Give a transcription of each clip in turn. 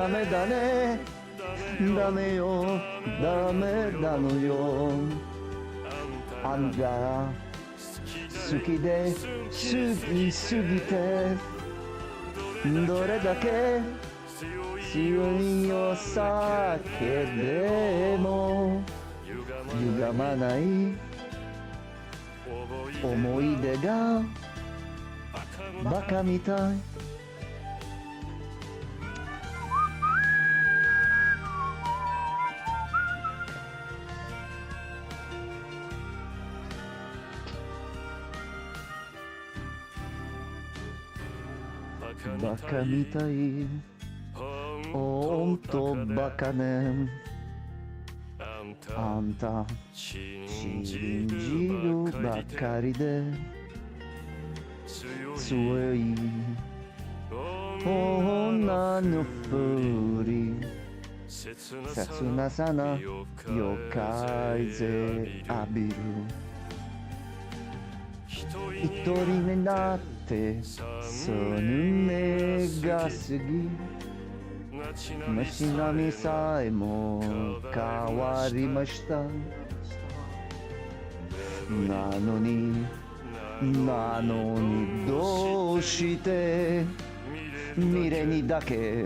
メだねダメよダメなのよあんた好きで好きすぎてどれだけ強いお酒でも歪まない思い出がバカみたいバカみたいほんとバカねあんた信じるばかりで強い女のふり切なさな夜風浴びる一人になってその目が過ぎ街並みさえも変わりましたなのにどうして未練にだけ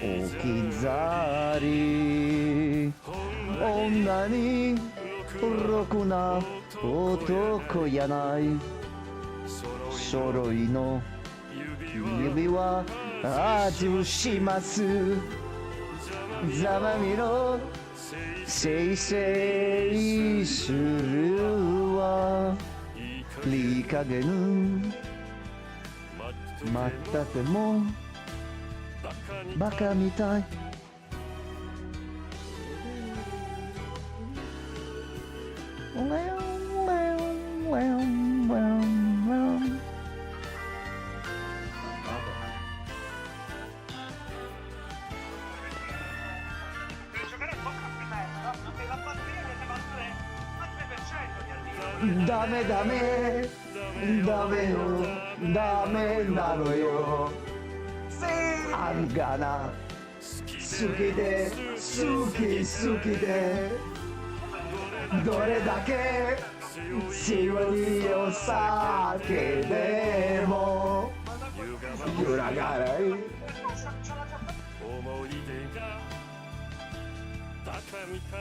置き去り女にろくな男やない揃いの指輪外しますざまみろせいせいするわいい加減待ったてもバカみたいダメダメダメよダメなのよあんがな好きで好きでどれだけ強いお酒でも揺らがない思い出がバカみたい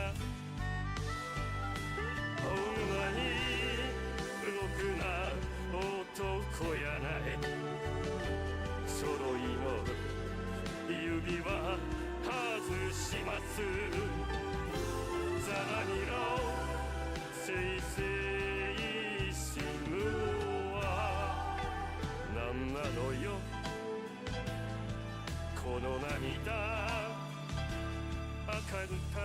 ほんまにろくな男やない揃いの指輪外しますざらにろせいせいしむわなんなのよこの涙あかんた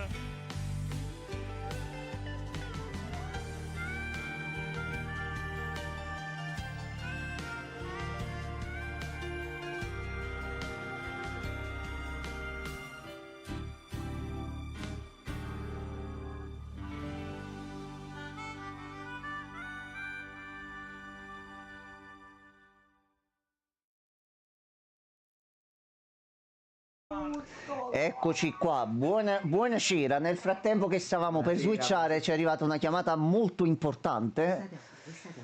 Eccoci qua, buonasera. Nel frattempo che stavamo per switchare ci è arrivata una chiamata molto importante,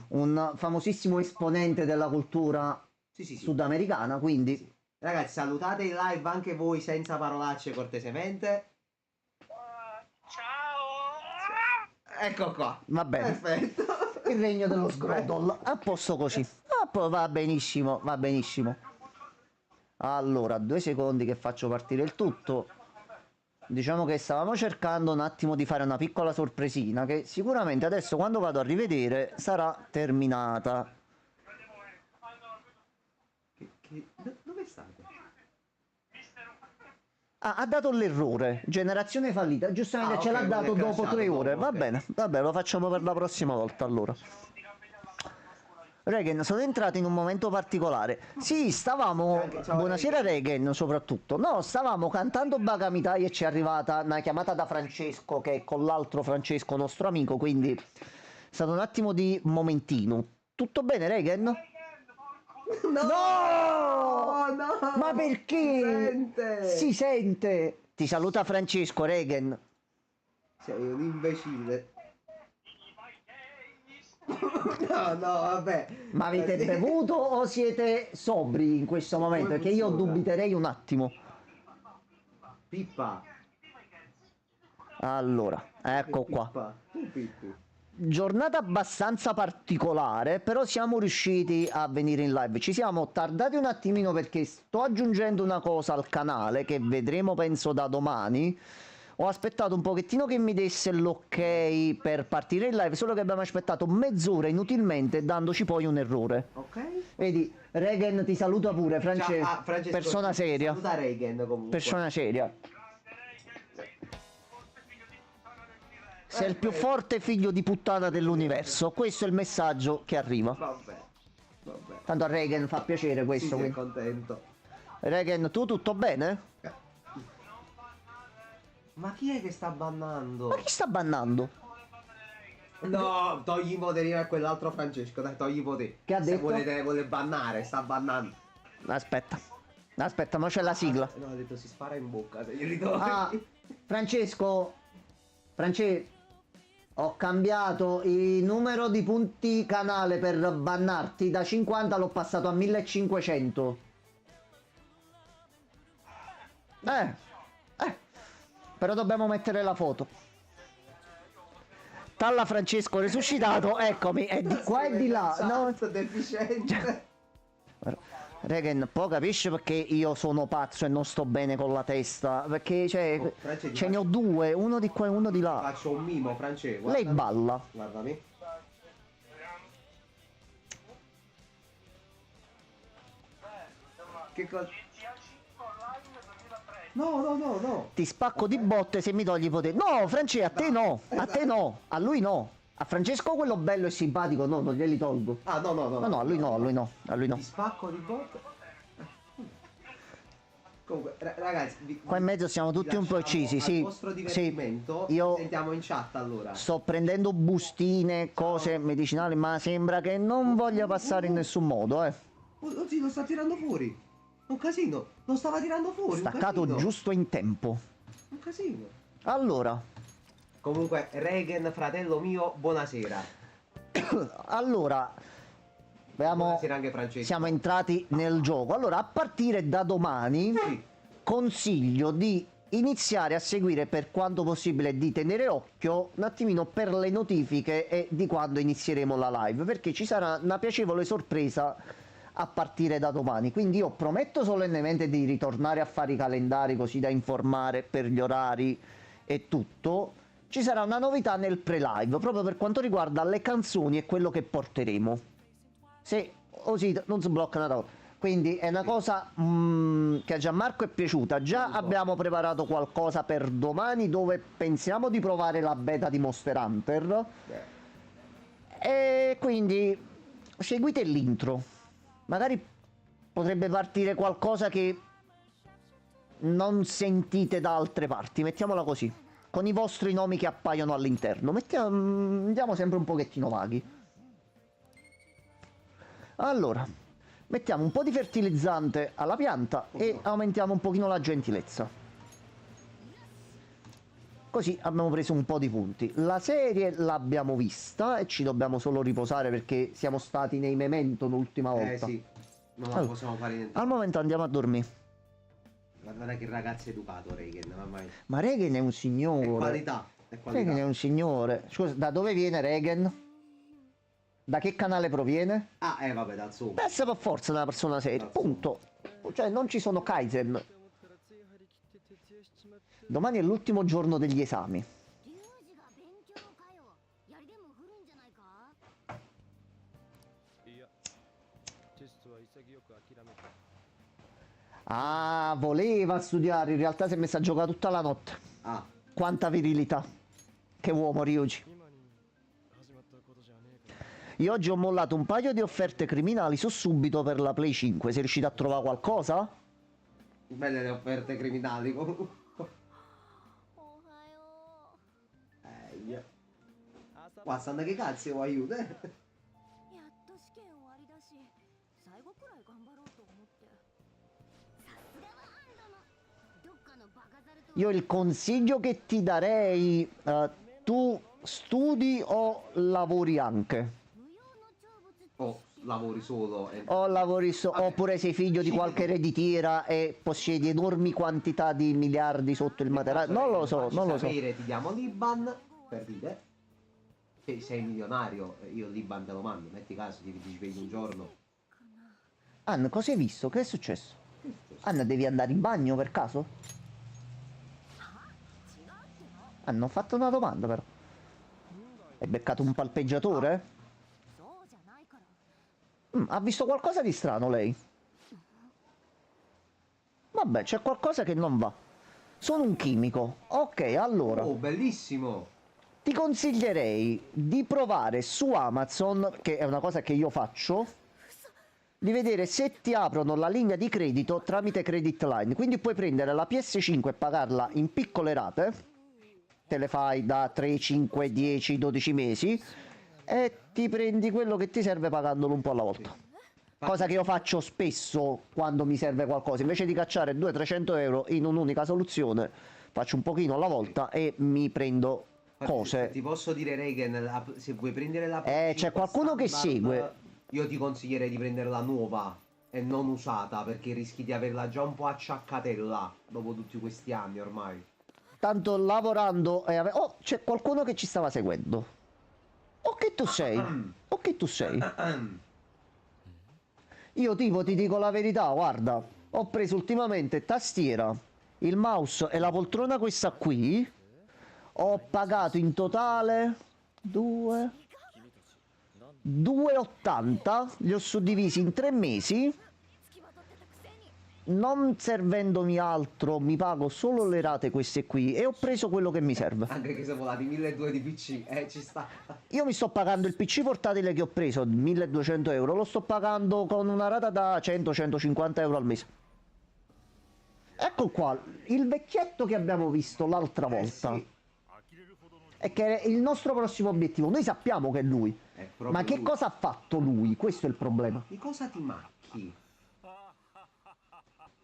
un famosissimo esponente della cultura sudamericana, quindi... Ragazzi, salutate in live anche voi senza parolacce cortesemente. Ciao! Ecco qua. Va bene. Perfetto. Il regno dello sgrodol, a posto così. Va benissimo, va benissimo. Allora, 2 secondi che faccio partire il tutto. Diciamo che stavamo cercando un attimo di fare una piccola sorpresina che sicuramente adesso quando vado a rivedere sarà terminata. Dove state? Ah, ha dato l'errore, generazione fallita, giustamente ce l'ha dato dopo 3 ore. Va bene, vabbè, lo facciamo per la prossima volta allora. Regen, sono entrato in un momento particolare. Sì, stavamo... Buonasera Regen, soprattutto. No, stavamo cantando Bagamitai e ci è arrivata una chiamata da Francesco, che è con l'altro Francesco, nostro amico, quindi è stato un attimo di momentino. Tutto bene, Regen? No! Ma perché? Si sente. Ti saluta Francesco Regen. Sei un imbecille. No, no, vabbè. Ma avete bevuto o siete sobri in questo momento? Come Perché io funziona? dubiterei un attimo. Pippa. Allora, ecco qua. Pippa. Tu Pippi. Giornata abbastanza particolare, però siamo riusciti a venire in live. Ci siamo tardati un attimino perché sto aggiungendo una cosa al canale che vedremo penso da domani. Ho aspettato un pochettino che mi desse l'ok per partire in live, solo che abbiamo aspettato mezz'ora inutilmente dandoci poi un errore. Ok. Vedi, Regen ti saluta pure, Ciao, Francesco, persona seria. Saluta Regen comunque. Persona seria. Sei il più forte figlio di puttana dell'universo. Questo è il messaggio che arriva. Vabbè. Vabbè. Tanto a Regen fa piacere Sì, questo. sei quindi. contento. Regen, tu tutto bene? Ma chi è che sta bannando? Ma chi sta bannando? No, togli i moderini a quell'altro Francesco, dai, togli i poteri. Che ha Se detto? vuole bannare, sta bannando. Aspetta. Aspetta, ma c'è la sigla. No, ha detto si spara in bocca se glieli togli. Ah, Francesco. Ho cambiato il numero di punti canale per bannarti. Da 50 l'ho passato a 1500. Però dobbiamo mettere la foto. Talla Francesco resuscitato, eccomi, è di qua e di là. No, deficiente. Regen, poi capisci perché io sono pazzo e non sto bene con la testa? Perché cioè, Francesco, ce ne ho due, uno di qua e uno di là. Faccio un mimo, Francesco. Lei balla. Guardami. Che cosa? No, no, no, no. Ti spacco di botte se mi togli i poteri. No, Francesco, a te no, a te no, a lui no. A Francesco quello bello e simpatico, no, non glieli tolgo. Ah, no, no, no. No, no, a lui no, a lui no, a lui no. Ti spacco di botto. Comunque, ragazzi, Qua in mezzo siamo tutti un po' uccisi, sì. Al vostro divertimento, sì. Io sentiamo in chat allora. sto prendendo bustine, cose medicinali, ma sembra che non voglia passare in nessun modo, Oddio, lo sta tirando fuori. Un casino. Lo stava tirando fuori. Staccato un casino. giusto in tempo. Un casino. Allora, Comunque, Regen, fratello mio, buonasera. allora, abbiamo, Buonasera anche Francesco. siamo entrati nel gioco. Allora, a partire da domani, Sì. consiglio di iniziare a seguire per quanto possibile, di tenere occhio un attimino per le notifiche e di quando inizieremo la live, perché ci sarà una piacevole sorpresa a partire da domani. Quindi io prometto solennemente di ritornare a fare i calendari così da informare per gli orari e tutto. Ci sarà una novità nel pre-live proprio per quanto riguarda le canzoni e quello che porteremo. Se così non si blocca una roba. Quindi è una cosa che a Gianmarco è piaciuta. Già abbiamo preparato qualcosa per domani dove pensiamo di provare la beta di Monster Hunter. E quindi seguite l'intro. Magari potrebbe partire qualcosa che non sentite da altre parti, mettiamola così, con i vostri nomi che appaiono all'interno. Andiamo sempre un pochettino vaghi. Allora, mettiamo un po' di fertilizzante alla pianta e aumentiamo un pochino la gentilezza. Così abbiamo preso un po' di punti. La serie l'abbiamo vista e ci dobbiamo solo riposare perché siamo stati nei Memento l'ultima volta. Sì. Non la Allora, possiamo fare niente. al momento andiamo a dormire. Guardate che ragazzo educato Regen, mamma mia. Ma Regen è un signore. È qualità. È qualità. Regen è un signore. Scusa, da dove viene Regen? Da che canale proviene? Ah, vabbè, dal Zoom. Deve essere per forza una persona seria. Punto. Cioè, non ci sono Kaizen. Domani è l'ultimo giorno degli esami. リュウジが勉強かよ。槍でも振るんじゃないか。いや、テストは潔く諦めた。 Ah, voleva studiare. In realtà si è messa a giocare tutta la notte. Ah, Quanta virilità. Che uomo, Ryuji. 今に始まったことじゃねえから。 Io oggi ho mollato un paio di offerte criminali su subito per la Play 5. Sei riuscito a trovare qualcosa? belle le offerte criminali comunque. おはよ Io. Qua stanno che cazzo vuoi aiuto, う。やっと試験終わりだし、最後くらい頑張ろうと思って。さすがはアン Io il consiglio che ti darei, tu studi o lavori anche? 無用の長物って O lavori solo e... O lavori Vabbè, oppure sei figlio di sì, qualche ereditiera e possiedi enormi quantità di miliardi sotto il materiale? Non lo so, Facci non lo so. sapere, ti diamo l'Iban, per dire. Se sei milionario, io l'Iban te lo mando, metti caso ti svegli un giorno. Anna, cosa hai visto? Che è successo? Anna, devi andare in bagno per caso? Anna, ho fatto una domanda però. Hai beccato un palpeggiatore? そうじゃないから Ha visto qualcosa di strano lei? Vabbè, c'è qualcosa che non va. Sono un chimico. Ok, allora. Oh, bellissimo! Ti consiglierei di provare su Amazon, che è una cosa che io faccio, di vedere se ti aprono la linea di credito tramite Credit Line. Quindi puoi prendere la PS5 e pagarla in piccole rate, te le fai da 3, 5, 10, 12 mesi e ti prendi quello che ti serve pagandolo un po' alla volta. Cosa che io faccio spesso quando mi serve qualcosa, invece di cacciare 200-300 euro in un'unica soluzione, faccio un pochino alla volta e mi prendo cose. Ti posso dire, Regan, se vuoi prendere la c'è qualcuno che segue. Io ti consiglierei di prendere la nuova e non usata, perché rischi di averla già un po' acciaccatella dopo tutti questi anni ormai. Tanto lavorando oh, c'è qualcuno che ci stava seguendo. O che tu sei? O che tu sei? Io tipo ti dico la verità, guarda, ho preso ultimamente tastiera, il mouse e la poltrona questa qui. Ho pagato in totale 2,80, li ho suddivisi in 3 mesi. 付きまとってたくせに Non servendomi altro, mi pago solo le rate queste qui e ho preso quello che mi serve. Anche che siamo volati 1200 di PC, ci sta. Io mi sto pagando il PC portatile che ho preso, 1200 euro, lo sto pagando con una rata da 100-150 euro al mese. Ecco qua, il vecchietto che abbiamo visto l'altra volta. Sì, È che è il nostro prossimo obiettivo. Noi sappiamo che è lui. è proprio Ma che lui. cosa ha fatto lui? Questo è il problema. Di cosa ti macchi?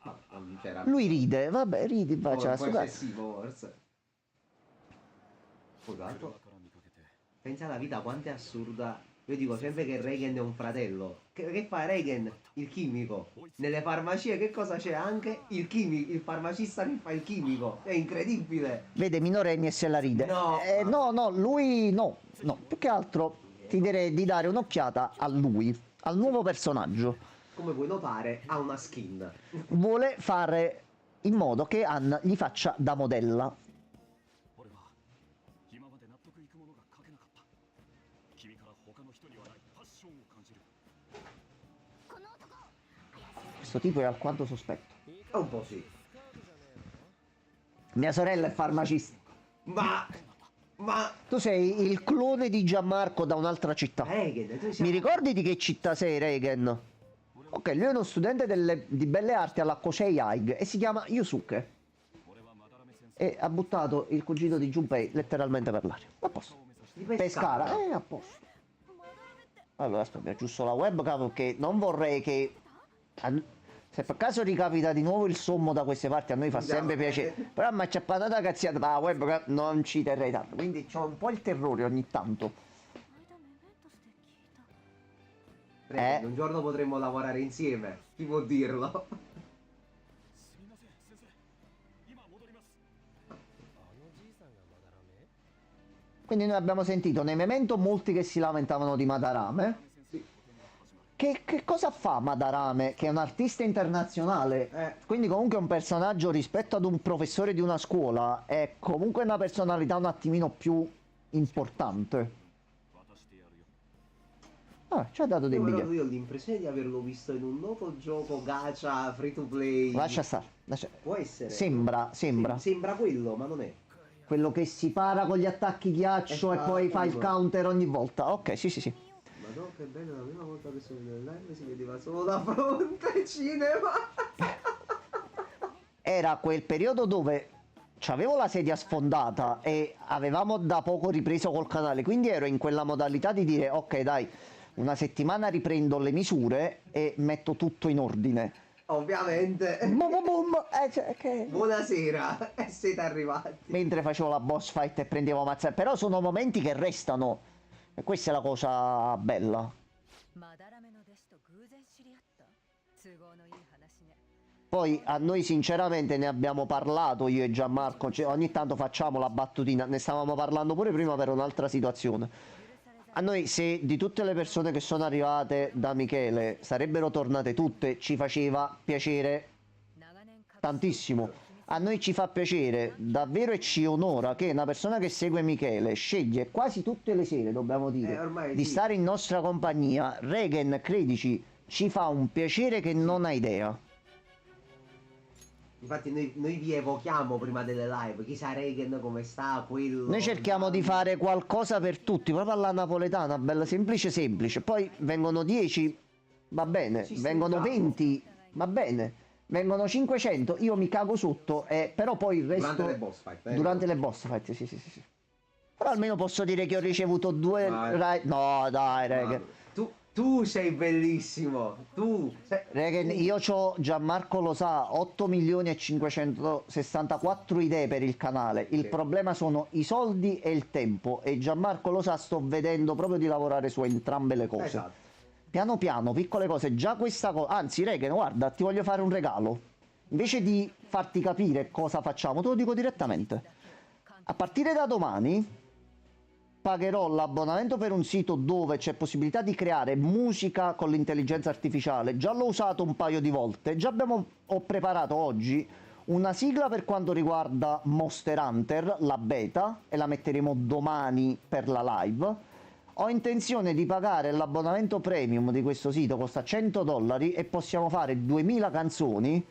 Ma non c'era... Lui ride, vabbè, ridi, Poi faccia la sua cazzo. eccessivo, forse. Scusate. Pensa alla vita quanto è assurda. Io dico sempre che Reagan è un fratello. Che fa Reagan? Il chimico. Nelle farmacie che cosa c'è? Anche il chimico, il farmacista che fa il chimico. È incredibile. Vede minorenni e se la ride. No. No, lui no. Più che altro ti direi di dare un'occhiata a lui, al nuovo personaggio. Come puoi notare, ha una skin. Vuole fare in modo che Anna gli faccia da modella. 俺は今まで納得いくものが書けなかった君から他の人にはないパッションを感じる この男 Questo tipo è alquanto sospetto. Un po' sì. Mia sorella è farmacista. Ma... Tu sei il clone di Gianmarco da un'altra città. Reagan, tu Mi sei... ricordi di che città sei, Reagan? Ok, lui è uno studente di belle arti alla Kosei Haig e si chiama Yusuke. E ha buttato il cugino di Junpei letteralmente per l'aria. A posto. Di Pescara, a posto. Allora, aspetta, mi aggiusto la webcam perché non vorrei che... Se per caso ricapita di nuovo il sommo da queste parti, a noi fa sempre piacere. Però ma c'è patata cazziata dalla webcam, non ci terrei tanto. Quindi c'ho un po' il terrore ogni tanto. この間メメントスで聞いた Reagan, un giorno potremmo lavorare insieme. Chi può dirlo? すみません先生今戻ります Quindi noi abbiamo sentito nei Memento molti che si lamentavano di Madarame. Che cosa fa Madarame? Che è un artista internazionale. Quindi comunque è un personaggio rispetto ad un professore di una scuola. È comunque una personalità un attimino più importante. 渡してやるよ Ah, ci ha dato dei Però biglietti. io ho l'impressione di averlo visto in un nuovo gioco gacha free to play. Lascia stare. Può essere. Sembra. Sembra quello, ma non è. Quello che si para con gli attacchi ghiaccio e poi fa il Esatto. counter ogni volta. Ok, sì. Ma no, che bello, la prima volta che sono nel live si vedeva solo da fronte cinema. Era quel periodo dove c'avevo la sedia sfondata e avevamo da poco ripreso col canale, quindi ero in quella modalità di dire ok dai, una settimana riprendo le misure e metto tutto in ordine. ovviamente. Boom, boom, boom. Cioè, Buonasera, e siete arrivati. mentre facevo la boss fight e prendevo mazzate. Però sono momenti che restano. E questa è la cosa bella. まだらめの弟子と偶然知り合った都合のいい話ね Poi a noi sinceramente ne abbiamo parlato io e Gianmarco, cioè, ogni tanto facciamo la battutina, ne stavamo parlando pure prima per un'altra situazione. A noi se di tutte le persone che sono arrivate da Michele sarebbero tornate tutte, ci faceva piacere 長年か tantissimo. A noi ci fa piacere davvero e ci onora che una persona che segue Michele sceglie quasi tutte le sere, dobbiamo dire, ormai di sì. stare in nostra compagnia. Regen, credici, ci fa un piacere che non hai idea. Infatti noi vi evochiamo prima delle live. Chissà Regen come sta, quello. Noi cerchiamo di fare qualcosa per tutti, proprio alla napoletana, bella semplice semplice. Poi vengono 10, va bene, Ci vengono stiamo. 20, va bene, vengono 500, io mi cago sotto, però poi il resto... Durante le boss fight. Durante le boss fight, sì, sì, sì, sì. Però almeno posso dire che ho ricevuto 2 Ma- No, dai, Ma Regen. tu sei bellissimo. Regen, io c'ho, Gianmarco lo sa, 8 milioni e 564 idee per il canale. Il Sì. problema sono i soldi e il tempo. E Gianmarco lo sa, sto vedendo proprio di lavorare su entrambe le cose. Esatto. Piano piano, piccole cose. Già questa cosa... Anzi, Regen, guarda, ti voglio fare un regalo. Invece di farti capire cosa facciamo, te lo dico direttamente. A partire da domani pagherò l'abbonamento per un sito dove c'è possibilità di creare musica con l'intelligenza artificiale. Già l'ho usato un paio di volte. Ho preparato oggi una sigla per quanto riguarda Monster Hunter, la beta, e la metteremo domani per la live. Ho intenzione di pagare l'abbonamento premium di questo sito, costa $100 e possiamo fare 2000 canzoni.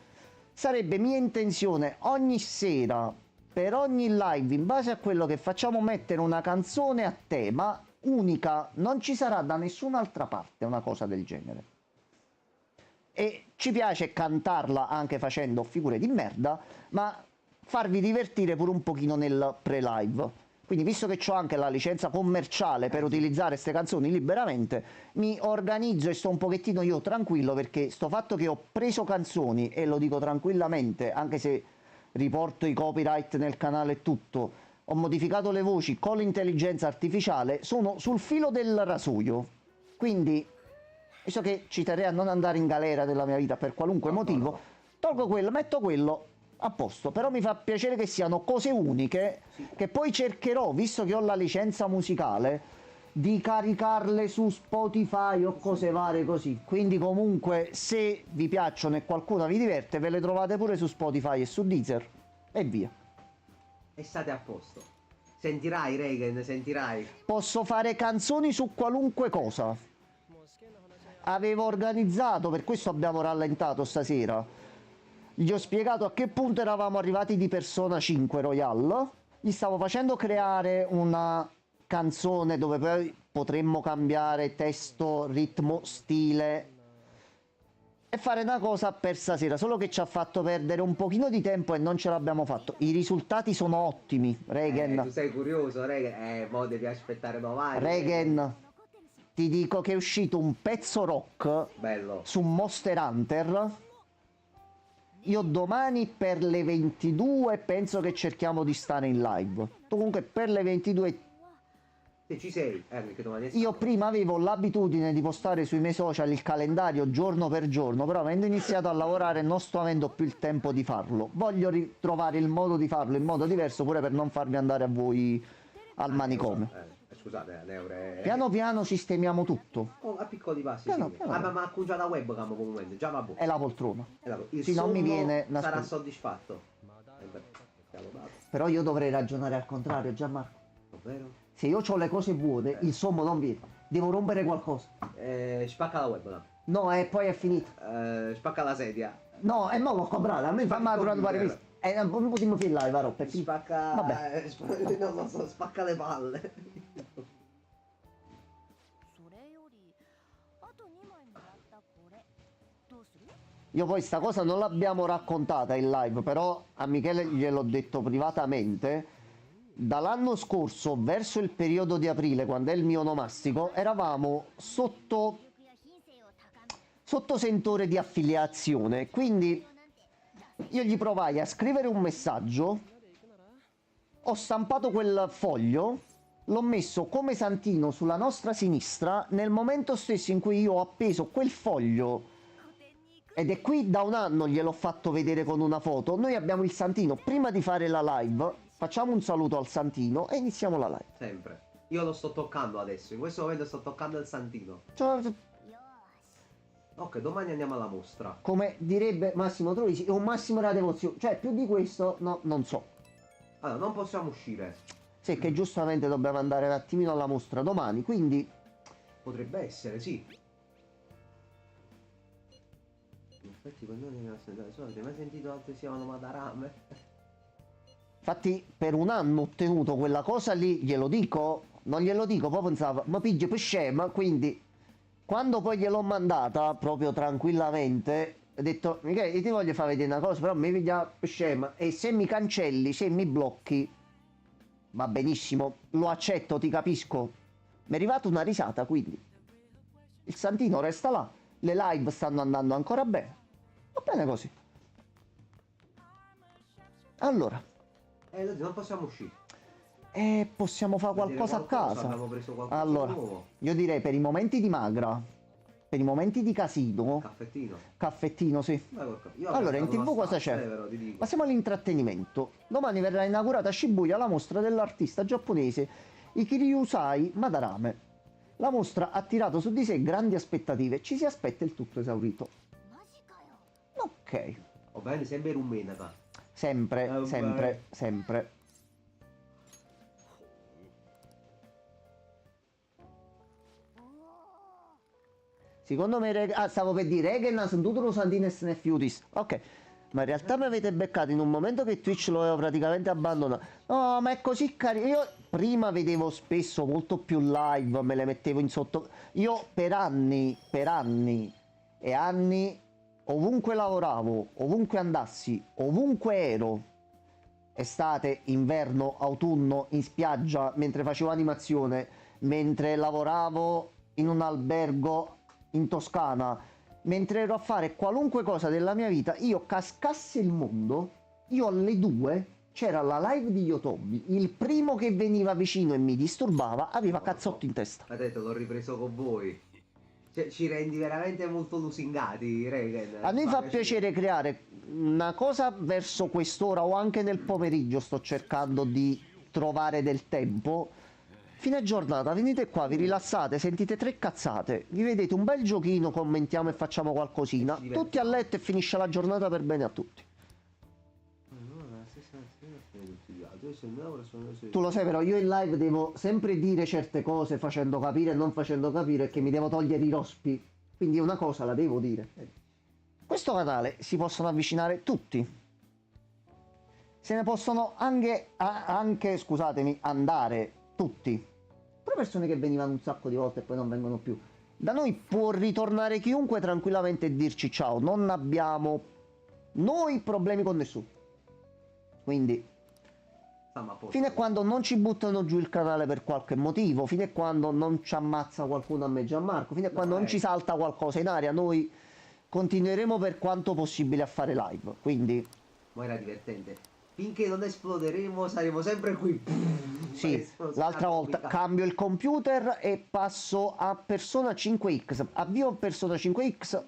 Sarebbe mia intenzione ogni sera, per ogni live, in base a quello che facciamo, mettere una canzone a tema unica. Non ci sarà da nessun'altra parte una cosa del genere. E ci piace cantarla anche facendo figure di merda, ma farvi divertire pure un pochino nel pre-live. Quindi, visto che ho anche la licenza commerciale per utilizzare queste canzoni liberamente, mi organizzo e sto un pochettino io tranquillo, perché sto fatto che ho preso canzoni, e lo dico tranquillamente, anche se riporto i copyright nel canale e tutto, ho modificato le voci con l'intelligenza artificiale, sono sul filo del rasoio. Quindi, visto che ci terrei a non andare in galera della mia vita per qualunque motivo, tolgo quello, metto quello, a posto. Però mi fa piacere che siano cose uniche, che poi cercherò, visto che ho la licenza musicale, di caricarle su Spotify o cose varie così. Quindi comunque, se vi piacciono e qualcuna vi diverte, ve le trovate pure su Spotify e su Deezer e via. E state a posto. Sentirai Regen, sentirai. Posso fare canzoni su qualunque cosa. Avevo organizzato, per questo abbiamo rallentato stasera, gli ho spiegato a che punto eravamo arrivati di Persona 5 Royal, gli stavo facendo creare una canzone dove poi potremmo cambiare testo, ritmo, stile e fare una cosa per stasera, solo che ci ha fatto perdere un pochino di tempo e non ce l'abbiamo fatto. I risultati sono ottimi, Regen. Tu sei curioso, Regen? Mo devi aspettare domani. Regen, ti dico che è uscito un pezzo rock Bello. su Monster Hunter. Io domani per le 22 penso che cerchiamo di stare in live. Tu comunque per le 22... Se ci sei, perché domani è Io sabato. prima avevo l'abitudine di postare sui miei social il calendario giorno per giorno, però avendo iniziato a lavorare non sto avendo più il tempo di farlo. Voglio ritrovare il modo di farlo in modo diverso, pure per non farvi andare a voi al manicomio. Scusate, Neure. Piano piano sistemiamo tutto. Oh, a piccoli passi, Piano, sì. piano. Ma ha cuciato la webcam per un momento, già va buono. È la poltrona. Il Sì, non mi sonno viene sarà nascosto. soddisfatto. Beh, siamo dati. Però io dovrei ragionare al contrario, Gianmarco. Davvero? Se io ho le cose vuote, il sommo non viene. Devo rompere qualcosa. Spacca la webcam. No, e poi è finito. Spacca la sedia. No, e mo l'ho comprato. A me fa mai pure fare questo. Non potremmo filare, va roba. Spacca. Vabbè. Non lo so, spacca le palle. それよりあと2枚もらったこれどうする？ Io poi sta cosa non l'abbiamo raccontata in live, però a Michele gliel'ho detto privatamente. Dall'anno scorso, verso il periodo di aprile, quando è il mio onomastico, eravamo sotto sottosentore di affiliazione, quindi io gli provai a scrivere un messaggio, ho stampato quel foglio, l'ho messo come santino sulla nostra sinistra nel momento stesso in cui io ho appeso quel foglio, ed è qui da un anno gliel'ho fatto vedere con una foto. Noi abbiamo il santino, prima di fare la live facciamo un saluto al santino e iniziamo la live. Sempre. Io lo sto toccando adesso, in questo momento sto toccando il santino. Cioè, Ok, domani andiamo alla mostra. come direbbe Massimo Troisi, è un massimo della devozione, cioè più di questo no, non so. Allora, non possiamo uscire. Sì, che giustamente dobbiamo andare un attimino alla mostra domani, quindi Potrebbe essere, sì. In effetti con noi non avete mai sentito altri si chiamano Madarame? infatti per un anno ho ottenuto quella cosa lì, glielo dico, non glielo dico, poi pensavo, ma pigli per scema, quindi quando poi gliel'ho mandata proprio tranquillamente, ho detto, Michele, io ti voglio far vedere una cosa, però mi piglia per scema, e se mi cancelli, se mi blocchi, va benissimo, lo accetto, ti capisco. Mi è arrivata una risata, quindi il santino resta là, le live stanno andando ancora bene, va bene così. Allora, Non possiamo uscire. possiamo fare Vedere qualcosa a qualcosa, casa. abbiamo preso qualcosa Allora, nuovo. io direi per i momenti di magra, per i momenti di casino, Caffettino. caffettino, sì. Io Allora, in avevo TV cosa stanza, c'è? però, ti dico. Passiamo all'intrattenimento. Domani verrà inaugurata a Shibuya la mostra dell'artista giapponese Ikiryusai Madarame. La mostra ha tirato su di sé grandi aspettative, ci si aspetta il tutto esaurito. マジかよ。 Ok, Va bene, sempre rumena. sempre, Oh, sempre, sempre. Secondo me, stavo per dire, Regen sono tutto lo Santines ne Fiutis. Ok, ma in realtà mi avete beccato in un momento che Twitch lo avevo praticamente abbandonato. No, ma è così carino. Io prima vedevo spesso molto più live, me le mettevo in sotto. Io per anni e anni, ovunque lavoravo, ovunque andassi, ovunque ero, estate, inverno, autunno, in spiaggia, mentre facevo animazione, mentre lavoravo in un albergo in Toscana, mentre ero a fare qualunque cosa della mia vita, io cascasse il mondo, io alle 2 c'era la live di Yotobi, il primo che veniva vicino e mi disturbava aveva cazzotto in testa. Ha detto, l'ho ripreso con voi. Cioè, ci rendi veramente molto lusingati, Regen. A noi fa piacere creare una cosa verso quest'ora o anche nel pomeriggio, sto cercando di trovare del tempo. Fine giornata, venite qua, vi rilassate, sentite tre cazzate, vi vedete un bel giochino, commentiamo e facciamo qualcosina, tutti a letto e finisce la giornata per bene a tutti. Tu lo sai però, io in live devo sempre dire certe cose facendo capire e non facendo capire, che mi devo togliere i rospi, quindi una cosa la devo dire. Questo canale si possono avvicinare tutti, se ne possono anche scusatemi, andare tutti, pure persone che venivano un sacco di volte e poi non vengono più. Da noi può ritornare chiunque tranquillamente e dirci ciao, non abbiamo noi problemi con nessuno, quindi fino a quando non ci buttano giù il canale per qualche motivo, fino a quando non ci ammazza qualcuno a me Gianmarco, fino a quando non ci salta qualcosa in aria, noi continueremo per quanto possibile a fare live, quindi Ma era divertente. Finché non esploderemo saremo sempre qui. sì, l'altra volta cambio il computer e passo a Persona 5X, avvio Persona 5X,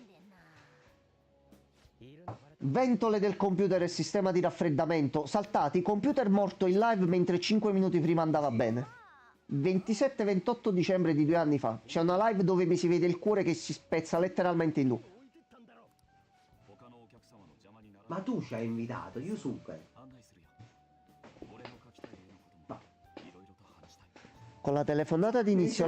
ventole del computer e sistema di raffreddamento saltati, computer morto in live mentre 5 minuti prima andava bene. 27-28 dicembre di 2 anni fa c'è una live dove mi si vede il cuore che si spezza letteralmente in due. Ma tu ci hai invitato, Yusuke. Con la telefonata di inizio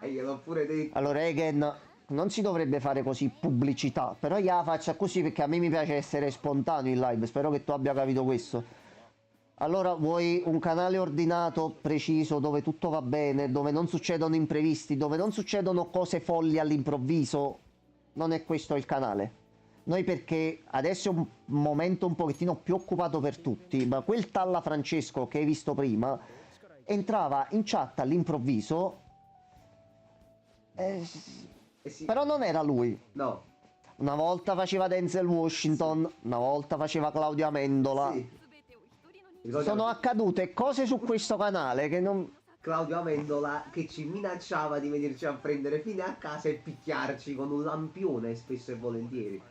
E gliel'ho pure detto. allora Egen non si dovrebbe fare così pubblicità, però io la faccio così perché a me mi piace essere spontaneo in live, spero che tu abbia capito questo. Allora vuoi un canale ordinato, preciso, dove tutto va bene, dove non succedono imprevisti, dove non succedono cose folli all'improvviso? Non è questo il canale. Noi perché adesso è un momento un pochettino più occupato per tutti, ma quel Talla Francesco che hai visto prima entrava in chat all'improvviso sì. Però non era lui. No. Una volta faceva Denzel Washington, una volta faceva Claudio Amendola. Sì. Ricordiamo Sono accadute cose su questo canale che non... Claudio Amendola che ci minacciava di venirci a prendere fine a casa e picchiarci con un lampione spesso e volentieri.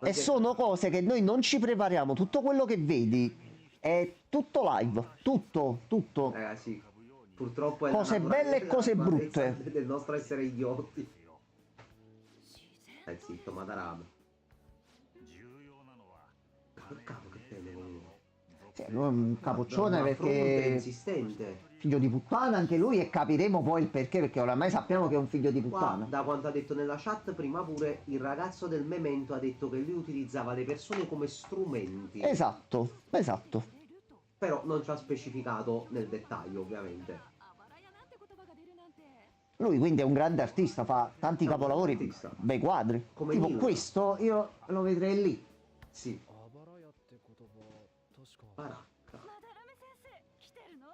E sono cose che noi non ci prepariamo. Tutto quello che vedi è tutto live. Tutto. Ragazzi, purtroppo è Cose la belle e cose naturalezza brutte. del nostro essere idioti. Zitto, Madarame. Che cavolo che bene comunque. Sì, lui è un capoccione Una fronte perché... insistente. Figlio di puttana anche lui e capiremo poi il perché oramai sappiamo che è un figlio di Qua, puttana. da quanto ha detto nella chat prima pure, il ragazzo del Memento ha detto che lui utilizzava le persone come strumenti. Esatto. Però non ci ha specificato nel dettaglio, ovviamente. Lui quindi è un grande artista, fa tanti È un capolavori, grande artista. bei quadri. Come Tipo Nilo. questo io lo vedrei lì. Sì. あばら屋って言葉確か Baracca. まだらめ先生来てるの？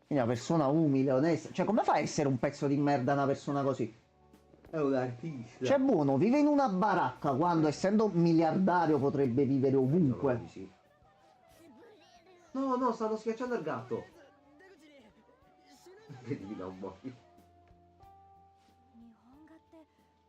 Quindi una persona umile, onesta. Cioè, come fa a essere un pezzo di merda una persona così? È un artista. Cioè, buono, vive in una baracca quando, essendo miliardario, potrebbe vivere ovunque. Sì. No, stanno schiacciando il gatto. Vedi, non muori. 日本画って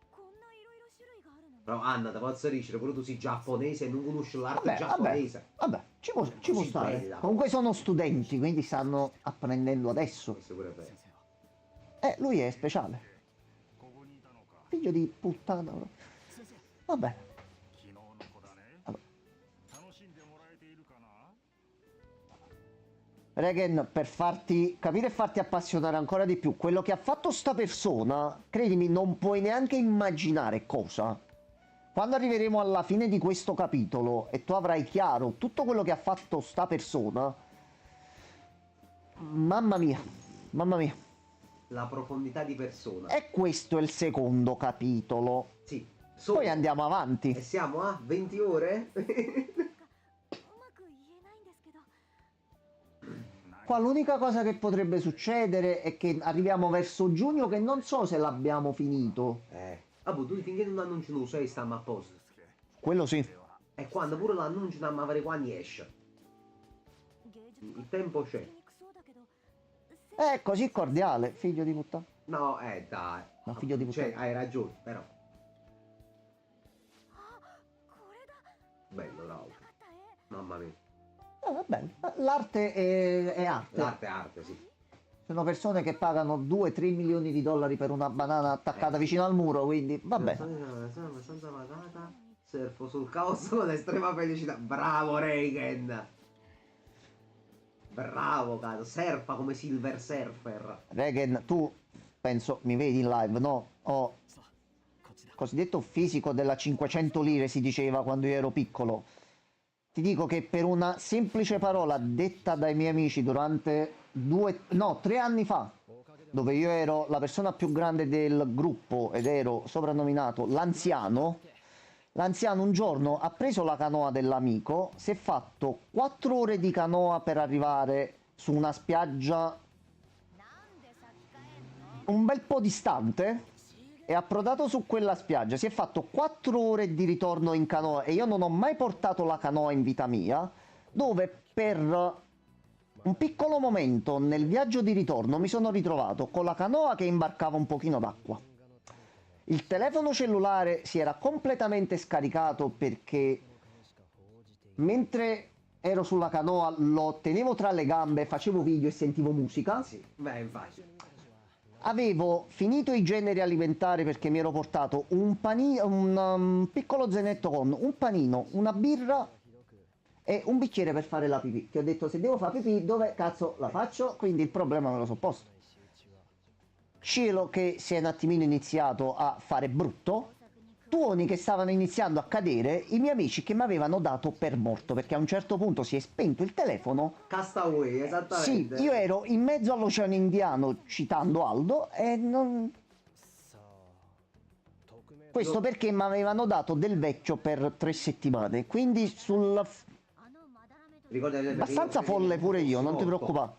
こんないろいろ種類があるの？ Però Anna, te posso dire, pure tu sei giapponese e non conosci l'arte Vabbè, giapponese. vabbè, ci può Così stare. bella. Comunque sono studenti, quindi stanno apprendendo adesso. Questo pure è vero. Lui è speciale. Figlio di puttana. Vabbè. Regen, per farti capire e farti appassionare ancora di più, quello che ha fatto sta persona, credimi, non puoi neanche immaginare cosa. Quando arriveremo alla fine di questo capitolo e tu avrai chiaro tutto quello che ha fatto sta persona, mamma mia, mamma mia. La profondità di persona. E questo è il secondo capitolo. Sì. Poi andiamo avanti. E siamo a 20 ore? うまく言えないんですけど。 Qua l'unica cosa che potrebbe succedere è che arriviamo verso giugno che non so se l'abbiamo finito. Vabbè, tu finché non annunciano lo 6 stiamo a posto. Quello sì. E quando pure l'annunciano a vedere quando esce. 芸術家 Il tempo って c'è. 言いにくそうだけど。 È così cordiale, figlio di puttana. No, dai. Ma figlio di puttana. Cioè, hai ragione, però. これだ。 Bello, bravo. なかった絵。 Mamma mia. Va bene. L'arte è arte. L'arte è arte, sì. Sono persone che pagano 2-3 milioni di dollari per una banana attaccata vicino al muro, quindi va bene. Sono abbastanza pagata. Surfo sul caos con estrema felicità. Bravo, Reagan. Bravo, cazzo. Surfa come Silver Surfer. Regen, tu penso mi vedi in live, no? Ho cosiddetto fisico della 500 lire, si diceva quando io ero piccolo. Ti dico che per una semplice parola detta dai miei amici durante 3 anni fa, dove io ero la persona più grande del gruppo ed ero soprannominato l'anziano, l'anziano un giorno ha preso la canoa dell'amico, si è fatto 4 ore di canoa per arrivare su una spiaggia un bel po' distante. È approdato su quella spiaggia, si è fatto 4 ore di ritorno in canoa e io non ho mai portato la canoa in vita mia, dove per un piccolo momento nel viaggio di ritorno mi sono ritrovato con la canoa che imbarcava un pochino d'acqua. Il telefono cellulare si era completamente scaricato perché mentre ero sulla canoa lo tenevo tra le gambe, facevo video e sentivo musica. Sì, beh, infatti. Avevo finito i generi alimentari perché mi ero portato un piccolo zainetto con un panino, una birra e un bicchiere per fare la pipì. Che ho detto, se devo fare pipì, dove cazzo la faccio? Quindi il problema me lo so posto. Cielo che si è un attimino iniziato a fare brutto, tuoni che stavano iniziando a cadere, i miei amici che mi avevano dato per morto perché a un certo punto si è spento il telefono. Castaway, Sì, esattamente. io ero in mezzo all'Oceano Indiano citando Aldo e non... Questo perché mi avevano dato del vecchio per 3 settimane, quindi sul... あのまだらめと。 Ricordati abbastanza folle pure io, non ti preoccupare.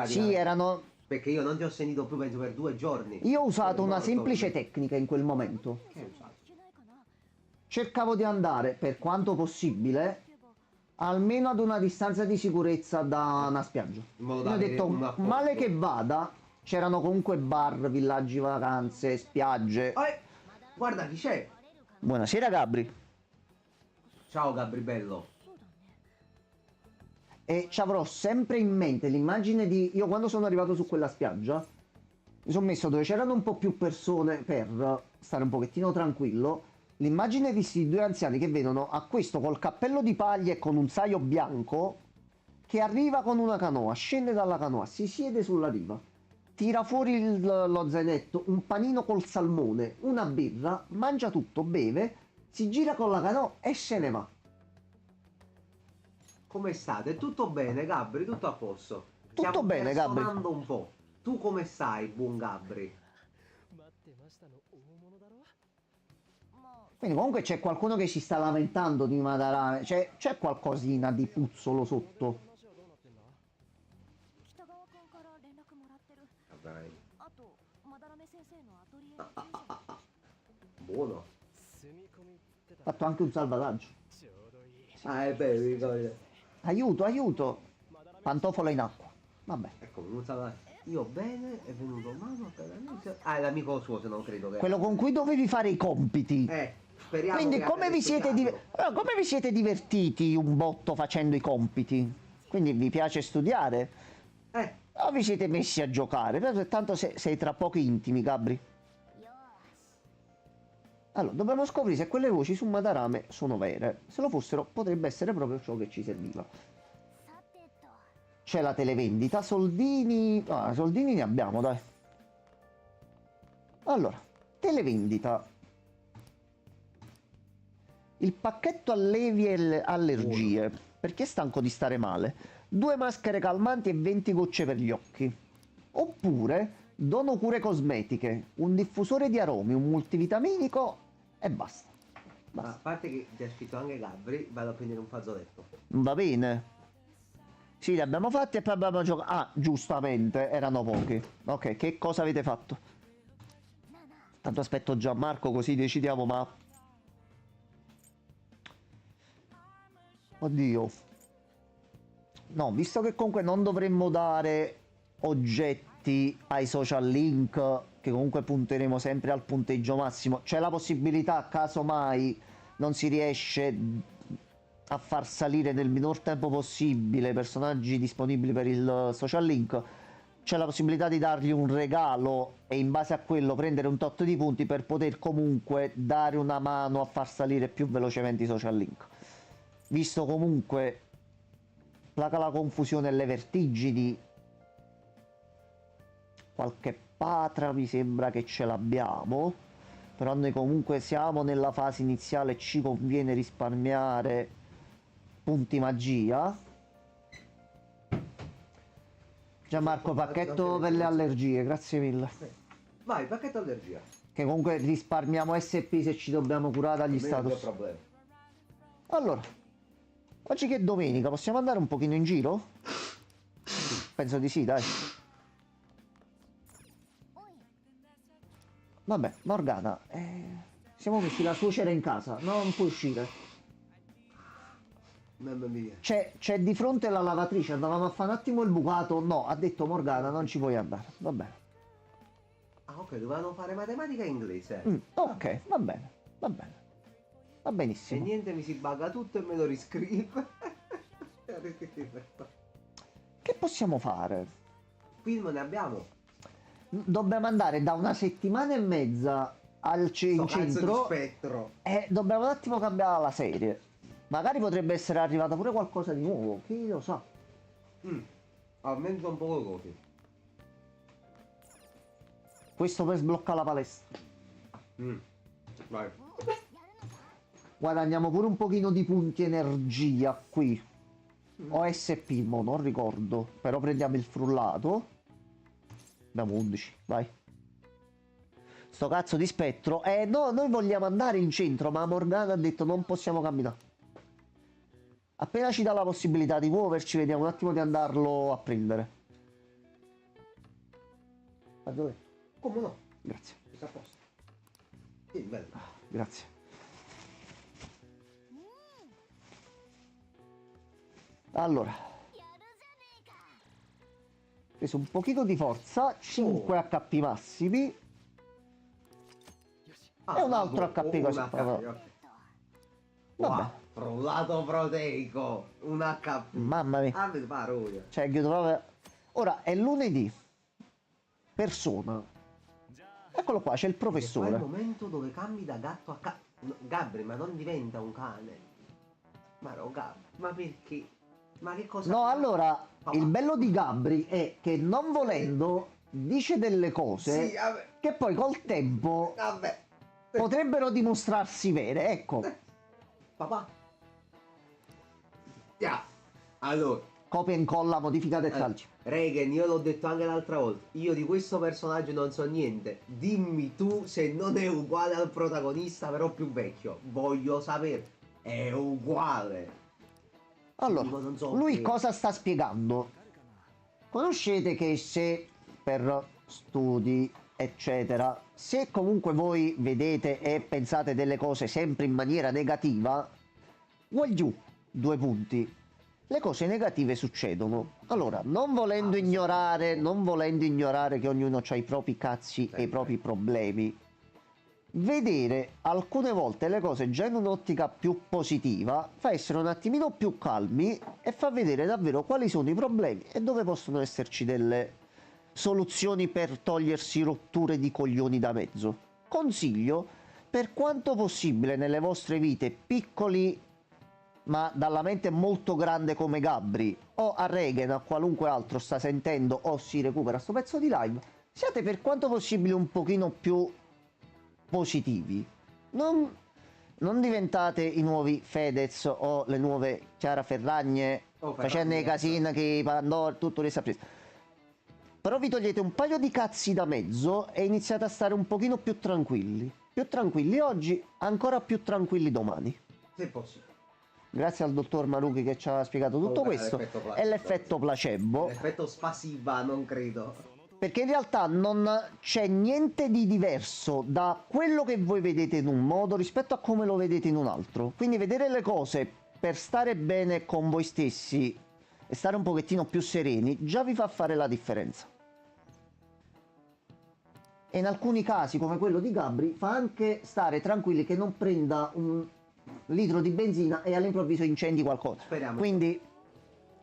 Sì, erano Perché io non ti ho sentito più, penso, per 2 giorni. Io ho usato Sono una morto. semplice tecnica in quel momento. Che hai usato? いけないかな。 Cercavo di andare, per quanto possibile, almeno ad una distanza di sicurezza da una spiaggia. In modo Io da ho avere detto, un appoggio. male che vada, c'erano comunque bar, villaggi vacanze, spiagge. Guarda chi c'è. Buonasera Gabri. Ciao Gabri bello. そうだね。 E ci avrò sempre in mente l'immagine di... Io quando sono arrivato su quella spiaggia, mi sono messo dove c'erano un po' più persone per stare un pochettino tranquillo. L'immagine di questi due anziani che vedono a questo col cappello di paglia e con un saio bianco che arriva con una canoa, scende dalla canoa, si siede sulla riva, tira fuori lo zainetto, un panino col salmone, una birra, mangia tutto, beve, si gira con la canoa e se ne va. Come state? Tutto bene Gabri? Tutto a posto? Tutto Stiamo bene, Gabri. personando un po'. Tu come stai, buon Gabri? 待ってましたの大物だろ。 まあ Quindi comunque c'è qualcuno che si sta lamentando di Madarame, c'è qualcosina di puzzolo sotto. 話はどうなってんだ。北川君から連絡もらってる。 Dai. あとまだらめ先生のアトリエの住所。 Buono. 住み込みってた。 Fatto anche un salvataggio. ちょうどいい。 Ah, è bello, ricordo. Aiuto, aiuto. Pantofolo in acqua. Vabbè. Ecco, non stava... Io bene, è venuto mano per la... Ah, è l'amico suo, se non credo che... Quello con cui dovevi fare i compiti. Speriamo Quindi che come abbia vi, siete studiato. come vi siete divertiti un botto facendo i compiti? Quindi vi piace studiare? O vi siete messi a giocare? Tanto sei tra pochi intimi, Gabri. よーし。 Allora, dobbiamo scoprire se quelle voci su Madarame sono vere. Se lo fossero, potrebbe essere proprio ciò che ci serviva. さてと。 C'è la televendita, soldini... Ah, soldini ne abbiamo, dai. Allora, televendita. Il pacchetto allevi e allergie. Perché è stanco di stare male. 2 maschere calmanti e 20 gocce per gli occhi. Oppure, dono cure cosmetiche, un diffusore di aromi, un multivitaminico e basta. Ma a parte che ti ha scritto anche Gabri, vado a prendere un fazzoletto. Va bene. Sì, li abbiamo fatti e poi abbiamo giocato. Ah, giustamente, erano pochi. Ok, che cosa avete fatto? Tanto aspetto Gianmarco così decidiamo, ma... Oddio. No, visto che comunque non dovremmo dare oggetti ai social link, che comunque punteremo sempre al punteggio massimo, c'è la possibilità, casomai non si riesce a far salire nel minor tempo possibile personaggi disponibili per il social link, c'è la possibilità di dargli un regalo e in base a quello prendere un tot di punti per poter comunque dare una mano a far salire più velocemente i social link. Visto comunque placa la confusione e le vertigini, qualche patra mi sembra che ce l'abbiamo, però noi comunque siamo nella fase iniziale e ci conviene risparmiare punti magia. Gianmarco, pacchetto per le allergie, grazie mille. Vai, pacchetto allergia. Che comunque risparmiamo SP se ci dobbiamo curare dagli status. Problema. Allora, oggi che è domenica, possiamo andare un pochino in giro? Penso di sì, dai. Vabbè, Morgana, siamo messi la suocera in casa, non può uscire. Mamma mia. C'è di fronte la lavatrice, andavamo a fare un attimo il bucato, no, ha detto Morgana, non ci puoi andare, va bene. Ah, ok, dovevano fare matematica e inglese. Ok, va bene, va bene. Va E benissimo. niente, mi si bugga tutto e me lo riscrive. Che possiamo fare? Film ne abbiamo. Dobbiamo andare da una settimana e mezza in Sto cazzo di centro spettro. e dobbiamo un attimo cambiare la serie. Magari potrebbe essere arrivata pure qualcosa di nuovo, chi lo sa. Almeno un po' così. Questo per sbloccare la palestra. Vai. Guadagniamo pure un pochino di punti energia qui. O SP, mo non ricordo. Però prendiamo il frullato. Abbiamo 11, vai. Sto cazzo di spettro. No, noi vogliamo andare in centro, ma Morgana ha detto non possiamo camminare. Appena ci dà la possibilità di muoverci, vediamo un attimo di andarlo a prendere. Dove? Come no? Grazie, Sta a posto. Sì, bello. grazie. Allora, ho preso un pochino di forza, 5 HP massimi e un altro HP così. Un HP, ok. Vabbè. Wow, frullato proteico, un HP. Mamma mia. Ah, mi parola. Cioè, chiudo proprio. Ora è lunedì. Persona. Eccolo qua, c'è il È il professore. momento dove cambi da gatto a Gabri, ma non diventa un cane. Ma no, Gabri, ma perché? Ma che cosa? No, allora, Papà. il bello di Gabri è che non volendo dice delle cose Sì, vabbè, che poi col tempo vabbè. potrebbero dimostrarsi vere. Ecco, Papà. Yeah. Allora, copia e incolla, modifica dettagli. Regan, io l'ho detto anche l'altra volta, io di questo personaggio non so niente. Dimmi tu se non è uguale al protagonista, però più vecchio. Voglio sapere. È uguale. Allora, Dico, non so lui che- cosa sta spiegando? Conoscete che se per studi, eccetera, se comunque voi vedete e pensate delle cose sempre in maniera negativa, vuol giù, 2 punti. Le cose negative succedono. Allora, non volendo ignorare che ognuno ha i propri cazzi e i propri problemi, vedere alcune volte le cose già in un'ottica più positiva fa essere un attimino più calmi e fa vedere davvero quali sono i problemi e dove possono esserci delle soluzioni per togliersi rotture di coglioni da mezzo. Consiglio, per quanto possibile nelle vostre vite, piccoli ma dalla mente molto grande come Gabri o a Regan o a qualunque altro sta sentendo o si recupera sto pezzo di live, siate per quanto possibile un pochino più positivi. Non diventate i nuovi Fedez o le nuove Chiara Ferragne facendo i casini che Pandora, tutto le sorprese. Però vi togliete un paio di cazzi da mezzo e iniziate a stare un pochino più tranquilli. Più tranquilli oggi, ancora più tranquilli domani. Se possibile. Grazie al dottor Marucchi che ci ha spiegato tutto Vabbè, questo. l'effetto placebo. È l'effetto placebo. L'effetto spasiva, non credo. Perché in realtà non c'è niente di diverso da quello che voi vedete in un modo rispetto a come lo vedete in un altro. Quindi vedere le cose per stare bene con voi stessi e stare un pochettino più sereni già vi fa fare la differenza. E in alcuni casi, come quello di Gabri, fa anche stare tranquilli che non prenda un litro di benzina e all'improvviso incendi qualcosa. Speriamo. Quindi,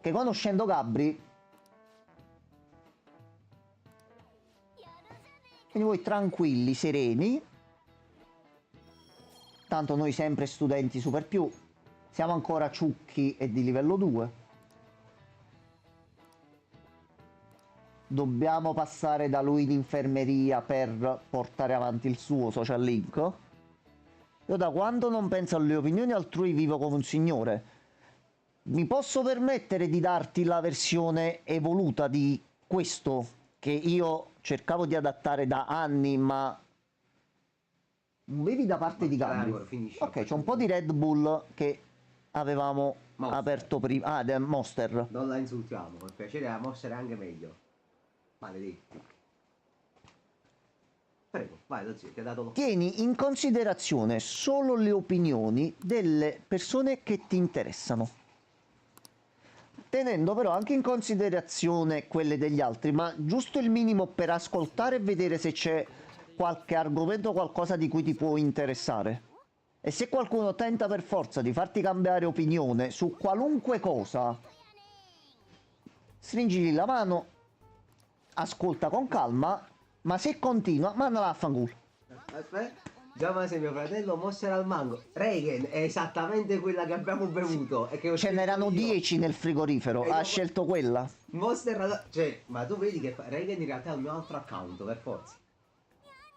che conoscendo Gabri, quindi voi tranquilli, sereni, tanto noi sempre studenti super più, siamo ancora ciucchi e di livello 2. Dobbiamo passare da lui in infermeria per portare avanti il suo social link. Io da quando non penso alle opinioni altrui vivo come un signore. Mi posso permettere di darti la versione evoluta di questo che io cercavo di adattare da anni, ma bevi da parte di Gabri. Ancora, finisci. Ok, c'è un po' di Red Bull che avevamo Monster. aperto prima. Ah, del Monster. Non la insultiamo, per piacere la mossa è anche meglio. Maledetti. Prego, vai lo zio, ti ha dato lo... Tieni in considerazione solo le opinioni delle persone che ti interessano, tenendo però anche in considerazione quelle degli altri, ma giusto il minimo per ascoltare e vedere se c'è qualche argomento o qualcosa di cui ti può interessare. E se qualcuno tenta per forza di farti cambiare opinione su qualunque cosa, stringigli la mano, ascolta con calma, ma se continua, mandala a fanculo. Aspetta, già ma se mio fratello Monster al mango. Regan è esattamente quella che abbiamo bevuto e che ho Ce scelto n'erano io. 10 nel frigorifero, E ha dopo- scelto quella. Monster al... Cioè, ma tu vedi che Regan in realtà è il mio altro account, per forza.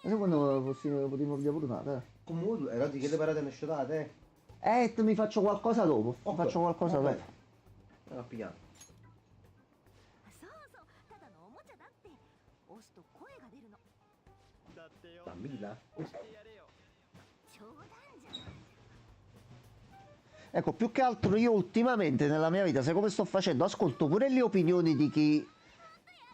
Ma se quando potremmo via Comunque, ero di che le parate ne sciutate, mi faccio qualcosa dopo. Ok, Faccio qualcosa va dopo. bene. Non ho pigliato. そうそうただのおもちゃだって押すと声が出るの Bambina? 冗談じゃない Ecco, più che altro io ultimamente nella mia vita, sai come sto facendo? Ascolto pure le opinioni di chi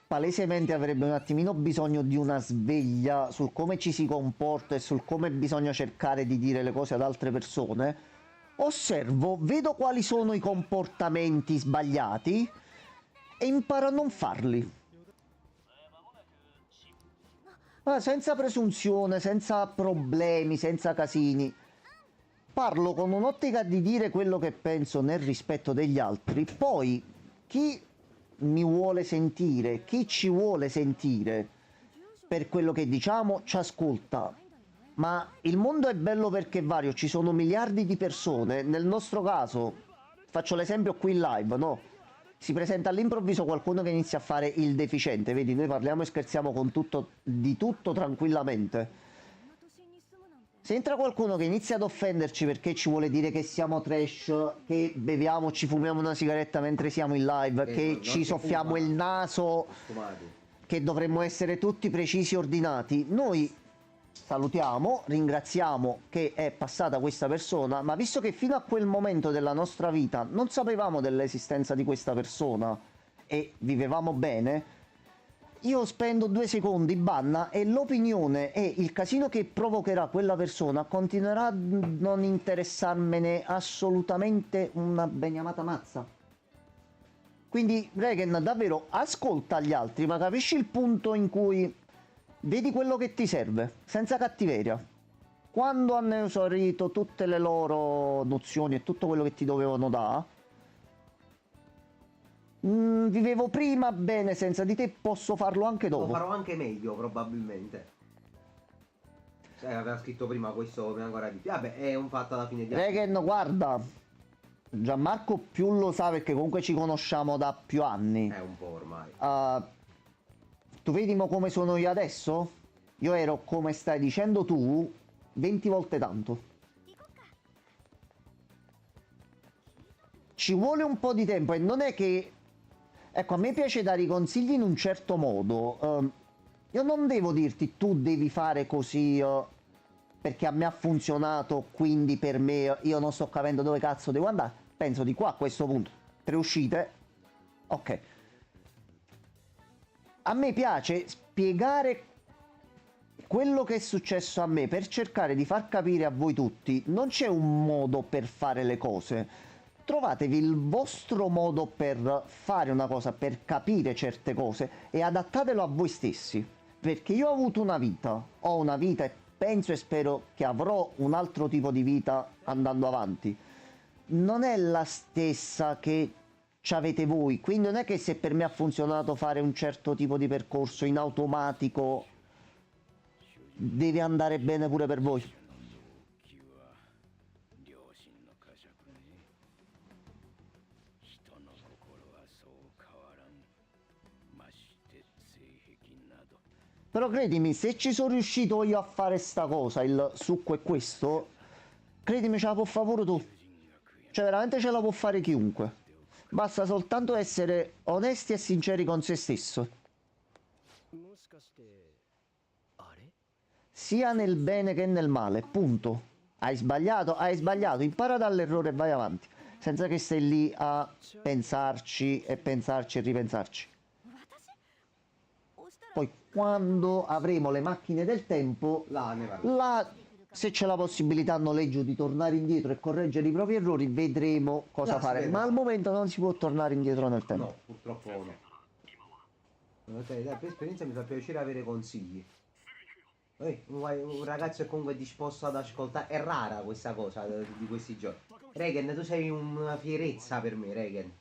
palesemente avrebbe un attimino bisogno di una sveglia sul come ci si comporta e sul come bisogna cercare di dire le cose ad altre persone, osservo, vedo quali sono i comportamenti sbagliati e imparo a non farli. Senza presunzione, senza problemi, senza casini. Parlo con un'ottica di dire quello che penso nel rispetto degli altri. Poi, chi mi vuole sentire, chi ci vuole sentire per quello che diciamo, ci ascolta. Ma il mondo è bello perché è vario, ci sono miliardi di persone. Nel nostro caso, faccio l'esempio qui in live, no? Si presenta all'improvviso qualcuno che inizia a fare il deficiente, vedi, noi parliamo e scherziamo con tutto, di tutto tranquillamente. Se entra qualcuno che inizia ad offenderci perché ci vuole dire che siamo trash, che beviamo, ci fumiamo una sigaretta mentre siamo in live, che non ci si soffiamo fuma. il naso, Sfumati. che dovremmo essere tutti precisi e ordinati, noi salutiamo, ringraziamo che è passata questa persona, ma visto che fino a quel momento della nostra vita non sapevamo dell'esistenza di questa persona e vivevamo bene, io spendo 2 secondi, banna, e l'opinione e il casino che provocherà quella persona continuerà a non interessarmene assolutamente una beniamata mazza. Quindi Regen, davvero ascolta gli altri, ma capisci il punto in cui vedi quello che ti serve, senza cattiveria. Quando hanno esaurito tutte le loro nozioni e tutto quello che ti dovevano dare, vivevo prima bene senza di te, posso farlo anche Lo dopo. farò anche meglio, probabilmente. Se aveva scritto prima questo, ancora di più. Vabbè, è un fatto alla fine di... Regen, guarda, Gianmarco più lo sa perché comunque ci conosciamo da più anni. È un po' ormai. Tu vedi mo come sono io adesso? Io ero, come stai dicendo tu, 20 volte tanto. Ci vuole un po' di tempo e non è che... Ecco, a me piace dare i consigli in un certo modo. Io non devo dirti tu devi fare così perché a me ha funzionato, quindi per me io non sto capendo dove cazzo devo andare. Penso di qua a questo punto. 3 uscite. Ok. A me piace spiegare quello che è successo a me per cercare di far capire a voi tutti. Non c'è un modo per fare le cose. Trovatevi il vostro modo per fare una cosa, per capire certe cose e adattatelo a voi stessi. Perché io ho avuto una vita, ho una vita e penso e spero che avrò un altro tipo di vita andando avanti. Non è la stessa che avete voi, quindi non è che se per me ha funzionato fare un certo tipo di percorso in automatico deve andare bene pure per voi. Però credimi, se ci sono riuscito io a fare sta cosa, il succo è questo, credimi ce la può fare pure tu. Cioè veramente ce la può fare chiunque. Basta soltanto essere onesti e sinceri con se stesso. Sia nel bene che nel male, punto. Hai sbagliato, impara dall'errore e vai avanti. Senza che stai lì a pensarci e pensarci e ripensarci. Poi quando avremo le macchine del tempo, Là ne parlo. là, se c'è la possibilità a noleggio di tornare indietro e correggere i propri errori, vedremo cosa Là si fare. vede. Ma al momento non si può tornare indietro nel tempo. No, purtroppo no. Ok, dai, per esperienza mi fa piacere avere consigli. Un ragazzo che comunque è disposto ad ascoltare. È rara questa cosa di questi giorni. Regen, tu sei una fierezza per me, Regen.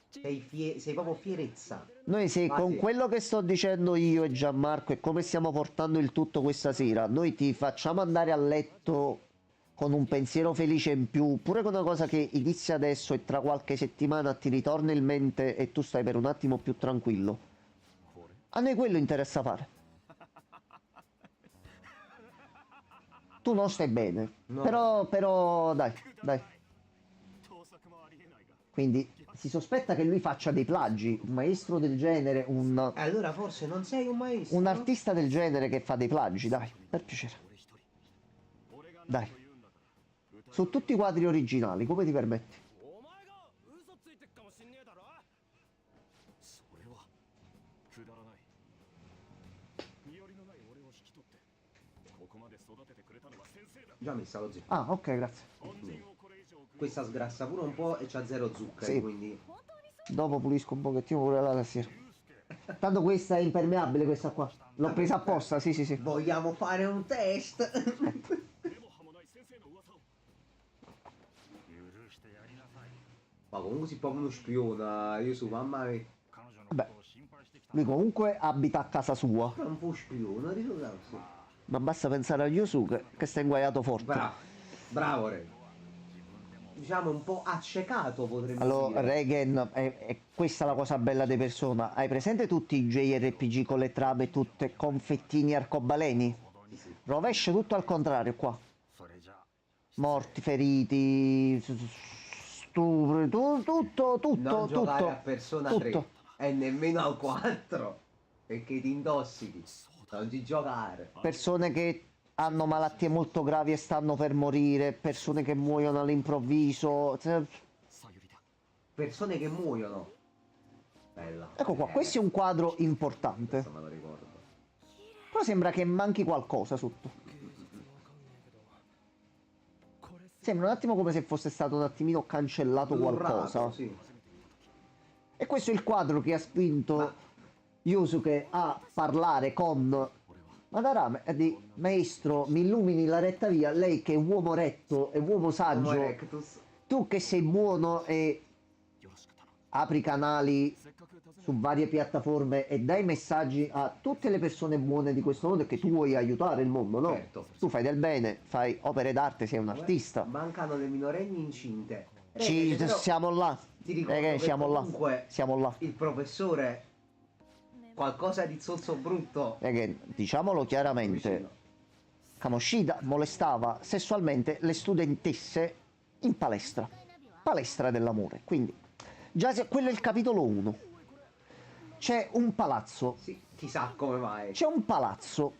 Sei proprio fierezza. Noi se Ah, con sì. quello che sto dicendo io e Gianmarco e come stiamo portando il tutto questa sera, noi ti facciamo andare a letto con un pensiero felice in più, pure con una cosa che inizia adesso e tra qualche settimana ti ritorna in mente e tu stai per un attimo più tranquillo. A noi quello interessa fare. Tu non stai bene, No. però dai. Quindi si sospetta che lui faccia dei plagi, un maestro del genere, Allora forse non sei un maestro. un artista del genere che fa dei plagi, dai, per piacere. Dai. Su tutti i quadri originali, come ti permetti? お前が嘘ついてっかもしんねえだろそれはくだらない身寄りのない俺を引き取ってここまで育ててくれたのは先生だ Già messa lo zio. Ah, ok, grazie. 恩人をこれ以上送り Questa sgrassa pure un po' e c'ha zero zuccheri, Sì. quindi... Dopo pulisco un pochettino pure la tastiera. Tanto questa è impermeabile, questa qua. L'ho presa apposta, sì, sì, sì. Vogliamo fare un test? 根も葉もない先生の噂を許してやりなさい Ma comunque si proprio uno spione, io su mamma mia. 彼女の Beh. ことを心配してきた Lui comunque abita a casa sua. È un po' spione, ricordarsi. Ma basta pensare a Yusuke che sta inguaiato forte. Bravo, bravo Re. Diciamo un po' accecato potremmo Allora, dire. Regen, è questa la cosa bella di Persona. Hai presente tutti i JRPG con le trame tutte confettini arcobaleni? Sì, sì. Rovescio tutto al contrario qua. それじゃあ Morti, feriti, stupri, tutto, Non giocare a tutto. Persona tutto. 3 e nemmeno al 4 perché ti intossichi. Non ci giocare. Persone che hanno malattie molto gravi e stanno per morire, persone che muoiono all'improvviso. さゆりだ Persone che muoiono. Bella. Ecco qua, questo è un quadro importante. Questo me lo ricordo. Però sembra che manchi qualcosa sotto. わかんねえけどこれ Sembra un attimo come se fosse stato un attimino cancellato qualcosa. Blurrato, sì. E questo è il quadro che ha spinto Ma- Yusuke a parlare con Madarame e di maestro, mi illumini la retta via, lei che è uomo retto e uomo saggio, Homo erectus. tu che sei buono e よろしく頼む apri canali せっかく訪ね su varie piattaforme e dai messaggi a tutte le persone buone di questo mondo e che tu vuoi aiutare il mondo, no? Certo. Tu fai del bene, fai opere d'arte, sei un artista. Mancano le minorenni incinte. Ci Però siamo là. ti ricordo che Siamo là. comunque Siamo là. il professore qualcosa di zozzo brutto. Diciamolo chiaramente, Vicino. Kamoshida molestava sessualmente le studentesse in palestra. Palestra dell'amore. Quindi, quello è il capitolo 1. C'è un palazzo. Sì, chissà come mai. C'è un palazzo.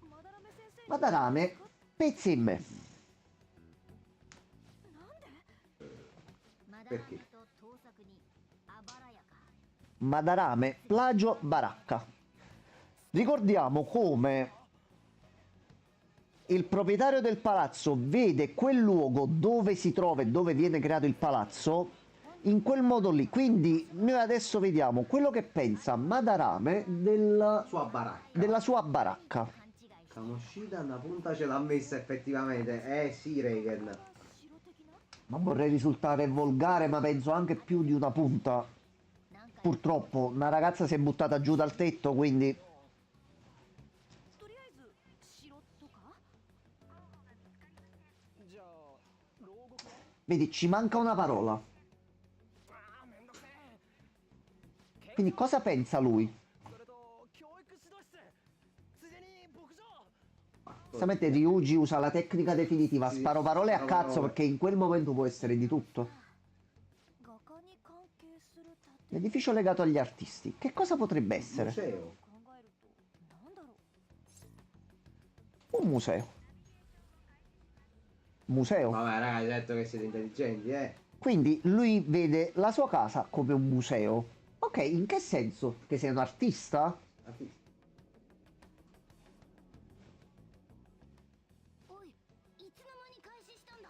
この表示まだらめ先生に Madarame, pezzi in me. なんで Perché? と盗作にあばらやか Madarame, plagio, baracca. Ricordiamo come il proprietario del palazzo vede quel luogo dove si trova e dove viene creato il palazzo in quel modo lì. Quindi noi adesso vediamo quello che pensa Madarame Sua baracca. della sua baracca. 勘違いして Kamoshida una punta ce l'ha messa effettivamente. Sì, Reigen. 城的な Ma vorrei risultare volgare, ma penso anche più di una punta. なんか Purtroppo una ragazza si è buttata giù dal tetto, quindi とりあえず城とか じゃあ牢獄は vedi, ci manca una parola. ああめんどくせえ Quindi cosa pensa lui? それと教育指導室ついでに牧場 Giustamente Ryuji usa la tecnica definitiva, Sì, sparo parole a sparo cazzo parole. perché in quel momento può essere di tutto. 画家に関係する建物 L'edificio legato agli artisti, che cosa potrebbe essere? Museo. 考えるとなんだろう Un museo. Museo. Vabbè, raga, hai detto che siete intelligenti, Quindi lui vede la sua casa come un museo. Ok, in che senso? Che sei un artista? おいいつの間に開始したんだ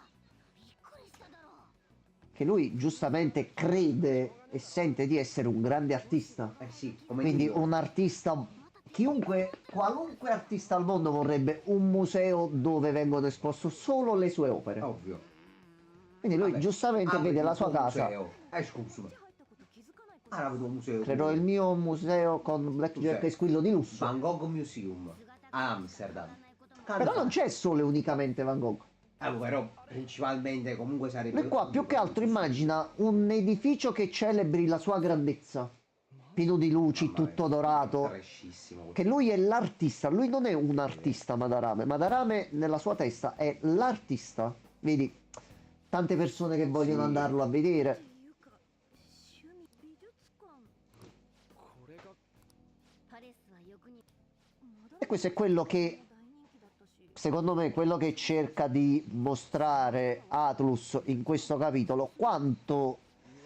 びっくりしただろう Che lui giustamente crede e sente di essere un grande artista. Sì, come Quindi Dio. un artista, qualunque artista al mondo vorrebbe un museo dove vengono esposte solo le sue opere. Ovvio. Quindi lui Vabbè, giustamente apri vede la il sua tuo casa. museo. Scusa. 入ったこと気づかないこと Ah, vedo un museo. Creerò il mio museo con blackjack e squillo di lusso. Van Gogh Museum a Amsterdam. Però non c'è solo e unicamente Van Gogh. Però principalmente comunque sarebbe... E qua più che altro immagina un edificio che celebri la sua grandezza. Pieno di luci, Mamma mia, tutto dorato. trashissimo. Che lui è l'artista, lui non è un artista Madarame. Madarame nella sua testa è l'artista. Vedi, tante persone che vogliono Sì. andarlo a vedere. っていうか趣味美術館これがパレスは欲に E questo è quello che, 大人気だったし secondo me, quello che cerca di mostrare Atlus in questo capitolo. Quanto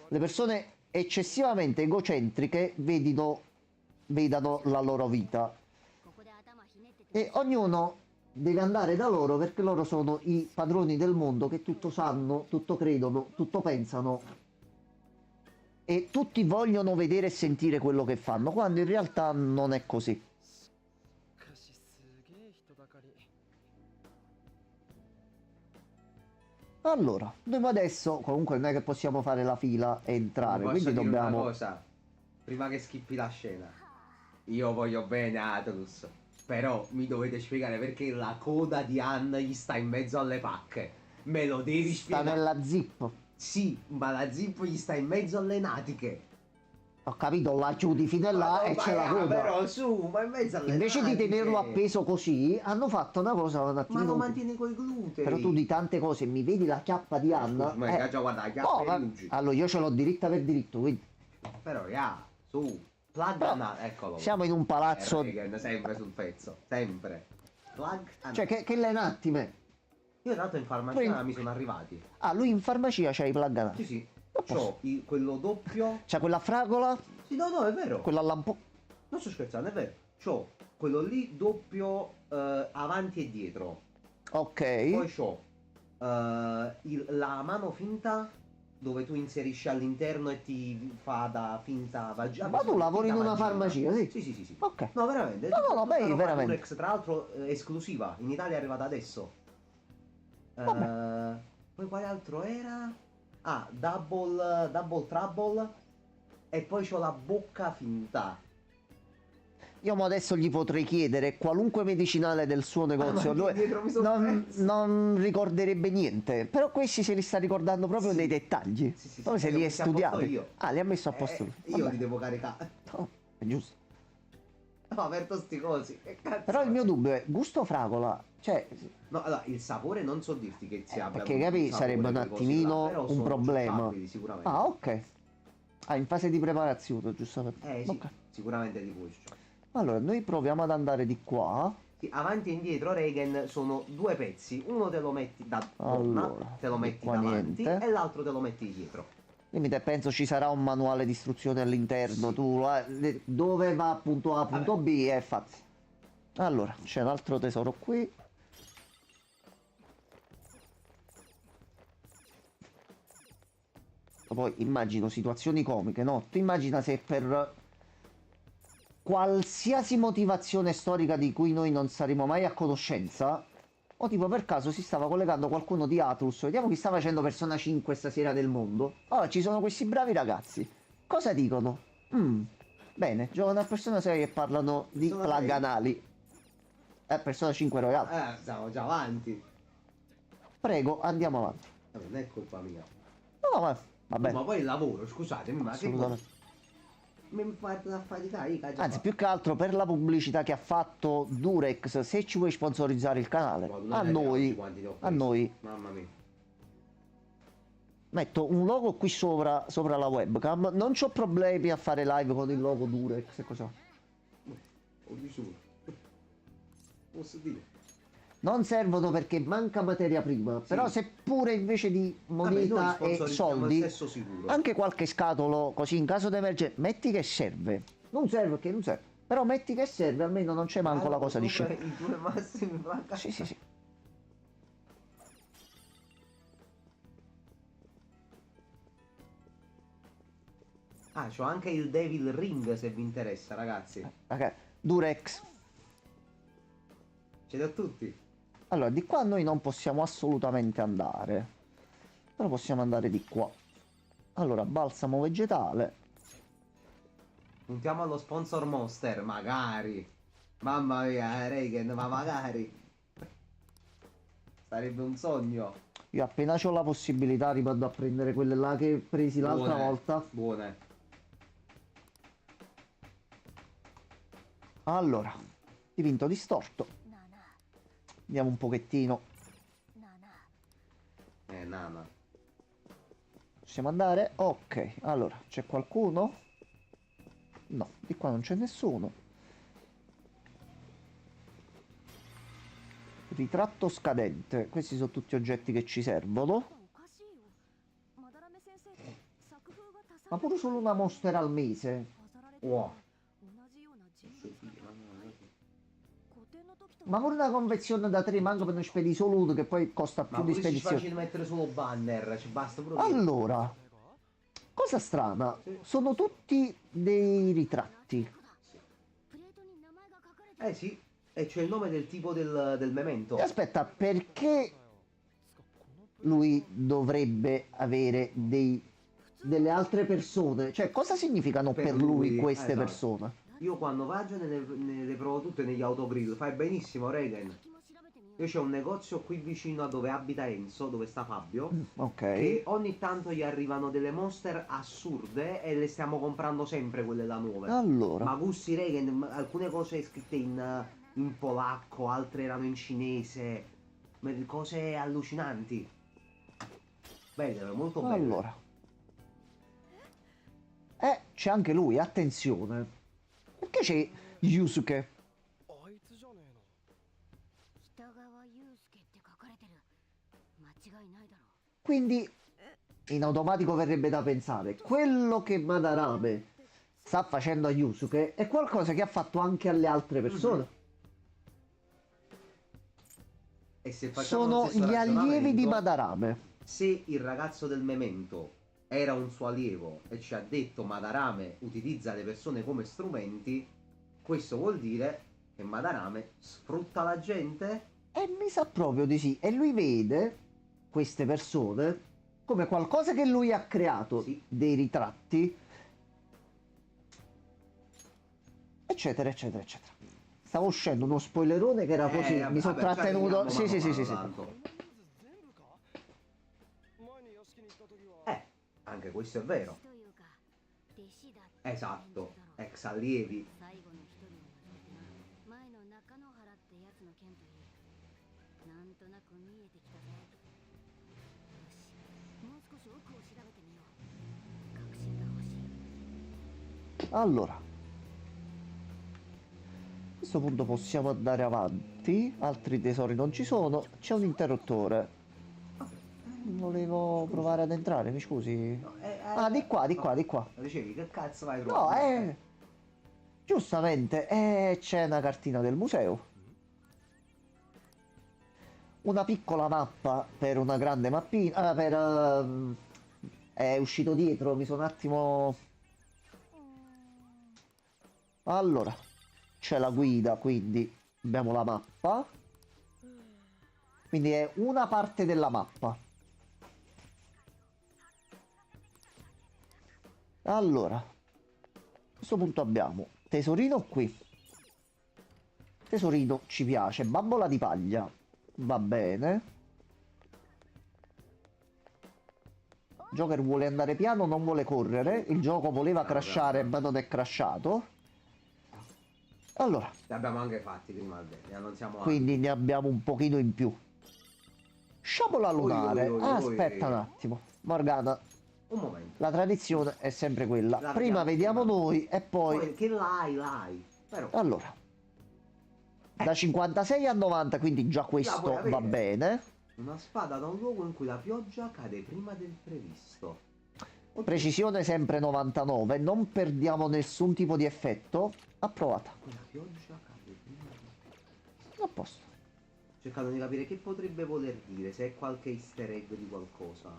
le persone eccessivamente egocentriche vedano la loro vita. ここで頭ひねってて E ognuno deve andare da loro perché loro sono i padroni del mondo che tutto sanno, tutto credono, tutto pensano e tutti vogliono vedere e sentire quello che fanno, quando in realtà non è così. しかしすげえ人だかり。 Allora, noi adesso comunque non è che possiamo fare la fila e entrare, Posso quindi dire una dobbiamo... cosa? Prima che schippi la scena. Io voglio bene a Atlus. Però mi dovete spiegare perché la coda di Anne gli sta in mezzo alle pacche. Me lo devi Sta spiegare. nella zip. Sì, ma la zip gli sta in mezzo alle natiche. Ho capito, la chiudi fino a là Ma e no, c'è la ma coda. però su, ma in mezzo alle Invece di natiche. tenerlo appeso così, hanno fatto una cosa un Ma attimino... lo mantieni coi glutei. Però tu di tante cose mi vedi la chiappa di Anna? Ma è già guarda, la chiappa No, e ma- luci. allora io ce l'ho diritta per diritto, quindi Però ya, su. Plug Però and eccolo. siamo in un palazzo... Reagan, sempre sul pezzo, sempre. Plug and Cioè, che le un attimo. Io tra l'altro in farmacia Prendi- mi sono arrivati. Ah, lui in farmacia c'ha i plug and Sì, sì. posso. C'ho quello doppio. c'ha quella fragola, Sì, no, no, è vero. quella lampo... Non sto scherzando, è vero. C'ho quello lì doppio avanti e dietro. Ok. Poi c'ho la mano finta dove tu inserisci all'interno e ti fa da finta vagina. Ma tu lavori in una farmacia, sì? Sì, sì, sì, sì. Ok. No, veramente. No, no, no, Tutta beh, roba veramente. Durex, tra l'altro esclusiva. In Italia è arrivata adesso. Vabbè. Poi quale altro era? Ah, double trouble. E poi c'ho la bocca finta. Io mo adesso gli potrei chiedere qualunque medicinale del suo negozio. ma Lui dietro mi sono perso. non ricorderebbe niente. Però questi se li sta ricordando proprio Sì. dei dettagli. Sì, sì, Poi sì, se li li è ho messi a posto studiati. io. Ah, li ha messo a posto lui. Io Vabbè. li devo caricare. No, è giusto. Ho aperto sti cosi. Che cazzo Però il mio è? dubbio è gusto fragola. Cioè, No, allora, il sapore non so dirti che si abbia. perché un capi, sapore sarebbe un quei cosi attimino là, però un sono problema. accettabili sicuramente. Ah, ok. Ah, in fase di preparazione, giustamente. Sì, Ok. sicuramente di cuocio. Allora, noi proviamo ad andare di qua. Sì, avanti e indietro Reagan sono due pezzi, uno te lo metti da donna, Allora, te lo di metti qua davanti niente. e l'altro te lo metti dietro. Quindi penso ci sarà un manuale di istruzione all'interno. Tu dove va punto A, punto B e fatti. Allora, c'è un altro tesoro qui. Poi immagino situazioni comiche, no? Tu immagina se per qualsiasi motivazione storica di cui noi non saremo mai a conoscenza, o tipo per caso si stava collegando qualcuno di Atlus, vediamo chi sta facendo Persona 5 stasera del mondo. Oh, ci sono questi bravi ragazzi. Cosa dicono? Bene, giocano a Persona 6 e parlano di Persona plug 6. anali. Persona 5 Royale. Siamo già avanti. Prego, andiamo avanti. Non è colpa mia. No, ma va bene. Ma poi il lavoro, scusatemi, ma che Assolutamente. mi fate affaticare, io già Anzi, fa- più che altro per la pubblicità che ha fatto Durex, se ci vuoi sponsorizzare il canale, Madonna, a oggi noi, quanti ne ho a presi. noi, Mamma mia. metto un logo qui sopra la webcam, non c'ho problemi a fare live con il logo Durex e cosa. Ho vissuto. Posso dire. Non servono perché manca materia prima, però seppure invece di moneta noi e sponsorizziamo soldi, il sesso sicuro. anche qualche scatolo così in caso di emergenza, metti che serve. Non serve perché non serve, però metti che serve, almeno non c'è manco la cosa di sopra scemo. I due massimi placca. Sì, sì, sì. Ah, c'ho anche il Devil Ring se vi interessa, ragazzi. Ok, Durex. Ce li ho tutti. Allora, di qua noi non possiamo assolutamente andare. Però possiamo andare di qua. Allora, balsamo vegetale. Puntiamo allo sponsor Monster, magari. Mamma mia, Reagan, ma magari. Sarebbe un sogno. Io appena ho la possibilità rivado a prendere quelle là che presi l'altra Buone, volta. Buone. Allora, dipinto distorto. なあなあ Andiamo un pochettino. なあなあ Nana. Possiamo andare? Ok, allora, c'è qualcuno? No, di qua non c'è nessuno. Ritratto scadente. Questi sono tutti oggetti che ci servono. おかしいよまだらめ先生って Ma pure solo una mostra al mese. Wow. Ma pure una confezione da 3 manco per non spedire solo uno che poi costa Ma più di pure ci spedizione. facili mettere solo banner, ci basta pure Allora, cosa strana, sono tutti dei ritratti. Sì, e c'è il nome del tipo del memento. E aspetta, perché lui dovrebbe avere delle altre persone? Cioè, cosa significano per lui queste esatto. persone? Io quando vado ne provo tutte negli autogrill. Fai benissimo, Regen. Io c'ho un negozio qui vicino a dove abita Enzo, dove sta Fabio. Ok. Che ogni tanto gli arrivano delle monster assurde e le stiamo comprando sempre quelle da nuove. Allora, Ma gusti Regen, alcune cose scritte in polacco, altre erano in cinese. Cose allucinanti. Belle, molto belle. allora. C'è anche lui, attenzione. Perché c'è Yusuke? あいつじゃねえの。北川悠介って書かれてる。間違いないだろう。 Quindi in automatico verrebbe da pensare, quello che Madarame sta facendo a Yusuke è qualcosa che ha fatto anche alle altre persone. E se facciamo Sono lo stesso gli allievi di ragionamento, Madarame. se il ragazzo del memento era un suo allievo e ci ha detto Madarame utilizza le persone come strumenti, questo vuol dire che Madarame sfrutta la gente? E mi sa proprio di sì. E lui vede queste persone come qualcosa che lui ha creato, Sì. dei ritratti, eccetera, eccetera, eccetera. Stavo uscendo uno spoilerone che era così, mi sono trattenuto. Sì, sì, sì, sì, sì. 全部か前に屋敷に行った時は。 Anche questo è vero. というか、弟子だって感じだろう。 Esatto, ex allievi. 最後の一人を除いてな、前の中野原ってやつの件といい、なんとなく見えてきたぜ。よし、もう少し奥を調べてみよう。確信が欲しい。 Allora, a questo punto possiamo andare avanti. Altri tesori non ci sono. C'è un interruttore. Volevo provare ad entrare, mi scusi. Ah, di qua, di qua, di qua. Dicevi, che cazzo vai No, trovare? giustamente, c'è una cartina del museo. Una piccola mappa per una grande mappina. È uscito dietro, mi sono un attimo... Allora, c'è la guida, quindi abbiamo la mappa. Quindi è una parte della mappa. Allora, a questo punto abbiamo tesorino qui. Tesorino ci piace. Bambola di paglia. Va bene. Joker vuole andare piano, non vuole correre. Il gioco voleva crashare, ma non è crashato. Allora, Li abbiamo anche fatti prima al bene, non siamo quindi ne abbiamo un pochino in più. Sciabola lunare. oi, oi, Aspetta un attimo. Morgana, un momento. la tradizione è sempre quella. La Prima vediamo. vediamo noi e poi... Poi che l'hai. Però Allora, da 56 a 90, quindi già questo puoi avere. va bene. una spada da un luogo in cui la pioggia cade prima del previsto. Precisione sempre 99, non perdiamo nessun tipo di effetto. Approvata. La pioggia cade prima del previsto. A posto. Cercando di capire che potrebbe voler dire, se è qualche easter egg di qualcosa.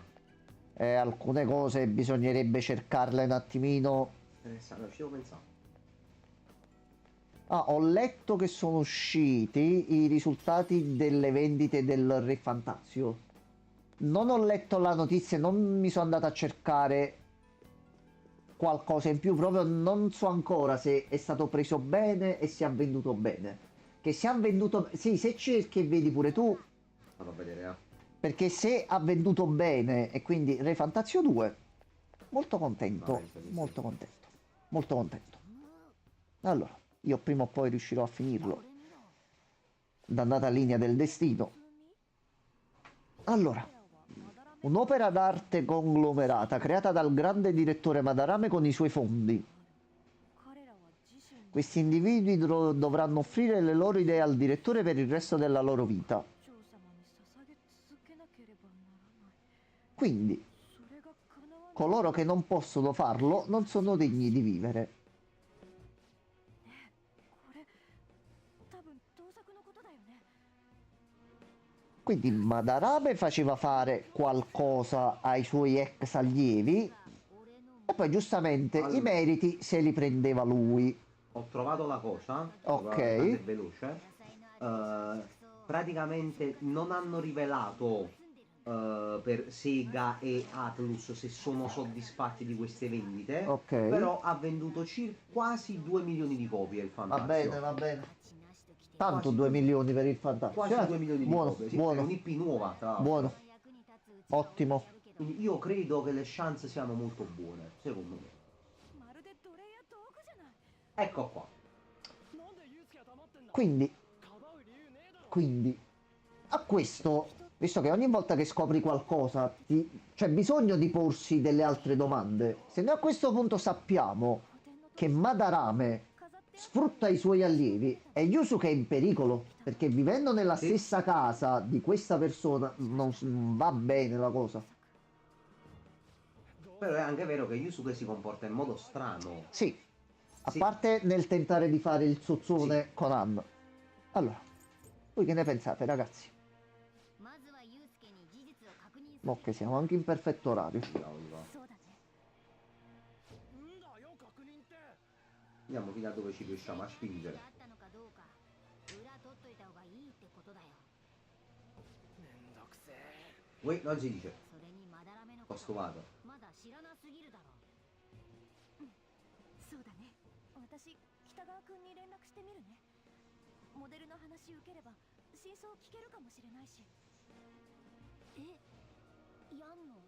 Alcune cose bisognerebbe cercarle un attimino. Interessante, ci devo pensare. Ah, ho letto che sono usciti i risultati delle vendite del Re Fantazio. Non ho letto la notizia, non mi sono andato a cercare qualcosa in più, proprio non so ancora se è stato preso bene e si è venduto bene. Che si è venduto... Sì, se cerchi e vedi pure tu, Vado a vedere, perché se ha venduto bene e quindi Re Fantazio 2, molto contento, No, penso di sì. molto contento, molto contento. Allora, io prima o poi riuscirò a finirlo. Dannata linea del destino. Allora, un'opera d'arte conglomerata creata dal grande direttore Madarame con i suoi fondi. Questi individui dovranno offrire le loro idee al direttore per il resto della loro vita. Quindi, coloro che non possono farlo non sono degni di vivere. これ多分盗作のことだよね。 Quindi Madarame faceva fare qualcosa ai suoi ex allievi e poi giustamente i meriti se li prendeva lui. Ho trovato la cosa. Ok. Guardate, è veloce. Praticamente non hanno rivelato per Sega e Atlus se sono soddisfatti di queste vendite. Ok. Però ha venduto quasi 2 milioni di copie il Va Fantasio. bene, va bene. Tanto 2 milioni per il fantasma. Quasi 2 milioni di buono, copie. Sì, buono, è un'IP nuova, tra l'altro. buono. Ottimo. Quindi io credo che le chance siano molto buone, secondo me. まるで奴隷や道具じゃない。 Ecco qua. なんでユウスケは黙ってんだ Quindi, かばう理由ねえだろ quindi, a questo, visto che ogni volta che scopri qualcosa c'è bisogno di porsi delle altre domande, se noi a questo punto sappiamo che Madarame sfrutta i suoi allievi e Yusuke è in pericolo, perché vivendo nella Sì. stessa casa di questa persona non va bene la cosa. Però è anche vero che Yusuke si comporta in modo strano. Sì, a Sì. parte nel tentare di fare il zozzone Sì. con Ann. Allora, voi che ne pensate, ragazzi? まずはユウスケに事実を確認する。 Mo' che siamo anche in perfetto orario. そうだね。んだよ確認って Vediamo fino a dove ci riusciamo a あ spingere. ったのかどうか裏取っといた方がいいってことだよ。めんどくせえ Uè, non si dice. それにまだらめのこ Ho と stufato. まだ知らなすぎるだろう。そうだね。私北川くんに連絡してみるね。モデルの話受ければ真相聞けるかもしれないし。え、やんの？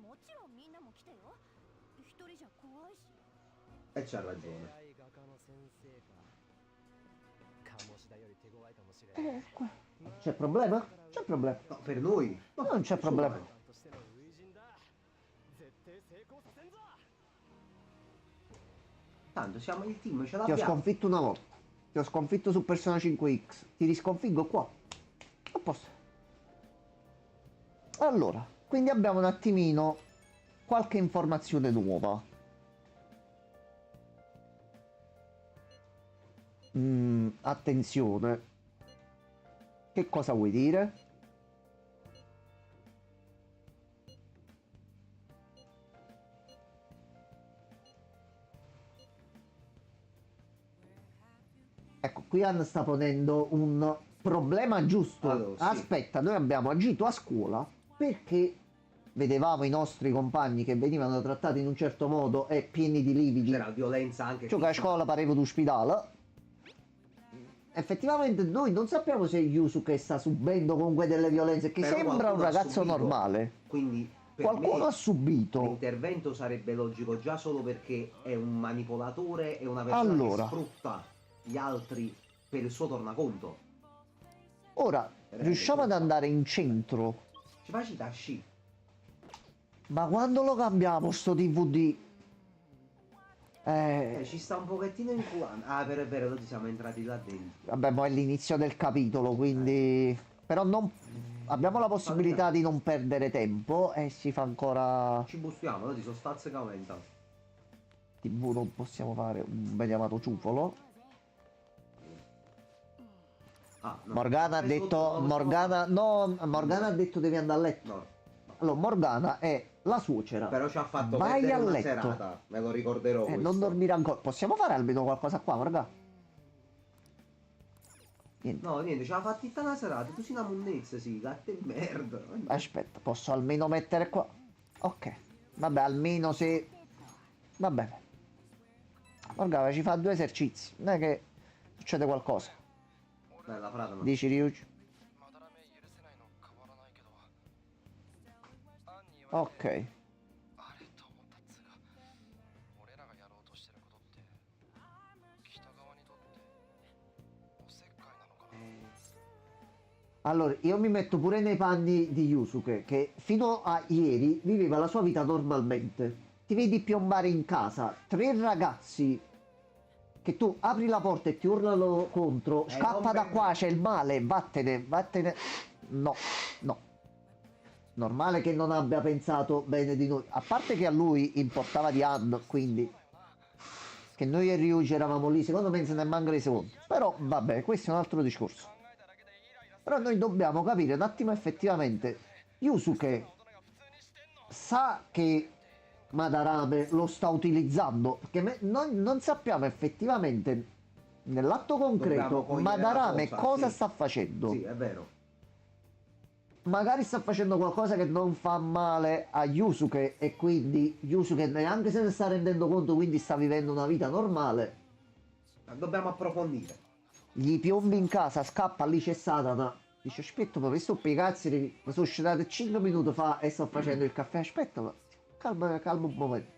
もちろんみんなも来てよ。一人じゃ怖いし。 E c'ha ragione. AI 画家の先生か鴨志田より手強いかもしれない C'è problema? C'è problema. No, per noi. No, Non c'è problema. としての初陣だ絶対成功させんぞ Tanto siamo il team, ce Ti ho l'abbiamo. sconfitto una volta. Ti ho sconfitto su Persona 5X. Ti risconfiggo qua. A posto. Allora, quindi abbiamo un attimino qualche informazione nuova. Attenzione. Che cosa vuoi dire? Ecco, qui Ann sta ponendo un problema giusto. Allora, sì. Aspetta, noi abbiamo agito a scuola perché vedevamo i nostri compagni che venivano trattati in un certo modo e pieni di lividi. C'era violenza anche. Cioè che a scuola pareva d'ospedale. Effettivamente noi non sappiamo se Yusuke sta subendo comunque delle violenze, che Però sembra un qualcuno ha ragazzo subito. normale. Quindi per Qualcuno me ha subito. l'intervento sarebbe logico già solo perché è un manipolatore e una persona Allora. che sfrutta gli altri per il suo tornaconto. Ora, riusciamo ad andare in centro. Ci facci Tashi. Ma quando lo cambiamo sto DVD? Ci sta un pochettino inculando. Ah, è vero, tutti siamo entrati là dentro. Vabbè, ma è l'inizio del capitolo, quindi... Però non... Abbiamo la possibilità di non perdere tempo e si fa ancora... Ci bustiamo, ti sono stazze che aumentano. TV non possiamo fare un ben chiamato ciufolo. Ah, no. Morgana ha detto... Morgana... No, Morgana ha detto devi andare a letto. No. Allora, Morgana è la suocera. Però ci ha fatto Vai perdere a una letto. serata. Me lo ricorderò questo. Non dormire ancora. Possiamo fare almeno qualcosa qua, Morgana? Niente. No, niente, ci ha fatto tutta una serata. Tu sei una monnezza, sì, gatte e merda. Aspetta, posso almeno mettere qua? Ok. Vabbè, almeno se... Va bene. Morgana ci fa 2 esercizi. Non è che succede qualcosa. Bella frase, ma... Dici, Ryuji? まだらめ許せないの変わらないけどアンに言われ Ok. てあれと思ったっつうか俺らがやろうとしてることって北側にとっておせっかいなのかな Allora, io mi metto pure nei panni di Yusuke, che fino a ieri viveva la sua vita normalmente. Ti vedi piombare in casa 3 ragazzi che tu apri la porta e ti urlano contro, scappa non da per qua, me. c'è il male, vattene, vattene. No, no. Normale che non abbia pensato bene di noi. A parte che a lui importava di Han, quindi che noi e Ryuji eravamo lì, secondo me se ne manca i secondi. Però vabbè, questo è un altro discorso. Però noi dobbiamo capire un attimo effettivamente. Yusuke sa che Madarame lo sta utilizzando, perché noi non sappiamo effettivamente nell'atto Dobbiamo concreto cogliere Madarame la cosa, cosa sì. sta facendo. Sì, è vero. Magari sta facendo qualcosa che non fa male a Yusuke e quindi Yusuke neanche se ne sta rendendo conto, quindi sta vivendo una vita normale. Dobbiamo approfondire. Gli piombi in casa, scappa, lì c'è Satana. Dice aspetta, ma sto per i cazzi, mi sono uscito 5 minuti fa e sto facendo il caffè, aspetta, ma calma, calma un momento.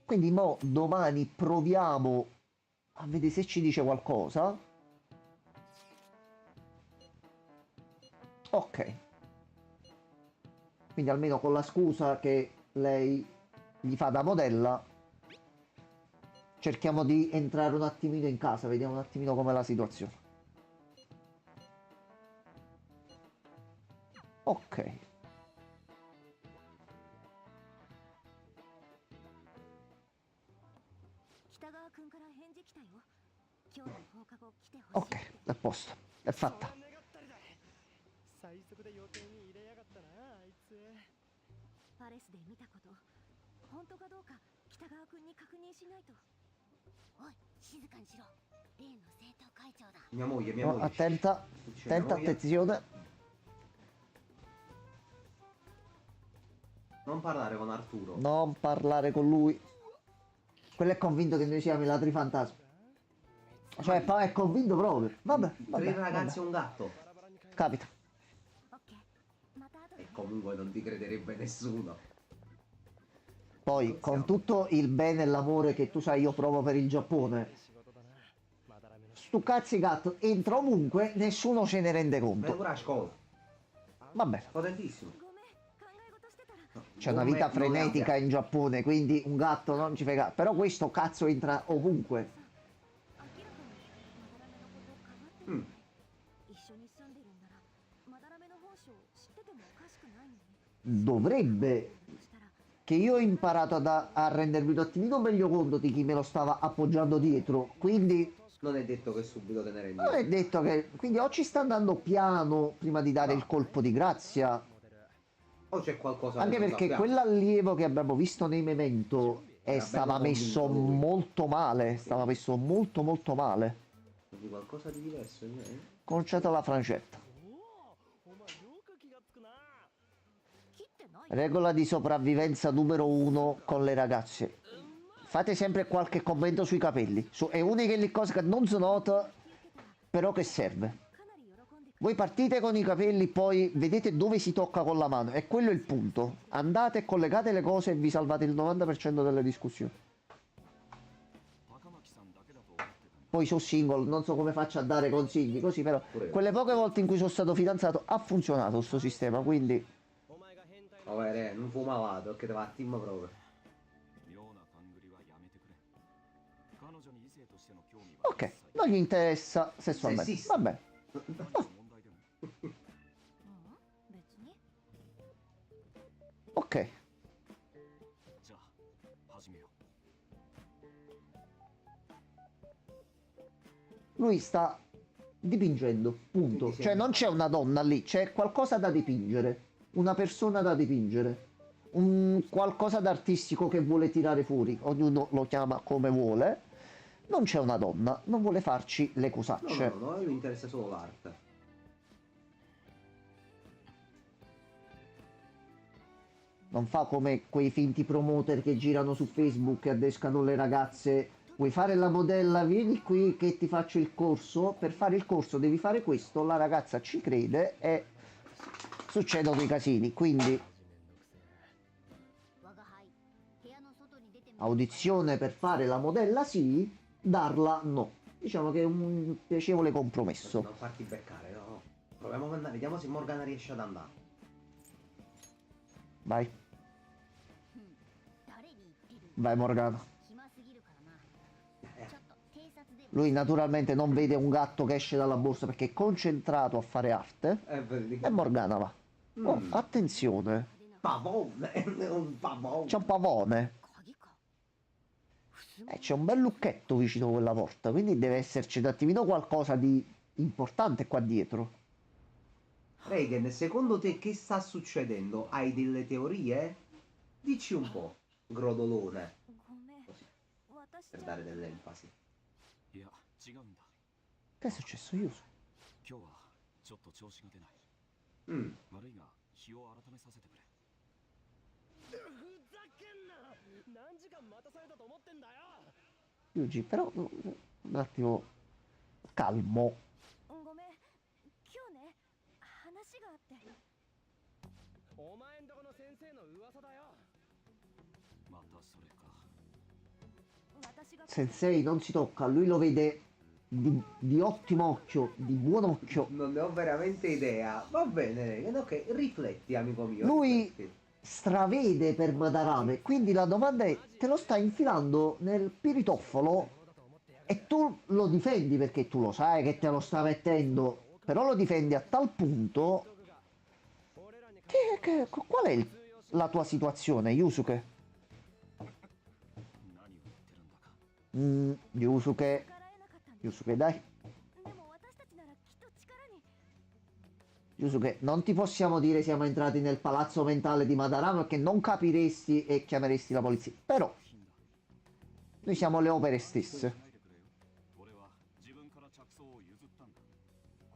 Quindi mo domani proviamo a vedere se ci dice qualcosa. Ok. Quindi almeno con la scusa che lei gli fa da modella, cerchiamo di entrare un attimino in casa, vediamo un attimino com'è la situazione. Ok. Ok, è a posto, è fatta. 最速で予定に入れやがったなあいつ。パレスで見たこと本当かどうか北川君に確認しないと。おい静かにしろ。例の生徒会長だ。 Mia moglie, mia Oh, moglie. attenta, Dice mia attenta, moglie, attenzione. non parlare con Arturo. Non parlare con lui. Quello è convinto che noi siamo i ladri fantasmi. Cioè, è convinto proprio. Vabbè, vabbè, Tre ragazzi e vabbè. un gatto. Capita. オッケーまた後で E comunque non ti crederebbe nessuno. Poi, con tutto il bene e l'amore che tu sai io provo per il Giappone, 仕事だな。まだらめの stu cazzi gatto entra ovunque, nessuno se ne rende Ma conto. pure a scuola. Va bene. Potentissimo. ごめん考え事してたら C'è una vita frenetica in Giappone, quindi un gatto non ci frega. Però questo cazzo entra ovunque. 明らかにまだらめのことをかばってるよね、うん一緒に住んでるんならまだらめの本性知っててもおかしくないのに Dovrebbe そしたら che io ho imparato a rendermi un attimino meglio conto di chi me lo stava appoggiando dietro. Quindi Non è detto che subito te ne rendi non è conto. detto che... Quindi o ci sta andando piano prima di dare il colpo di grazia. O c'è qualcosa Anche che non perché sappiamo. quell'allievo che abbiamo visto nei Memento Era stava bello messo convinto lui. molto male. Stava messo molto molto male. Di qualcosa di diverso, Conciata la francetta. おお前よく気がつくな。切ってない Regola di sopravvivenza numero 1 con le ragazze. Fate sempre qualche commento sui capelli. È una di quelle cose che non si nota, però che serve. かなり喜んでく Voi partite con i capelli, poi vedete dove si tocca con la mano. E quello è il punto. Andate e collegate le cose e vi salvate il 90% delle discussioni. Poi sono single, non so come faccio a dare consigli così, però Pure io. quelle poche volte in cui sono stato fidanzato ha funzionato questo sistema, quindi お前が変態 Vabbè, non fumavate, perché te va a team proprio. 妙な勘繰りはやめてくれ。彼女に異性としての興味は ok, non gli interessa sessualmente. Sessista. Vabbè, 問題でも。うん別に ok. じゃあ始めよう。 Lui sta dipingendo, punto. Quindi Cioè non c'è una donna lì, c'è qualcosa da dipingere, una persona da dipingere, un qualcosa d'artistico che vuole tirare fuori, ognuno lo chiama come vuole. Non c'è una donna, non vuole farci le No, cosacce. no, no, a lui interessa solo l'arte. Non fa come quei finti promoter che girano su Facebook e adescano le ragazze. Vuoi fare la modella? Vieni qui che ti faccio il corso. Per fare il corso devi fare questo. La ragazza ci crede e succedono i casini. Quindi 我が輩部屋の外に出てみ audizione per fare la modella sì, darla no. Diciamo che è un piacevole compromesso. Non farti beccare, no. Proviamo ad andare, vediamo se Morgana riesce ad andare. Vai, 誰に言ってる vai Morgana. 暇すぎるからなちょっと偵察で Lui naturalmente non vede un gatto che esce dalla borsa perché è concentrato a fare arte. vedi. E Morgana va. Oh, attenzione. Pavone, è un pavone. C'è un pavone. 鍵か C'è un bel lucchetto vicino a quella porta, quindi deve esserci un attimino qualcosa di importante qua dietro. Regan, secondo te che sta succedendo? Hai delle teorie? Dici un po', grodolone, ごめん così, 私 per じゃ dare dell'enfasi. いや違うんだ Che è successo, Yusu? 今日はちょっと調子が出ない Mm. 悪いが日を改めさせてくれ ふざけんな。何時間待たされたと思ってんだよ。 Yuji, però un attimo calmo. ごめん今日ね話があって お前んとこの先生の噂だよ。 またそれか 私が Sensei non si tocca, lui lo vede di ottimo occhio, di buon occhio. Non ne ho veramente idea. Va bene, Regan, ok, rifletti, amico mio. Lui rifletti. stravede per Madarame, quindi la domanda è, te lo stai infilando nel piritoffolo e tu lo difendi perché tu lo sai che te lo sta mettendo, però lo difendi a tal punto qual è la tua situazione, Yusuke? 何を言ってるんだか Yusuke, 逆らえなかったんだ Yusuke dai, でも私たちならきっと力に Yusuke, non ti possiamo dire siamo entrati nel palazzo mentale di Madarame perché non capiresti e chiameresti la polizia, però noi siamo le opere stesse. ないでくれよ俺は自分から着想を譲ったんだ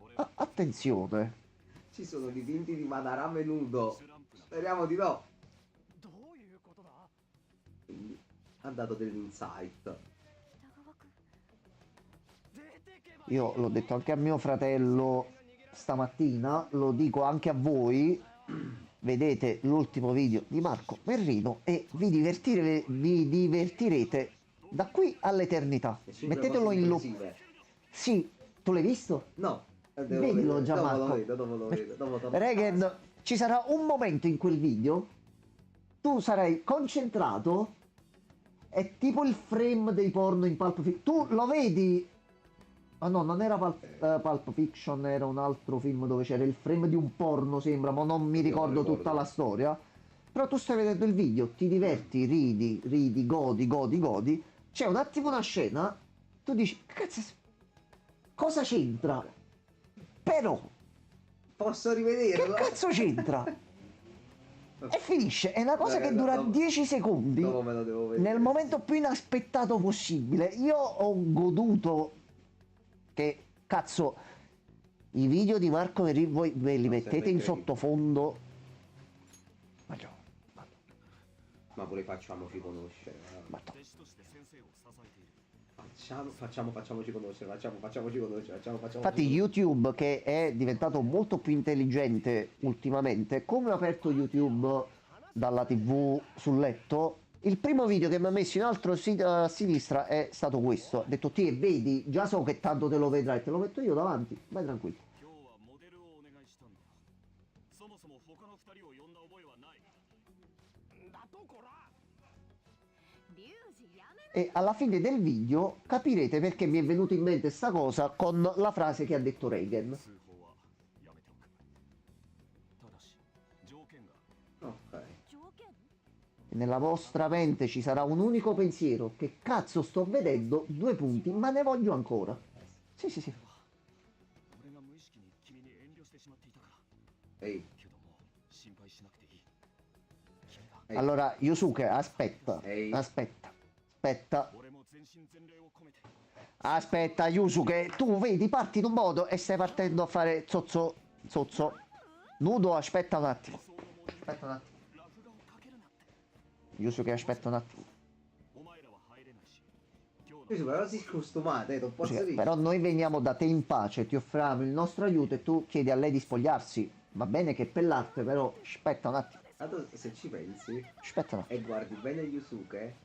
これは Attenzione, Ci sono dipinti di Madarame nudo. スランプだ Speriamo di no. どういうことだ。 Quindi ha dato dell'insight. 北川君 出てけば。 io l'ho detto anche a mio fratello stamattina, lo dico anche a voi, vedete l'ultimo video di Marco Merrino e vi divertirete da qui all'eternità. Le cinque Mettetelo cose in loop. impressive. Sì, tu l'hai visto? No. Vedilo, vedere. Gianmarco. Dopo lo vedo, dopo lo vedo. Dopo torno a Regan, casa. ci sarà un momento in quel video, tu sarai concentrato, è tipo il frame dei porno in Pulp Fiction. Tu lo vedi? Ah no, non era Pulp Fiction, era un altro film dove c'era il frame di un porno, sembra, ma non mi ricordo tutta la storia. Però tu stai vedendo il video, ti diverti, ridi, godi. C'è un attimo una scena, tu dici, cazzo, cosa c'entra? Però, Posso che rivederlo? cazzo c'entra? E finisce, è una cosa Dai, che dura dopo- 10 secondi, Dopo me lo devo vedere. nel momento più inaspettato possibile. Io ho goduto che, cazzo, i video di Marco Merri, voi ve li No, mettete sempre in incredibile. sottofondo. Ma già, Ma pure facciamoci conoscere. ma to- 弟子として先生を支えている Facciamoci conoscere. Facciamoci conoscere. Infatti YouTube, che è diventato molto più intelligente ultimamente, come ho aperto YouTube dalla TV sul letto, il primo video che mi ha messo in alto a sinistra è stato questo. Ha detto, ti vedi, già so che tanto te lo vedrai, te lo metto io davanti, vai tranquillo. 今日はモデルをお願いしたんだそもそも他の二人を呼んだ覚えはないだとこら。リュウジやめ E alla fine del video capirete perché mi è venuta in mente sta cosa con la frase che ha detto Reagan. 通報はやめておくただし条件が Ok. 条件 Nella vostra mente ci sarà un unico pensiero, che cazzo sto vedendo, 2 punti, ma ne voglio ancora. Sì. 俺が無意識に君に遠慮してしまっていたから Ehi, けどもう心配しなくていい君が ehi. Allora, Yusuke, aspetta, Ehi. aspetta, 俺も全身全霊を込めて aspetta, Yusuke, tu vedi, parti in un modo e stai partendo a fare zozzo. Nudo, aspetta un attimo. そう思う Aspetta un attimo. ラフ画をかけるなって Yusuke, aspetta un attimo. お前らは入れないし今日 Questo の però si costumate, non posso Yusuke, dire. però noi veniamo da te in pace, ti offriamo il nostro aiuto e tu chiedi a lei di spogliarsi. Va bene che per l'arte, però aspetta un attimo. Tanto se ci pensi Aspetta un attimo. e guardi bene Yusuke,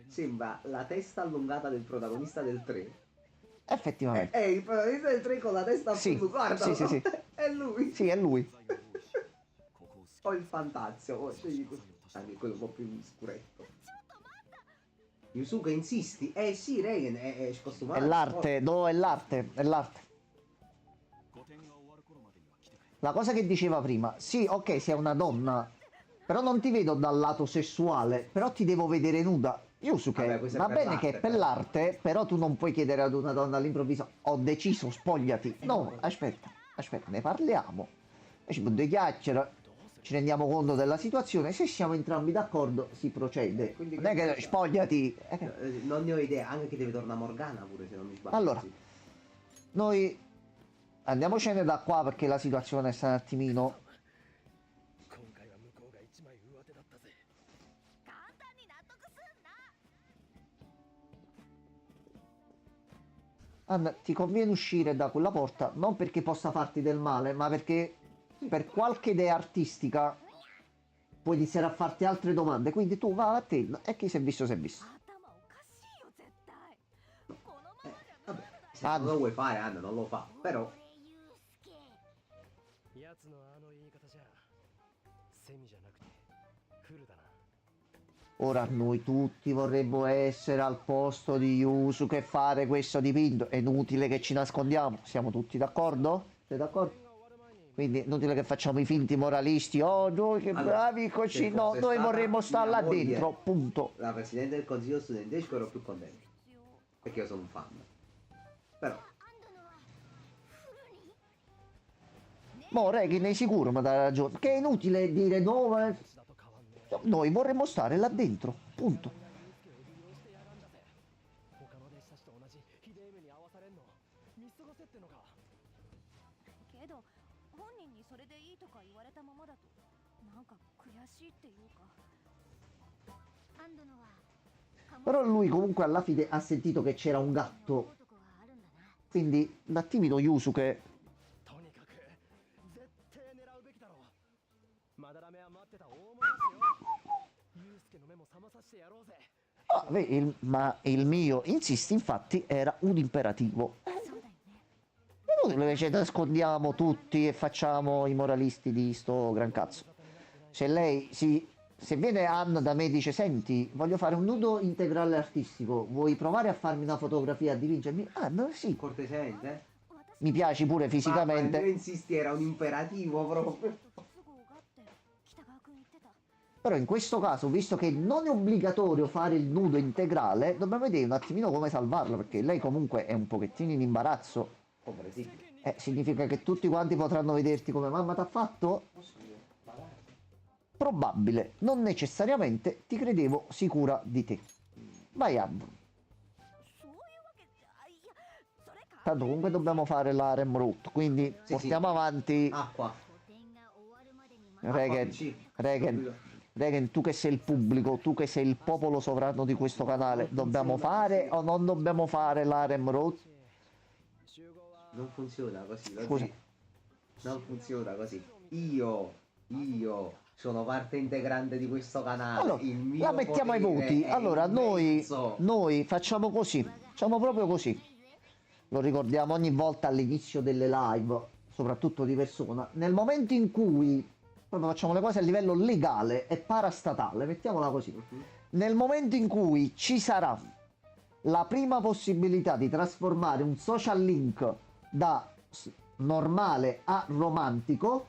sembra la testa allungata del protagonista del 3. Effettivamente. Il protagonista del 3 con la testa Sì, guarda. sì. È lui. Sì, è lui. 材が多いしここを好き O il fantazio, scegli questo. Anche quello un po' più scuretto. Yusuke insisti? Eh sì, Reigen è scostumato. È l'arte, no, è l'arte, è l'arte. 個展が終わる頃までには来てくれ。 La cosa che diceva prima, sì, ok, sei una donna, però non ti vedo dal lato sessuale, però ti devo vedere nuda. Yusuke, Vabbè, questo è va per bene l'arte, che è per l'arte, però tu non puoi chiedere ad una donna all'improvviso, ho deciso, spogliati. No, aspetta, ne parliamo. E ci due chiacchiere, ci rendiamo conto della situazione, se siamo entrambi d'accordo si procede. Quindi Non è che che- spogliati. Non ne ho idea, anche che deve tornare Morgana pure se non mi sbaglio. Allora. Sì. Noi andiamocene da qua perché la situazione sta un attimino. 今回は向こうが一枚上手だったぜ。簡単に納得すんな。 Anna, ti conviene uscire da quella porta non perché possa farti del male, ma perché per qualche idea artistica puoi iniziare a farti altre domande. Quindi tu va a te e chi si è visto si è visto. 頭おかしいよ絶対。このままじゃ Vabbè, se Anna. non lo vuoi fare, Anna, non lo fa. Però, やつのあの言い方じゃセミじゃなくてフルだな。 Ora noi tutti vorremmo essere al posto di Yusuke e fare questo dipinto. È inutile che ci nascondiamo. Siamo tutti d'accordo? Sei d'accordo? Quindi è inutile che facciamo i finti moralisti. Oh, noi che Allora, bravi così. se No, fosse noi stata vorremmo stare mia là moglie, dentro. Punto. la presidente del consiglio studentesco ero più contento. Perché io sono un fan. Però, Mo Regin è sicuro, ma dà ragione. Che è inutile dire no, ma... だと変わんねえ。 Noi vorremmo stare là dentro. Punto. 他の弟子たちと同じひでえ目に遭わされんの見過ごせってのか。けど本人にそれでいいとか言われたままだとなんか悔しいっていうか。安堵のは Però lui comunque alla fine ha sentito che c'era un gatto. 男があるんだな。 Quindi un attimino Yusuke. とにかく絶対狙うべきだろう。まだらめは待ってた大物ですよ。ユウスケの目も覚まさせてやろうぜ。 Ah, ma il mio, insisti, infatti, era un imperativo. そうだよね。 È inutile che ci nascondiamo tutti e facciamo i moralisti di sto gran cazzo. Se lei si... Se viene Anna da me e dice, senti, voglio fare un nudo integrale artistico, vuoi provare a farmi una fotografia a dipingermi? Ah, no, sì, cortesemente. mi piaci pure Ma io fisicamente. insisti, era un imperativo proprio. 不都合がって北川君言ってた。 Però in questo caso, visto che non è obbligatorio fare il nudo integrale, dobbiamo vedere un attimino come salvarlo, perché lei comunque è un pochettino in imbarazzo. Comprensibile. Significa che tutti quanti potranno vederti come mamma t'ha fatto? Probabile, non necessariamente, ti credevo sicura di te. Vai Anna. そういうわけじゃいやそれか。 Tanto comunque dobbiamo fare la Rem Route, quindi Sì, portiamo avanti. Acqua. 個展が終わるまでに Regen, Sì. Regen, Regen, tu che sei il pubblico, tu che sei il popolo sovrano di questo canale, dobbiamo fare o non dobbiamo fare la Rem Route? 集合は Non funziona così. Scusa. Non funziona così. Io sono parte integrante di questo canale. Allora, il mio la mettiamo ai potere voti. è Allora, immenso. noi facciamo così. Facciamo proprio così. Lo ricordiamo ogni volta all'inizio delle live, soprattutto di persona. Nel momento in cui proprio facciamo le cose a livello legale e parastatale, mettiamola così. Nel momento in cui ci sarà la prima possibilità di trasformare un social link da normale a romantico,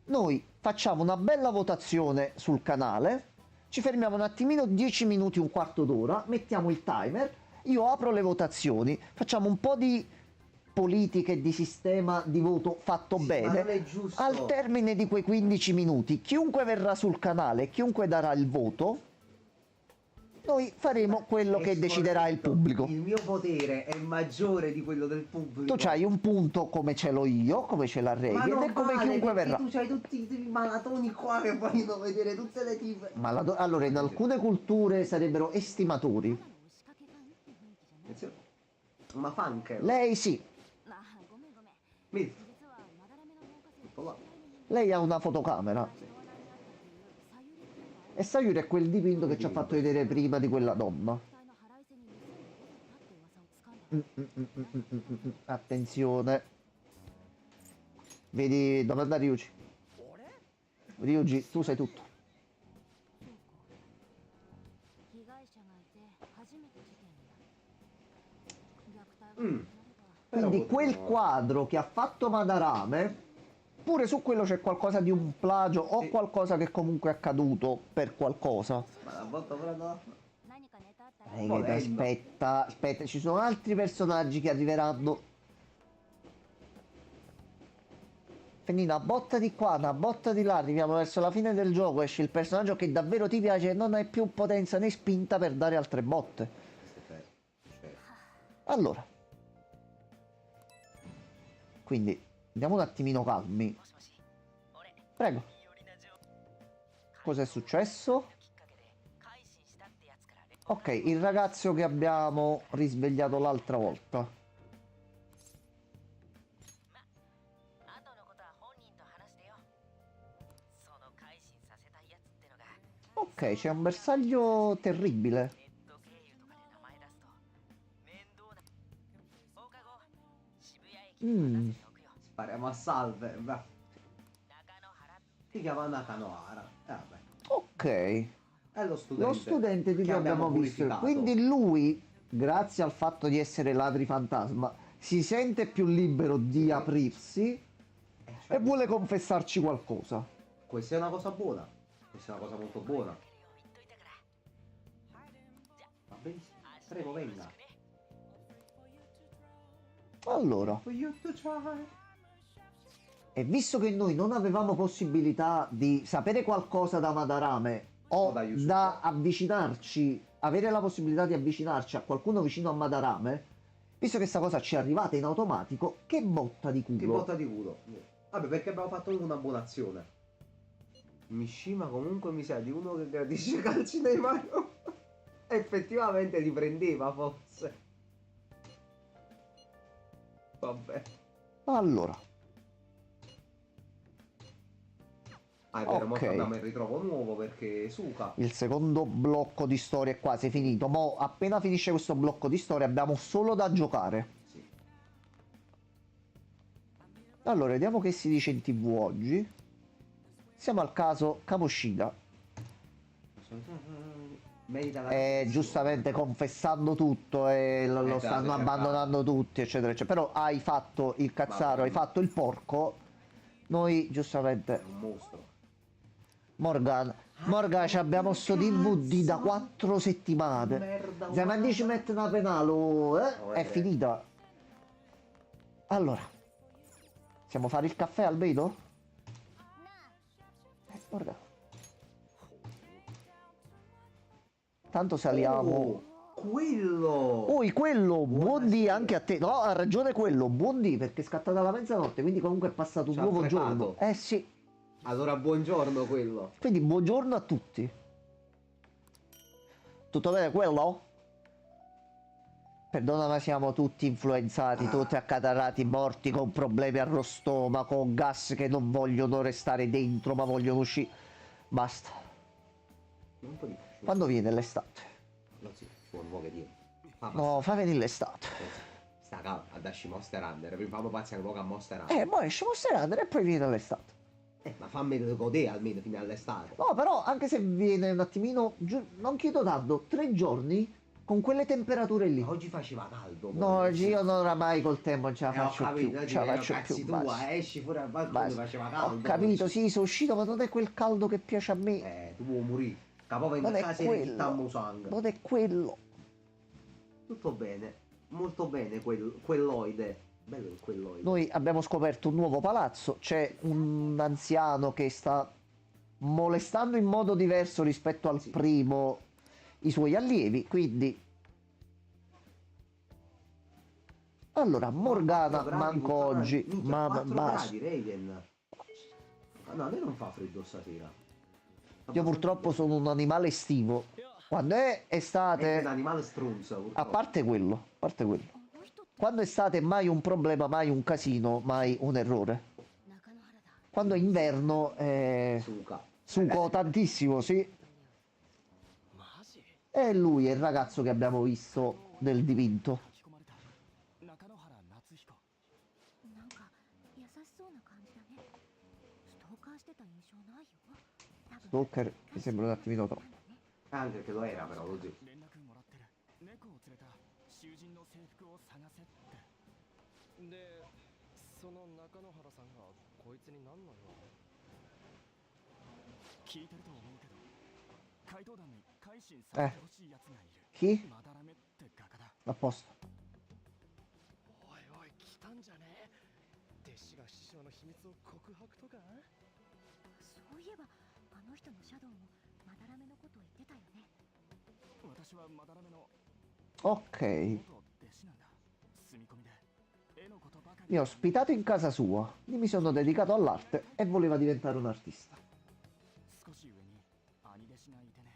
noi facciamo una bella votazione sul canale, ci fermiamo un attimino, 10 minuti, un quarto d'ora, mettiamo il timer, io apro le votazioni, facciamo un po' di politica e di sistema di voto fatto Sì, ma non bene. è giusto. Al termine di quei 15 minuti, chiunque verrà sul canale, chiunque darà il voto, noi faremo quello È che deciderà il scorretto. pubblico. Il mio potere è maggiore di quello del pubblico. Tu c'hai un punto come ce l'ho io, come ce l'ha Ma Reagan non e come vale, chiunque perché verrà. tu c'hai tutti i malatoni qua che vogliono vedere tutte le tipe. Ma allora, in alcune culture sarebbero estimatori. 仕掛けがいいって雰囲気じゃない。 Attenzione. Ma fa anche. Lei sì, まあごめんごめん。 Vedi, 実はまだらめの門下生 ecco là. lei ha una fotocamera. 人は何だっていうさゆりっていうのは E Sayuri è quel dipinto che ci ha fatto vedere prima di quella donna. 期待の腹いせに店を起こしたって噂をつかんだ。 Attenzione. Vedi dove andare Ryuji. Ryuji, tu sai tutto. 被害者がいて初めて事件になる虐待がなれば Però Quindi quel potremmo- quadro che ha fatto Madarame, pure su quello c'è qualcosa di un plagio o Sì. qualcosa che comunque è accaduto per qualcosa. Ma la volta però 何かネタあったら Volendo. Aspetta, aspetta, ci sono altri personaggi che arriveranno. Quindi una botta di qua, una botta di là, arriviamo verso la fine del gioco, esce il personaggio che davvero ti piace e non hai più potenza né spinta per dare altre botte. Allora. Quindi, andiamo un attimino calmi. Prego. Cos'è successo? Ok, il ragazzo che abbiamo risvegliato l'altra volta. Ok, c'è un bersaglio terribile. Spariamo a salve. Va. Si chiama Nakanohara. Vabbè. Ok. È lo studente. Lo studente di che cui abbiamo visto. purificato. Quindi lui, grazie al fatto di essere ladri fantasma, si sente più libero di aprirsi e vuole confessarci qualcosa. Questa è una cosa buona. Questa è una cosa molto buona. Va benissimo. Prego, venga. Allora, For you to try. e visto che noi non avevamo possibilità di sapere qualcosa da Madarame o O da Yusuke. da avvicinarci, avere la possibilità di avvicinarci a qualcuno vicino a Madarame, visto che sta cosa ci è arrivata in automatico, che botta di culo. Che botta di culo. Vabbè, perché abbiamo fatto una buona azione. Mishima comunque mi sa di uno che gradisce calci nei mano. Effettivamente li prendeva forse. Vabbè. Allora, Ah, è vero, mo Ok. abbiamo il ritrovo nuovo perché Suka. il secondo blocco di storia è quasi finito. Mo' appena finisce questo blocco di storia abbiamo solo da giocare. Sì. Allora, vediamo che si dice in TV oggi. Siamo al caso Kamoshida. Merita la Giustamente confessando tutto e lo già, stanno si è abbandonando tutti, eccetera, eccetera. Però hai fatto il cazzaro, Ma- hai fatto il porco. Noi, giustamente, È un mostro. Morgan, ci abbiamo sto DVD da 4 settimane. Merda, Se mi dici mette una penale, è Eh. finita. Allora, possiamo fare il caffè Albedo? Morgan. Tanto saliamo. Oh, quello. Quello, buondì Buonasera. anche a te. No, ha ragione quello, buondì perché è scattata la mezzanotte, quindi comunque è passato un Ci ha nuovo crepato. giorno. Sì, Allora, buongiorno quello. quindi buongiorno a tutti. Tutto bene quello? Perdona, ma siamo tutti influenzati, tutti accatarrati, morti con problemi allo stomaco, con gas che non vogliono restare dentro ma vogliono uscire. Basta. Un po' di Quando viene l'estate? Non si può che dire. No, fa venire l'estate. Sta calma, adesso Monster Hunter. Prima fammi passare un po' a Monster Hunter. Mo esce Monster Hunter e poi viene l'estate. Ma fammi godere almeno fino all'estate. No, però anche se viene un attimino giù, non chiedo tanto, 3 giorni con quelle temperature lì. Ma oggi faceva caldo. No, oggi io non oramai col tempo non ce la faccio più, Oggi ce la ero faccio cazzi più, tua, basta. esci fuori al balcone, Basta. faceva caldo. Ho capito, sì, sono uscito, ma non è quel caldo che piace a me. Tu vuoi morire. Capo in Non è casa e quello. tittammo sangue. Non è quello. Tutto bene. Molto bene quelloide. Bello il quelloide. Noi abbiamo scoperto un nuovo palazzo, c'è un anziano che sta molestando in modo diverso rispetto al primo i suoi allievi, quindi... Allora, Morgana 4 gradi manco puttana. oggi, Minchia, ma 4 basta. gradi, Raven. No, a me non fa freddo stasera. Io purtroppo sono un animale estivo. Quando è È un estate, animale stronzo. a purtroppo. parte quello, quando è estate mai un problema, mai un casino, mai un errore. 中野原だ Quando è inverno, Suca. suco tantissimo, sì. マジ E lui è il ragazzo che abbiamo visto del dipinto. 書き込まれた中野原夏彦なんか優しそうな感じだねストーカーしてた印象ないよ多分 Stalker mi sembra un attimino troppo. Anche che lo era però, lo dico. 連絡もらってるを探せってでその中野原さんがこいつに何の用？聞いてると思うけど怪盗団に改心させてほしいやつがいる。 Chi? まだらめって画家だ。 A posto. おいおい来たんじゃねえ。弟子が師匠の秘密を告白とか？そういえばあの人のシャドウもまだらめのことを言ってたよね。私はまだらめの Ok. 元弟子なんだ。住み込みで絵のことばかり。 Mi ha ospitato in casa sua, io mi sono dedicato all'arte e voleva diventare un artista. 少し上に兄弟子がいてね。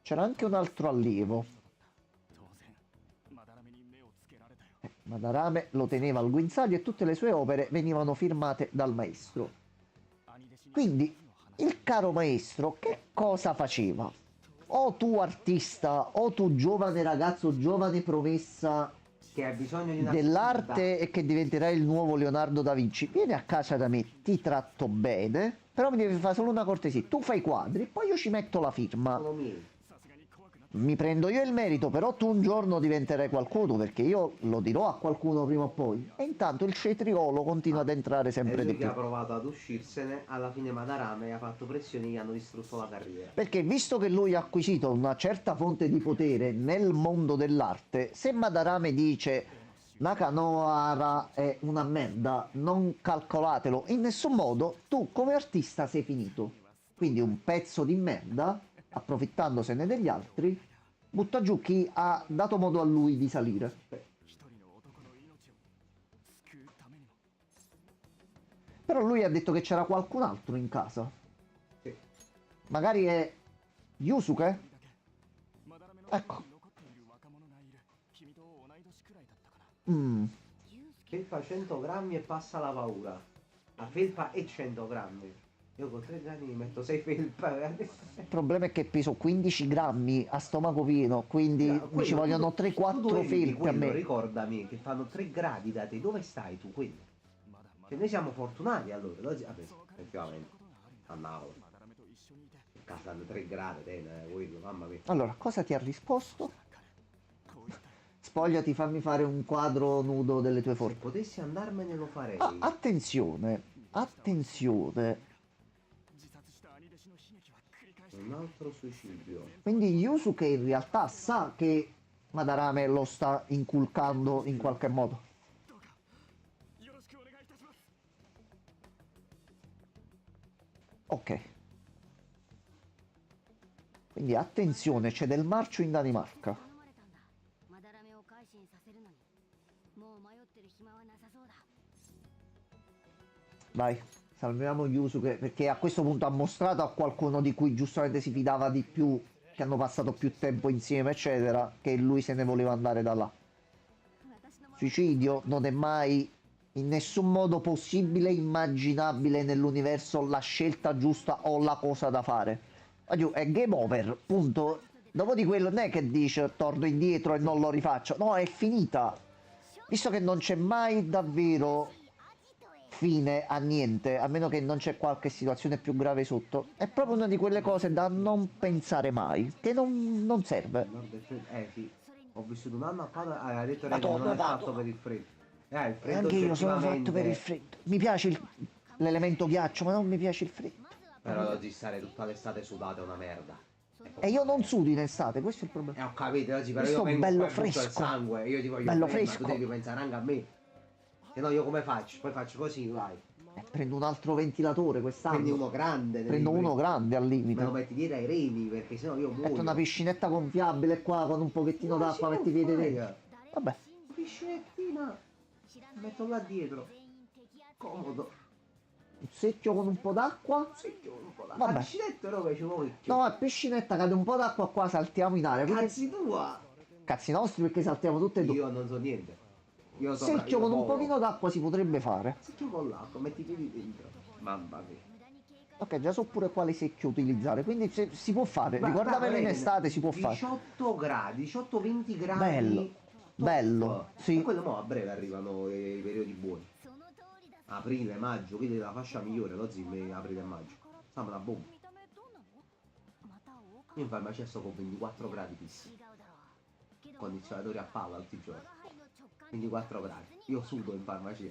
C'era anche un altro allievo. 当然まだらめに目をつけられたよ。 Madarame lo teneva al guinzaglio e tutte le sue opere venivano firmate dal maestro. 兄弟子に Quindi il caro maestro che cosa faceva? O tu artista, o tu giovane ragazzo, giovane promessa Che hai bisogno di una dell'arte e che diventerai il nuovo Leonardo da Vinci, vieni a casa da me, ti tratto bene, però mi devi fare solo una cortesia, tu fai i quadri, poi io ci metto la firma. Sono miei. さすがに怖くなって Mi prendo io il merito, però tu un giorno diventerai qualcuno, perché io lo dirò a qualcuno prima o poi. E intanto il cetriolo continua ad entrare E sempre lui di che ha più. provato ad uscirsene, alla fine Madarame ha fatto pressioni che gli hanno distrutto la carriera. Perché visto che lui ha acquisito una certa fonte di potere nel mondo dell'arte, se Madarame dice Nakanohara è una merda, non calcolatelo in nessun modo, tu come artista sei finito. Quindi un pezzo di merda, approfittandosene degli altri, butta giù chi ha dato modo a lui di salire. 一人の男の命を救うためにも。 Però lui ha detto che c'era qualcun altro in casa. Sì. Magari è Yusuke? だけまだらめの Ecco. 残っている若者がいる。君と同い年くらいだったかな。 Mm. Felpa 100 grammi e passa la paura. La felpa è 100 grammi. Io con 3 grammi mi metto 6 felpe. Il problema è che peso 15 grammi a stomaco pieno, quindi mi ci vogliono 3-4 felpe a me. Ricordami che fanno 3 gradi da te. Dove stai tu? Quello. まだま Cioè だ noi siamo fortunati allora. Vabbè, そう彼に effettivamente. ことがあるんだ。 A Napoli. まだらめと一緒にいて。 Cazzo, hanno 3 gradi, quello, mamma mia. Allora, cosa ti ha risposto? 彼こう言った。 Spogliati, fammi fare un quadro nudo delle tue Se forme. potessi andarmene lo farei. Ah, attenzione, attenzione. 自殺した兄弟子の悲劇は繰り返して Un altro suicidio. Quindi Yusuke in realtà sa che Madarame lo sta inculcando in qualche modo. どうかよろしくお願いいたします。 Ok. Quindi attenzione, c'è del marcio in Danimarca. 頼まれたんだ。まだらめを改心させるのに。もう迷ってる暇はなさそうだ。 Vai, salviamo Yusuke perché a questo punto ha mostrato a qualcuno di cui giustamente si fidava di più, che hanno passato più tempo insieme, eccetera, che lui se ne voleva andare da là. 私の Suicidio non è mai in nessun modo possibile, immaginabile nell'universo la scelta giusta o la cosa da fare. Oddio, è game over, punto. Dopo di quello non è che dice torno indietro e non lo rifaccio, no, è finita. Visto che non c'è mai davvero fine a niente, a meno che non c'è qualche situazione più grave sotto, è proprio una di quelle cose da non pensare mai, che non serve. Nord del freddo. Sì. Ho vissuto un anno a Padova. Ha detto che Madonna, non è Padova. fatto per il freddo. Il E freddo anche io sono fatto oggettivamente- per il freddo. Mi piace l'elemento ghiaccio, ma non mi piace il freddo. Però oggi stare tutta l'estate sudata è una merda. E io non sudo in estate, questo è il problema. Ho capito, oggi però Questo io vengo bello qua e butto il fresco. sangue. Io ti voglio Bello bene, ma fresco. tu devi pensare anche a me. Se no io come faccio? Poi faccio così, vai. Prendo un altro ventilatore quest'anno. Prendi uno grande. devi Prendo uno prendere. grande al Me lo limite. metti dietro ai reni perché sennò io muoio. Metto una piscinetta gonfiabile qua con un pochettino Ma d'acqua, sì, metti i piedi non dentro. frega. Vabbè, Piscinettina. Metto là dietro. Comodo. un secchio con un po' d'acqua. Sì, un po' là. Vabbè. La piscinetta no che ci vuoi. No, a piscinetta cade un po' d'acqua qua, saltiamo in aria. Quindi Cazzi tua. cazzi nostri perché saltiamo tutte e due. Io non so niente. Io so Secchio con un volo. pochino d'acqua si potrebbe fare. Secchio con l'acqua, metti i piedi dentro. Mamma mia. Ok, già so pure quale secchio utilizzare, quindi si può fare. Ma- Ricordamelo ma in Ren, estate, si può fare. 18 gradi, 18-20 gradi. Bello, top. bello, sì. E quello mo a breve arrivano i periodi buoni. Aprile, maggio, vedi la fascia migliore, lo zimmi aprile e maggio. Stiamo una bomba. 見た目どうなの？また大 Io in farmacia sto con 24 gradi fissi. Condizionatori a palla tutti i giorni. 24 gradi. Io sudo in farmacia.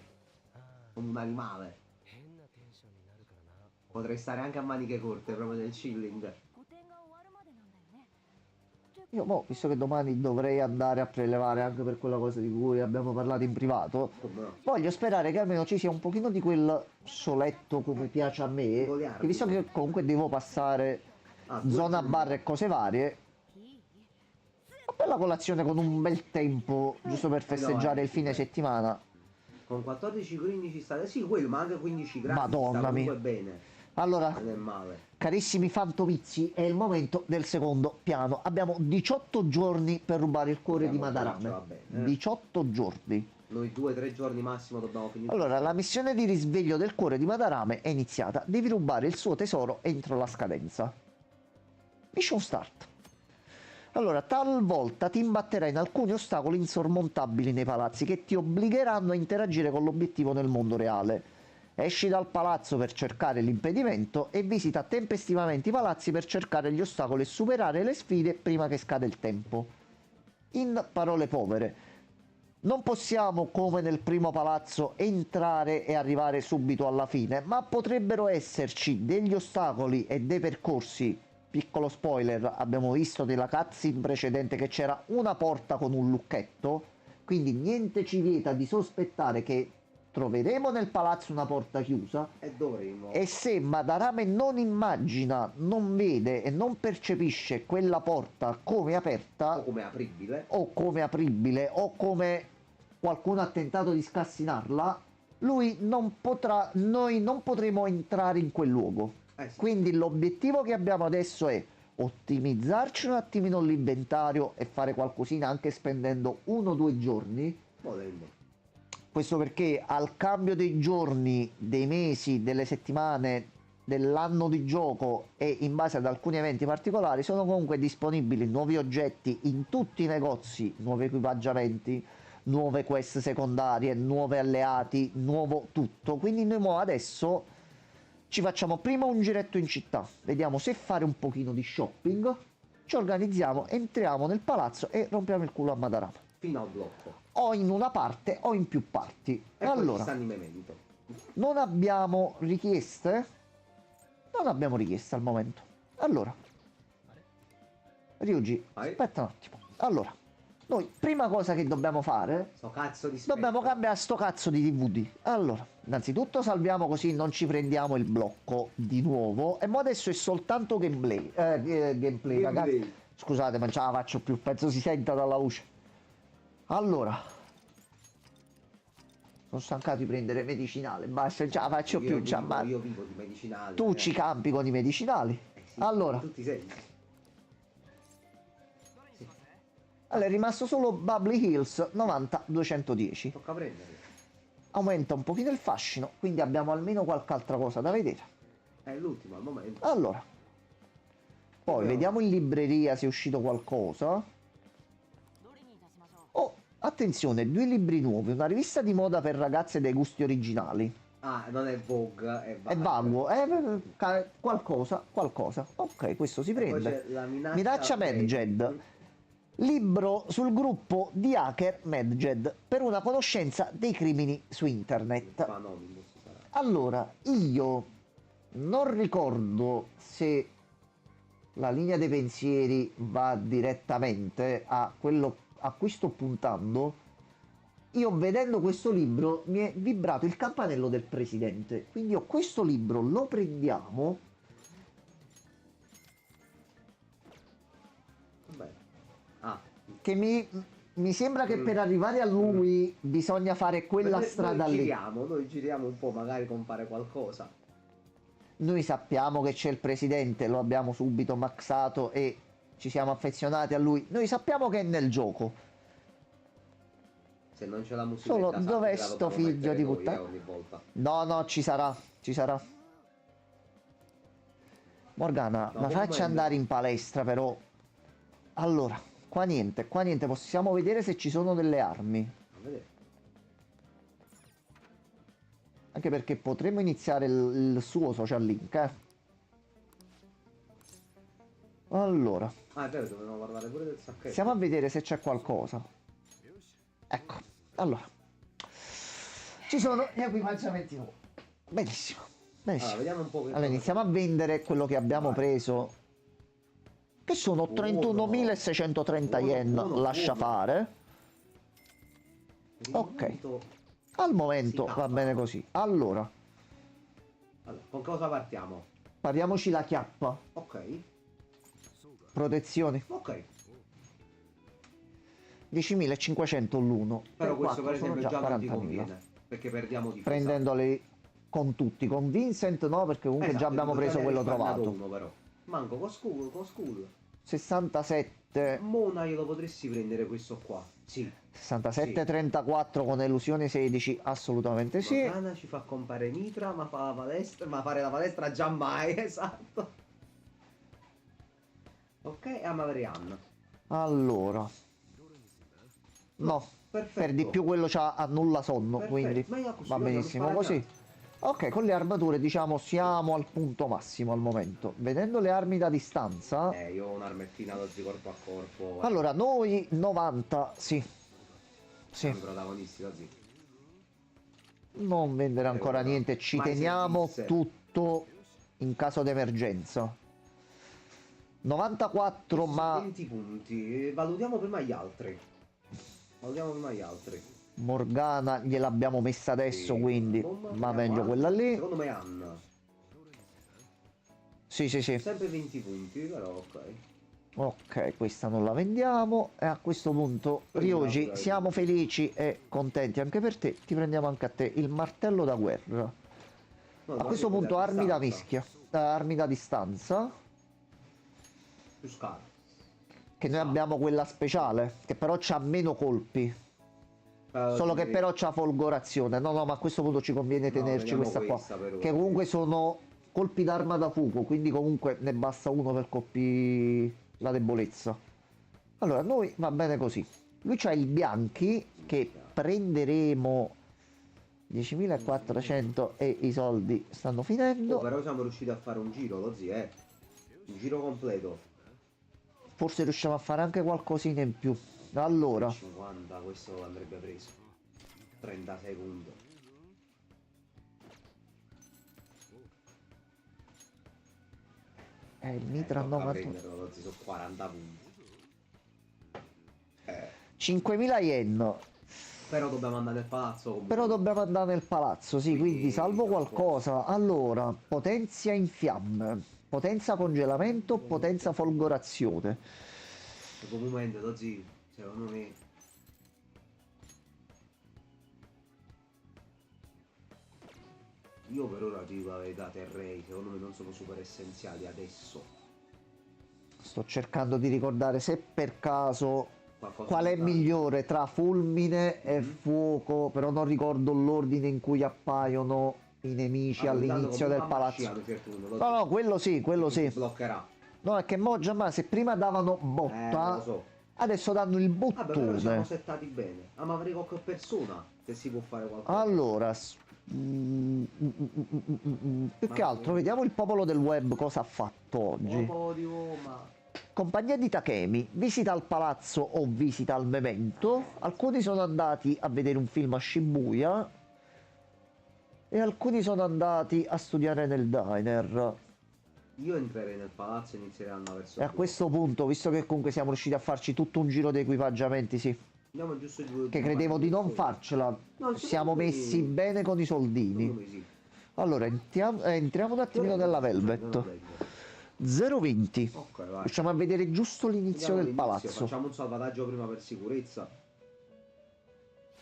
ああ Come un animale. 変なテンションになるからな。 Potrei stare anche a maniche corte proprio nel chilling. 個展が終わるまでなんだよね。 Io mo, visto che domani dovrei andare a prelevare anche per quella cosa di cui abbiamo parlato in privato, Come no? voglio sperare che almeno ci sia un pochino di quel soletto come piace a me, Goliardico. che visto che comunque devo passare Ah, due zona giorni. bar e cose varie, いい una bella colazione con un bel tempo, giusto per festeggiare il fine settimana. Con 14-15 state. Sì, quello, ma anche 15 gradi. Madonna sta mia. comunque bene. Allora, Non è male. carissimi fantomizzi, è il momento del secondo piano. Abbiamo 18 giorni per rubare il cuore di Abbiamo Madarame. va bene, 18 giorni. Noi 2-3 giorni massimo dobbiamo finire. Allora, la missione di risveglio del cuore di Madarame è iniziata. Devi rubare il suo tesoro entro la scadenza. Mission start. Allora, talvolta ti imbatterai in alcuni ostacoli insormontabili nei palazzi che ti obbligheranno a interagire con l'obiettivo nel mondo reale. Esci dal palazzo per cercare l'impedimento e visita tempestivamente i palazzi per cercare gli ostacoli e superare le sfide prima che scada il tempo. In parole povere, non possiamo, come nel primo palazzo, entrare e arrivare subito alla fine, ma potrebbero esserci degli ostacoli e dei percorsi. Piccolo spoiler, abbiamo visto nella cutscene precedente che c'era una porta con un lucchetto, quindi niente ci vieta di sospettare che troveremo nel palazzo una porta chiusa E dovremmo. e se Madarame non immagina, non vede e non percepisce quella porta come aperta O come apribile. o come apribile o come qualcuno ha tentato di scassinarla, lui non potrà, noi non potremo entrare in quel luogo. Sì. Quindi l'obiettivo che abbiamo adesso è ottimizzarci un attimino l'inventario e fare qualcosina anche spendendo 1 o 2 giorni. Volendo. Questo perché al cambio dei giorni, dei mesi, delle settimane, dell'anno di gioco e in base ad alcuni eventi particolari sono comunque disponibili nuovi oggetti in tutti i negozi, nuovi equipaggiamenti, nuove quest secondarie, nuovi alleati, nuovo tutto. Quindi noi mo adesso ci facciamo prima un giretto in città, vediamo se fare un pochino di shopping, ci organizziamo, entriamo nel palazzo e rompiamo il culo a Madarame. Fino al blocco. O in una parte o in più parti. E poi ci Allora, stanno i memento. non abbiamo richieste? Non abbiamo richieste al momento. Allora, Ryuji, Vai. aspetta un attimo. Allora, noi prima cosa che dobbiamo fare, Sto cazzo di specchio. dobbiamo cambiare sto cazzo di DVD. Allora, innanzitutto salviamo così non ci prendiamo il blocco di nuovo. E mo adesso è soltanto gameplay. Gameplay, ragazzi. Gameplay. Scusate, ma non ce la faccio più, penso si senta dalla luce. Allora, sono stancato di prendere medicinale, basta, non ce la faccio più. Io già, vivo, ma io vivo di medicinali. tu ci campi con i medicinali. Sì, Allora, in tutti i sensi. allora è rimasto solo Bubbly Hills 90-210. Tocca prendere. Aumenta un pochino il fascino, quindi abbiamo almeno qualche altra cosa da vedere. È l'ultimo al momento. Allora, poi vediamo in libreria se è uscito qualcosa. Oh, attenzione, 2 libri nuovi, una rivista di moda per ragazze dai gusti originali. Ah, non è Vogue, è È vago, qualcosa. Ok, questo si Poi prende. c'è la Minaccia Medjed. Libro sul gruppo di hacker Medjed per una conoscenza dei crimini su internet. Anonymous sarà. Allora, io non ricordo se la linea dei pensieri va direttamente a quello a cui sto puntando. Io vedendo questo libro mi è vibrato il campanello del presidente, quindi io questo libro lo prendiamo. Vabbè. Ah, Che mi sembra che per arrivare a lui bisogna fare quella noi strada lì. noi giriamo un po', magari compare qualcosa. Noi sappiamo che c'è il presidente, lo abbiamo subito maxato e ci siamo affezionati a lui. Noi sappiamo che è nel gioco. Se non c'è la musica. Solo dov'è sto figlio di puttana? Ogni volta. No, ci sarà. Morgana, No, ma come faccia meglio. andare in palestra però. Allora, qua niente, possiamo vedere se ci sono delle armi. A vedere. Anche perché potremmo iniziare il suo social link, Allora, Ah, è vero, dovevamo parlare pure del sacchetto. stiamo a vedere se c'è qualcosa. Ecco. Allora, ci sono gli equipaggiamenti nuovi. Benissimo, benissimo. Allora, vediamo un po' che Allora, cosa iniziamo a vendere quello che abbiamo Vai. preso, che sono Buono. 31.630 yen, Buono, lascia buono. fare. Per il Ok. momento- Al momento Si va tappa. bene così. Allora, Allora, con cosa partiamo? pariamoci la chiappa. Ok, Protezioni. ok. 10.500 l'uno. Però Per questo per 4 sono esempio già non ti 40.000. conviene, perché perdiamo difesa. Prendendoli con tutti. Con Vincent no, perché comunque Esatto, già abbiamo dico, preso te ne hai quello risparmiato trovato. uno, però. Manco con Skull. 67. Mona glielo potresti prendere questo qua. Sì. 67-34 con elusione 16, assolutamente sì. Morgana ci fa compare Nitra, ma fa la palestra, ma fare la palestra già mai, esatto. Ok, e Amaverian. Allora, no, Perfetto. per di più quello c'ha annulla sonno, Perfetto, quindi ma io così, va io benissimo non così. sparo Ok, con le armature diciamo siamo al punto massimo al momento. Vedendo le armi da distanza, Io ho un'armettina d'oggi corpo a corpo. allora noi 90, sì. Siamo Sì, i protagonisti così. non vendere ancora guarda, niente, ci mai teniamo servisse. tutto in caso d'emergenza. 94 Questi sono ma 20 punti. Valutiamo prima gli altri. Morgana gliel'abbiamo messa adesso, Sì. quindi Bomba, va meglio quella lì. Secondo me Anna. Sì, sì, sì. Sempre 20 punti, però ok. Ok, questa non la vendiamo. E a questo punto, Ryoji, dai. siamo felici e contenti anche per te. Ti prendiamo anche a te il martello da guerra. No, A questo punto armi da mischia, armi da distanza, Più scarpe. che noi abbiamo quella speciale, che però c'ha meno colpi. Solo che però c'ha folgorazione. No, no, ma a questo punto ci conviene tenerci vediamo questa qua. questa per ora. Che comunque sono colpi d'arma da fuoco, quindi comunque ne basta uno per colpire la debolezza. Allora, noi va bene così. Lui c'ha il bianchi, che prenderemo 10.400 e i soldi stanno finendo. Però siamo riusciti a fare un giro, lo zio, Un giro completo. Forse riusciamo a fare anche qualcosina in più. Allora, 50, questo andrebbe preso. 30 secondi. il Mitra Tocca 90. prenderlo, lo zio, sono 40 punti. 5.000 yen. Però dobbiamo andare nel palazzo comunque. Però dobbiamo andare nel palazzo, sì, quindi salvo per qualcosa. Allora, potenzia in fiamme, potenza congelamento, potenza folgorazione. Comunque, lo zio, secondo me... Io per ora ti dico la verità, terrei, secondo me non sono super essenziali adesso. Sto cercando di ricordare se per caso Qualcosa qual è di cambia. migliore tra fulmine e fuoco, però non ricordo l'ordine in cui appaiono i nemici all'inizio del palazzo. No, no, quello sì, quello sì. Bloccherà. No, è che mo già ma se prima davano botta, Lo so. adesso danno il Vabbè, però siamo bottone. settati bene. Ah, ma avrei qualche persona che si può fare qualcosa. Allora, più che altro vediamo il popolo del web cosa ha fatto oggi. Popolo di Roma. Compagnia di Takemi, visita al palazzo o visita al memento. Alcuni sono andati a vedere un film a Shibuya e alcuni sono andati a studiare nel diner. Io entrerei nel palazzo e inizierei a andare verso E a il questo punto, visto che comunque siamo riusciti a farci tutto un giro di equipaggiamenti, sì, andiamo giusto giù. che credevo di non farcela, No, siamo secondo me- messi bene con i soldini. Secondo me sì. Allora, entriamo un attimino nella Velvet. 020. Ok, vai. Riusciamo a vedere giusto l'inizio Andiamo del all'inizio, palazzo. Facciamo un salvataggio prima per sicurezza.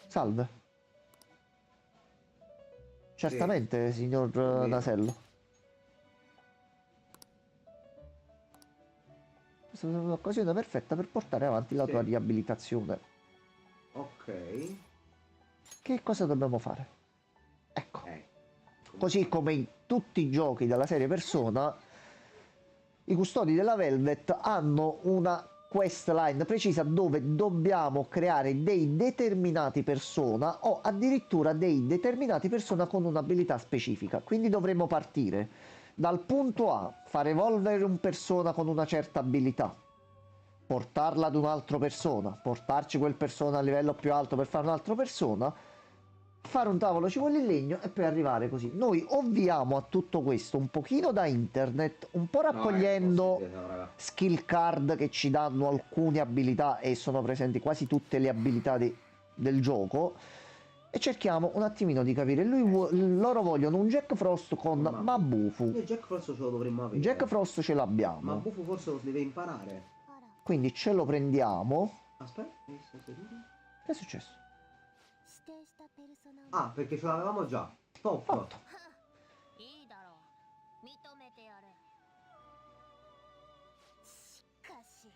Salve. Certamente, signor bene. Nasello. Questa è un'occasione perfetta per portare avanti la Sì. tua riabilitazione. Ok. Che cosa dobbiamo fare? Ecco. Eh. Così come in tutti i giochi della serie Persona, i custodi della Velvet hanno una questline precisa dove dobbiamo creare dei determinati persona o addirittura dei determinati persona con un'abilità specifica. Quindi dovremo partire dal punto A, far evolvere un persona con una certa abilità, portarla ad un'altra persona, portarci quel persona a livello più alto per fare un'altra persona, fare un tavolo ci vuole il legno e poi arrivare così. Noi ovviamo a tutto questo un pochino da internet, un po' raccogliendo skill card che ci danno alcune abilità e sono presenti quasi tutte le abilità del gioco, e cerchiamo un attimino di capire. Loro vogliono un Jack Frost con Mabufu. Io Jack Frost ce lo dovremmo avere. Jack Frost ce l'abbiamo, Mabufu forse lo deve imparare. quindi ce lo prendiamo. Aspetta, che sta seduto? Che è successo? Ah, perché ce l'avevamo già. Top. Fatto. いいだろう認めてやれしかし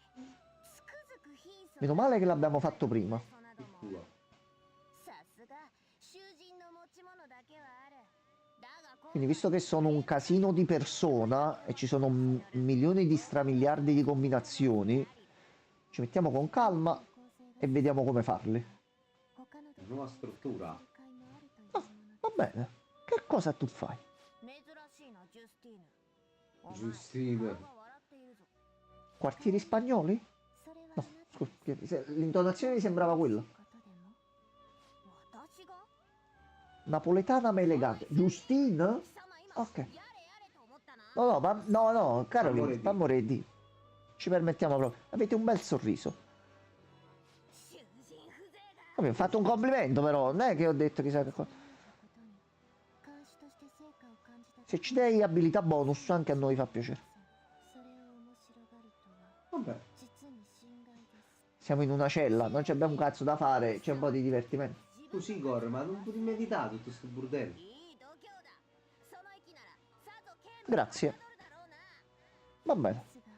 つくづく貧相 Meno male che l'abbiamo fatto prima. さすが囚人の持ち物だけはあるだが Quindi visto che sono un casino di persona e ci sono milioni di stramiliardi di combinazioni, ci mettiamo con calma e vediamo come farli. Nuova struttura. Ah, va bene. Che cosa tu fai? 珍しいなジュスティーヌ Giustine. Quartieri spagnoli? No, scusa, l'intonazione mi sembrava quella. 私が Napoletana ma elegante. Giustine? 貴様今 Ok. やれやれと思ったな No, Caroline, Amore di- per amore di Dio. Ci permettiamo proprio. Avete un bel sorriso. 囚人風情が Vabbè, ho fatto un complimento però, non è che ho detto chissà che cosa. 監視として成果を感じた Se ci dai abilità bonus anche a noi fa piacere. それを面白がるとは Vabbè. 実に心外です Siamo in una cella, non abbiamo un cazzo da fare, c'è un po' di divertimento. Tu Igor, ma non potevi meditare tutto sto bordello? いい度胸だその息ならさぞ剣も Grazie. はかどるだろうな Va bene. ですが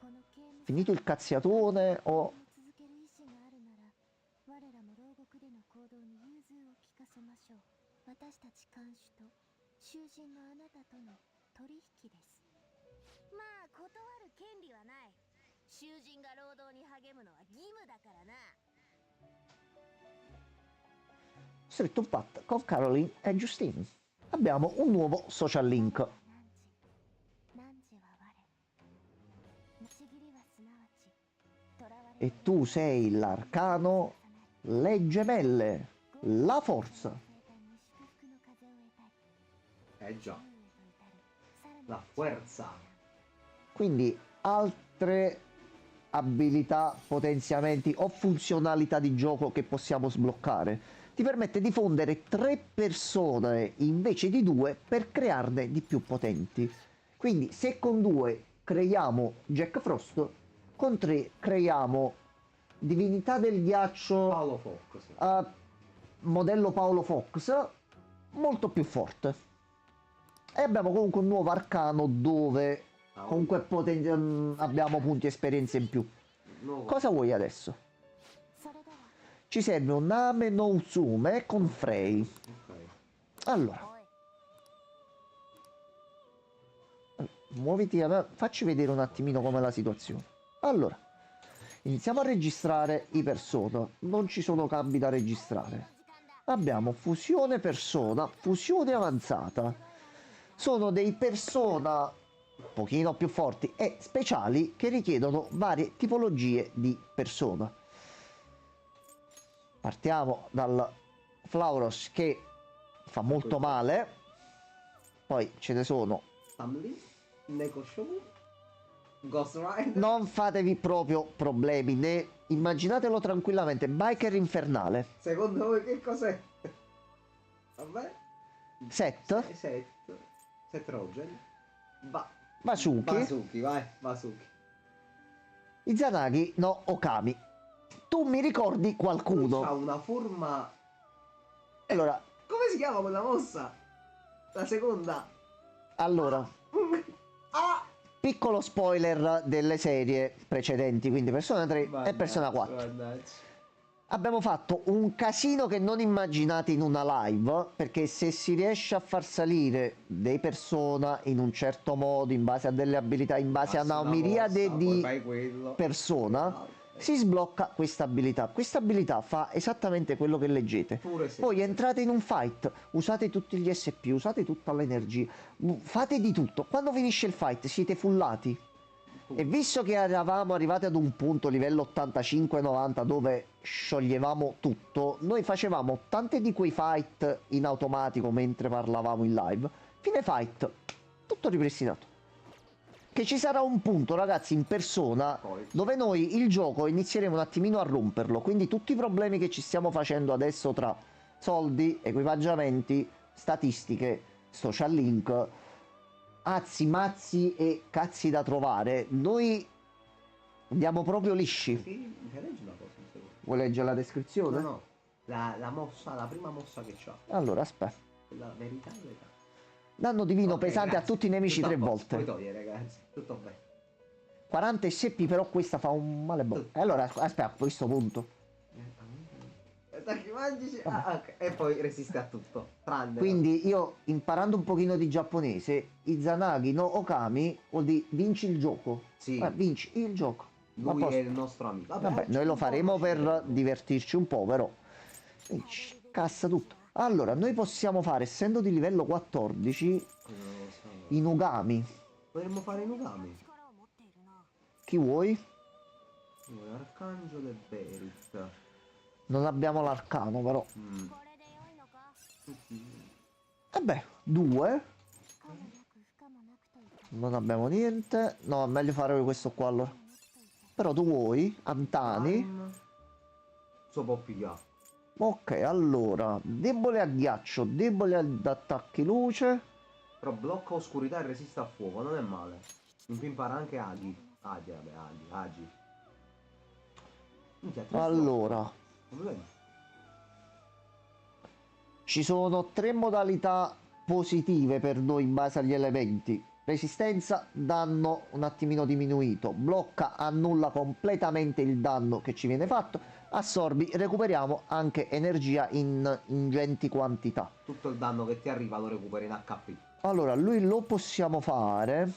この刑務所 Finito il cazziatone o... 続ける意志があるなら我らも牢獄での行動に融通を利かせましょう私たち看守と囚人のあなたとの取引ですまあ断る権利はない囚人が労働に励むのは義務だからな Stretto un patto con Caroline e Justine. Abbiamo un nuovo social link. 何時は我ちぎりはすなわち囚われ E tu sei l'arcano Le Gemelle, la forza. 生誕に祝福の風を得たい già. 竜へと至るさらなる La forza. Quindi altre abilità, potenziamenti o funzionalità di gioco che possiamo sbloccare. Ti permette di fondere 3 persone invece di 2 per crearne di più potenti. Quindi se con 2 creiamo Jack Frost, con 3 creiamo Divinità del Ghiaccio, Paolo Fox. modello Paolo Fox, molto più forte. E abbiamo comunque un nuovo arcano dove comunque abbiamo punti esperienza in più. Nuovo. Cosa vuoi adesso? それでは Ci serve un Ame no Uzume con Frey. Ok. Allora, おい muoviti, facci vedere un attimino com'è la situazione. Allora, iniziamo a registrare i persona. Non ci sono cambi da registrare. Abbiamo fusione persona, fusione avanzata. Sono dei persona un pochino più forti e speciali che richiedono varie tipologie di persona. Partiamo dal Flauros che fa molto male. Poi ce ne sono. Family. Neko Shogun. Ghost Rider. Non fatevi proprio problemi, né immaginatelo tranquillamente. Biker infernale. Secondo voi che cos'è? Vabbè. Set. Set Rogen. Basuki. Basuki, vai. Basuki. Izanagi no Okami. Tu mi ricordi Ha qualcuno? una forma... Allora, Come si chiama quella mossa? La seconda. allora, Ah! piccolo spoiler delle serie precedenti, quindi Persona 3 e Mannaggia, Persona 4. mannaggia. Abbiamo fatto un casino che non immaginate in una live, perché se si riesce a far salire dei persona in un certo modo, in base a delle abilità, in base a una miriade Poi di fai quello. persona, si sblocca questa abilità. Questa abilità fa esattamente quello che leggete. Pure se... Voi entrate in un fight, usate tutti gli SP, usate tutta l'energia, fate di tutto. Quando finisce il fight siete fullati. E visto che eravamo arrivati ad un punto livello 85-90 dove scioglievamo tutto, noi facevamo tante di quei fight in automatico mentre parlavamo in live. Fine fight, tutto ripristinato. Che ci sarà un punto, ragazzi, in persona dove noi il gioco inizieremo un attimino a romperlo. Quindi tutti i problemi che ci stiamo facendo adesso tra soldi, equipaggiamenti, statistiche, social link, azzi, mazzi e cazzi da trovare, noi andiamo proprio lisci. Sì, leggi una cosa. Se vuoi. Vuoi leggere la descrizione? No, no. La mossa, la prima mossa che c'ha. Allora, aspetta. La verità. Danno divino Ok, pesante grazie. a tutti i nemici Tutto 3 a posto, volte. Puoi togliere, ragazzi. Tutto bene. 40 SP, però questa fa un male buono. Allora, aspetta, a questo punto. Dai, mangici. Ah, ok. E poi resiste a tutto. Tranne. Quindi io, imparando un pochino di giapponese, Izanagi no Okami vuol dire vinci il gioco. Sì. Vinci il gioco. Ma Lui posso- è il nostro amico. Vabbè, noi lo faremo per divertirci un po', però. Cassa tutto. Allora, noi possiamo fare, essendo di livello 14, i Nugami. Potremmo fare i Nugami. 力を持っているな。 Chi vuoi? Arcangelo e Berit. Non abbiamo l'arcano, però. これで良いのか。 Vabbè, 2. 可もなく不可もなくといった Non abbiamo niente. No, è meglio fare questo qua allora. Però tu vuoi? Antani. So può pigliare. Ok, allora. Debole a ghiaccio, debole ad attacchi luce. Però blocca oscurità e resiste al fuoco, non è male. In più impara anche Agi. Agi. Minchia, tre Allora. slot. Come vedi? Ci sono 3 modalità positive per noi in base agli elementi. Resistenza, danno un attimino diminuito. Blocca, annulla completamente il danno che ci viene fatto. Assorbi, recuperiamo anche energia in ingenti quantità. Tutto il danno che ti arriva lo recuperi in HP. Allora, lui lo possiamo fare.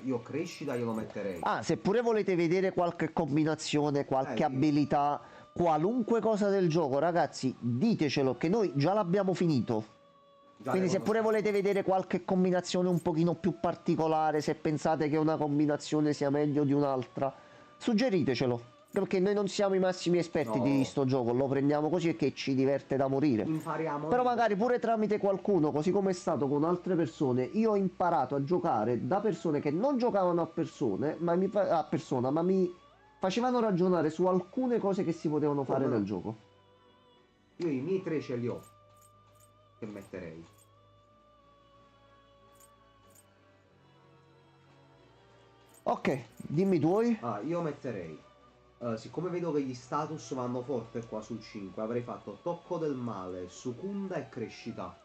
Io crescita glielo metterei. Se pure volete vedere qualche combinazione, qualche sì. abilità, qualunque cosa del gioco, ragazzi, ditecelo che noi già l'abbiamo finito. Già Quindi le se pure conosco. volete vedere qualche combinazione un pochino più particolare, se pensate che una combinazione sia meglio di un'altra, suggeritecelo. Perché noi non siamo i massimi esperti No. di sto gioco, lo prendiamo così e che ci diverte da morire. Impariamo. Però magari pure tramite qualcuno, così come è stato con altre persone, io ho imparato a giocare da persone che non giocavano a persone, ma a persona, ma mi facevano ragionare su alcune cose che si potevano fare Come no? nel gioco. Io i miei 3 ce li ho. Che metterei. Ok, dimmi i tuoi. Io metterei. Siccome vedo che gli status vanno forte qua sul 5, avrei fatto tocco del male, sucunda e crescita.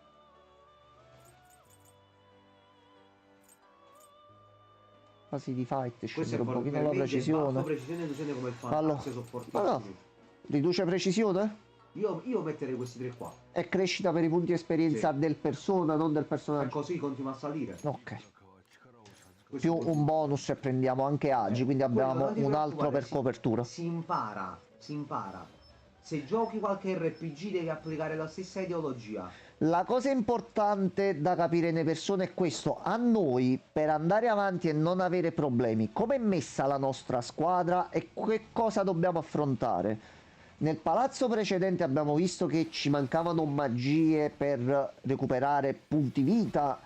Fasi di fight, Questo scendere è un pochino per la me il precisione. basso precisione e illusione come il Allora, fantasma sopportissimi. ma no, riduce precisione Io metterei questi 3 qua. e crescita per i punti esperienza Sì. del persona, non del E personaggio. così continua a salire. Ok, Questo più un bonus se prendiamo anche agi, quindi Quello abbiamo non ti un altro preoccupare, per copertura. Si impara. Se giochi qualche RPG devi applicare la stessa ideologia. La cosa importante da capire nelle persone è questo: a noi, per andare avanti e non avere problemi, come è messa la nostra squadra e che cosa dobbiamo affrontare. Nel palazzo precedente abbiamo visto che ci mancavano magie per recuperare punti vita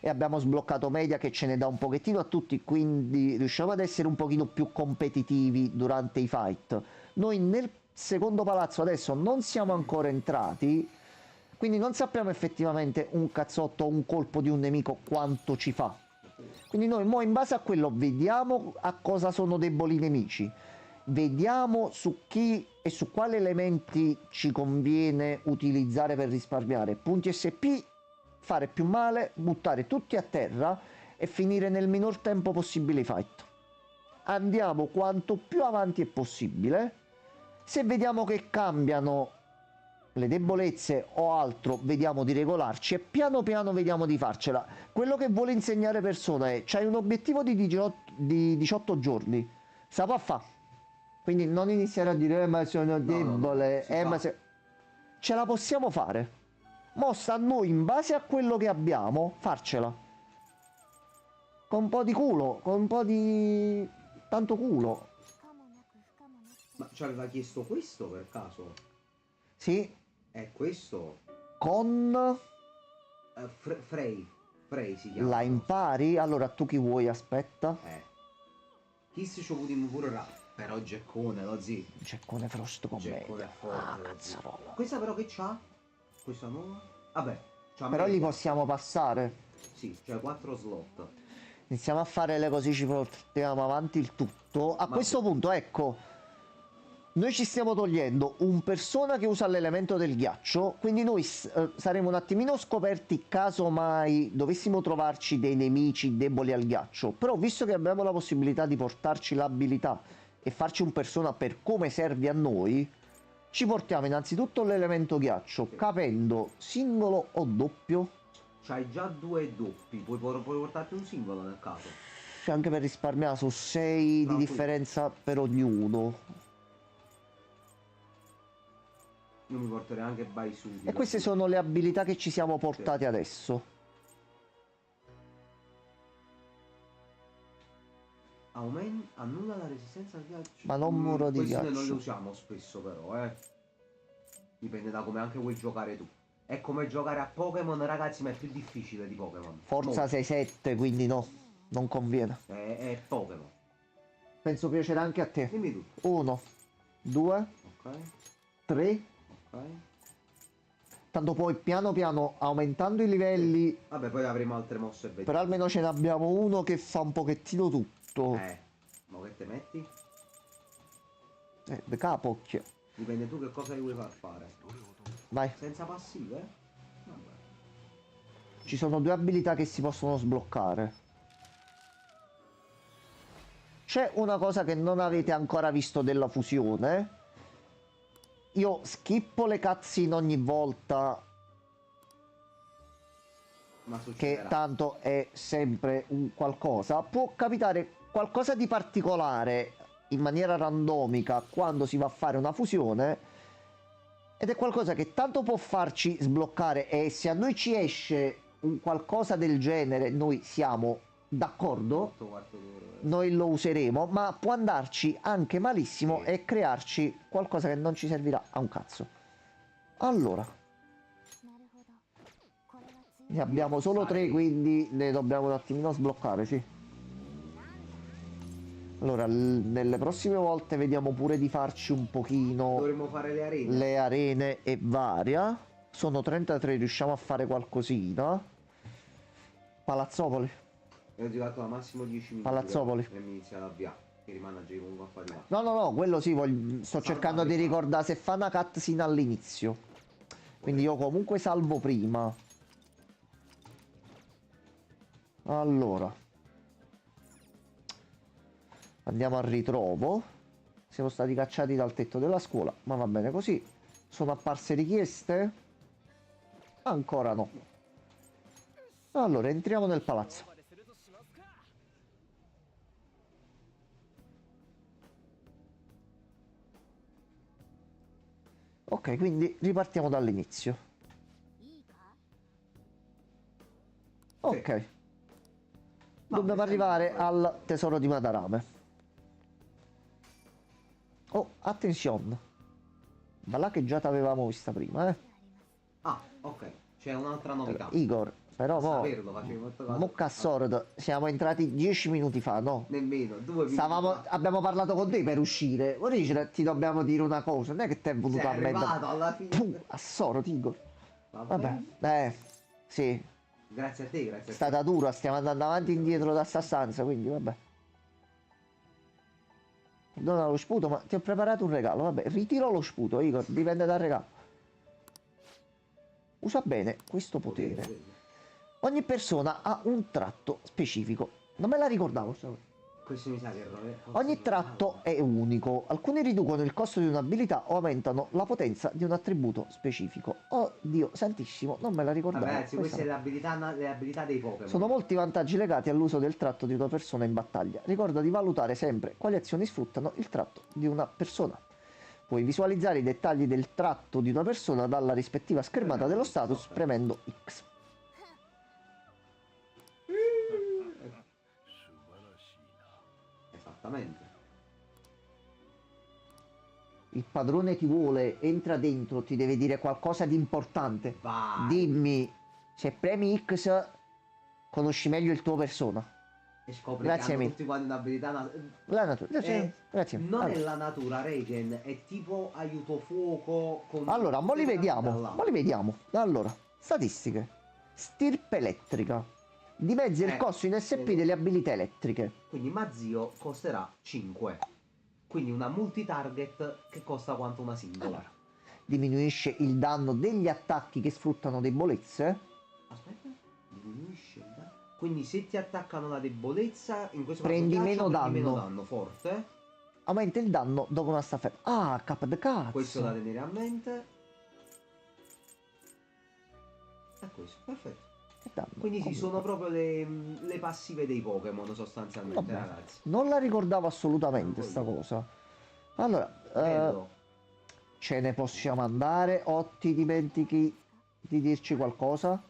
e abbiamo sbloccato media che ce ne dà un pochettino a tutti, quindi riusciamo ad essere un pochino più competitivi durante i fight. Noi nel secondo palazzo adesso non siamo ancora entrati, quindi non sappiamo effettivamente un cazzotto o un colpo di un nemico quanto ci fa. Quindi noi mo in base a quello vediamo a cosa sono deboli i nemici, vediamo su chi e su quali elementi ci conviene utilizzare per risparmiare punti SP, fare più male, buttare tutti a terra e finire nel minor tempo possibile i fight. Andiamo quanto più avanti è possibile. Se vediamo che cambiano le debolezze o altro, vediamo di regolarci e piano piano vediamo di farcela. Quello che vuole insegnare persona è: c'hai un obiettivo di 18 giorni, sa può fa. Quindi non iniziare a dire ma sono debole, si fa. ma se... ce la possiamo fare. Mo sta a noi, in base a quello che abbiamo, farcela. Con un po' di culo, con un po' di tanto culo. 可もなく不可もなくて Ma ci aveva chiesto questo per caso? Sì, È questo? con Frey. Frey si chiama. la impari. Allora tu chi vuoi? Aspetta. Kiss ci potremmo pure però geccone, lo zio. Geccone Frost Geccone commedia. è forte, Ah, lo zio. cazzarola. Questa però che c'ha? Questa nuova? Vabbè, c'ha Però li meglio. possiamo passare. Sì, c'è 4 slot. Iniziamo a fare le cose, ci portiamo avanti il tutto. A Ma- questo punto, ecco, noi ci stiamo togliendo un persona che usa l'elemento del ghiaccio, quindi noi saremo un attimino scoperti caso mai dovessimo trovarci dei nemici deboli al ghiaccio. Però visto che abbiamo la possibilità di portarci l'abilità e farci un persona per come serve a noi, ci portiamo innanzitutto l'elemento ghiaccio, capendo singolo o doppio. C'hai già 2 doppi, puoi portarti un singolo nel caso. Anche per risparmiare su 6 di No, differenza per ognuno. Io mi porterei anche Baisuki. E queste sono le abilità che ci siamo portati adesso. Annulla la resistenza al ghiaccio. Ma non muro di Queste non ghiaccio. le usiamo spesso però, Dipende da come anche vuoi giocare tu. È come giocare a Pokémon, ragazzi, ma è più difficile di Pokémon. Forza Molto. 6-7, quindi no, non conviene. È Pokémon. Penso piacerà anche a te. Dimmi tu. 1, 2, Ok, 3. ok. Tanto poi piano piano aumentando i livelli, Vabbè, poi avremo altre mosse e vediamo. però almeno ce ne abbiamo uno che fa un pochettino tutto. Ma che te metti? Da capo, occhio. Dipende tu che cosa gli vuoi far fare. Vai. Senza passive? Vabbè. Ci sono 2 abilità che si possono sbloccare. C'è una cosa che non avete ancora visto della fusione. Io schippo le cutscene ogni volta, Ma che succederà. tanto è sempre un qualcosa. Può capitare qualcosa di particolare in maniera randomica quando si va a fare una fusione, ed è qualcosa che tanto può farci sbloccare, e se a noi ci esce un qualcosa del genere noi siamo d'accordo, 8 quarto d'ora. noi lo useremo, ma può andarci anche malissimo Sì. e crearci qualcosa che non ci servirà a un cazzo. Allora, なるほどこれは強い ne abbiamo solo 3, quindi ne dobbiamo un attimino sbloccare, sì. Allora, nelle prossime volte vediamo pure di farci un pochino Dovremmo fare le arene. le arene e varia. Sono 33, riusciamo a fare qualcosina. Palazzopoli. Io ho giocato al massimo 10 minuti. Palazzopoli. E mi inizia ad avviare. Che rimane a girare un po' di là. No, quello sì, sto cercando di ricordare se fa una cutscene all'inizio. Quindi io comunque salvo prima. Allora. Andiamo al ritrovo. Siamo stati cacciati dal tetto della scuola, ma va bene così. Sono apparse richieste? Ancora no. Allora, entriamo nel palazzo. Ok, quindi ripartiamo dall'inizio. いいか Ok. Dobbiamo arrivare al tesoro di Madarame. Oh, attenzione. Ma là che già t'avevamo vista prima, eh. Ah, ok. C'è un'altra novità. Igor, però mo... Saperlo, facevi molto caso. Mucca Sword, siamo entrati 10 minuti fa, no? Nemmeno, 2 minuti. Abbiamo parlato con te per uscire. Ora dice, ti dobbiamo dire una cosa. Non è che ti è venuto Sei a mente. arrivato alla fine. Puh, a Sword, Igor. Vabbè. Vabbè, sì. Grazie a te, grazie È a te. stata dura, stiamo andando avanti e indietro da sta stanza, quindi vabbè. Dona lo sputo, ma ti ho preparato un regalo, vabbè. Ritiro lo sputo, Igor, dipende dal regalo. Usa bene questo potere. Ogni persona ha un tratto specifico. Non me la ricordavo. Questo mi sa che Ogni tratto è unico. Alcuni riducono il costo di un'abilità o aumentano la potenza di un attributo specifico. Oh Dio santissimo, non me la ricordavo. Vabbè, ragazzi, queste Questa- le abilità dei Pokémon. Sono molti vantaggi legati all'uso del tratto di una persona in battaglia. Ricorda di valutare sempre quali azioni sfruttano il tratto di una persona. Puoi visualizzare i dettagli del tratto di una persona dalla rispettiva schermata dello status premendo X. Esattamente. Il padrone ti vuole, entra dentro, ti deve dire qualcosa di importante. Vai. Dimmi, se premi X conosci meglio il tuo persona. E scopri Grazie che hanno mille. tutti quanti un'abilità La natura. Grazie. non Allora. è la natura Regen, è tipo aiuto fuoco con Allora, mo li tutte le vediamo. abilità là. Mo li vediamo. Allora, statistiche. Stirpe elettrica. Dimezza il costo in SP delle abilità elettriche. Quindi Mazio costerà 5. Quindi una multi-target che costa quanto una singola. Allora, diminuisce il danno degli attacchi che sfruttano debolezze. Aspetta, diminuisce il danno. Quindi se ti attaccano una debolezza, in questo Prendi caso meno prendi meno danno. danno forte. Aumenta il danno dopo una staffetta. Ah, cap de cazzo. Questo da tenere a mente. E questo, perfetto. Che danno? Quindi sì, Comunque. sono proprio le passive dei Pokémon sostanzialmente, Vabbè, ragazzi. non la ricordavo assolutamente sta cosa. Allora, Bello. ce ne possiamo andare o ti dimentichi di dirci qualcosa?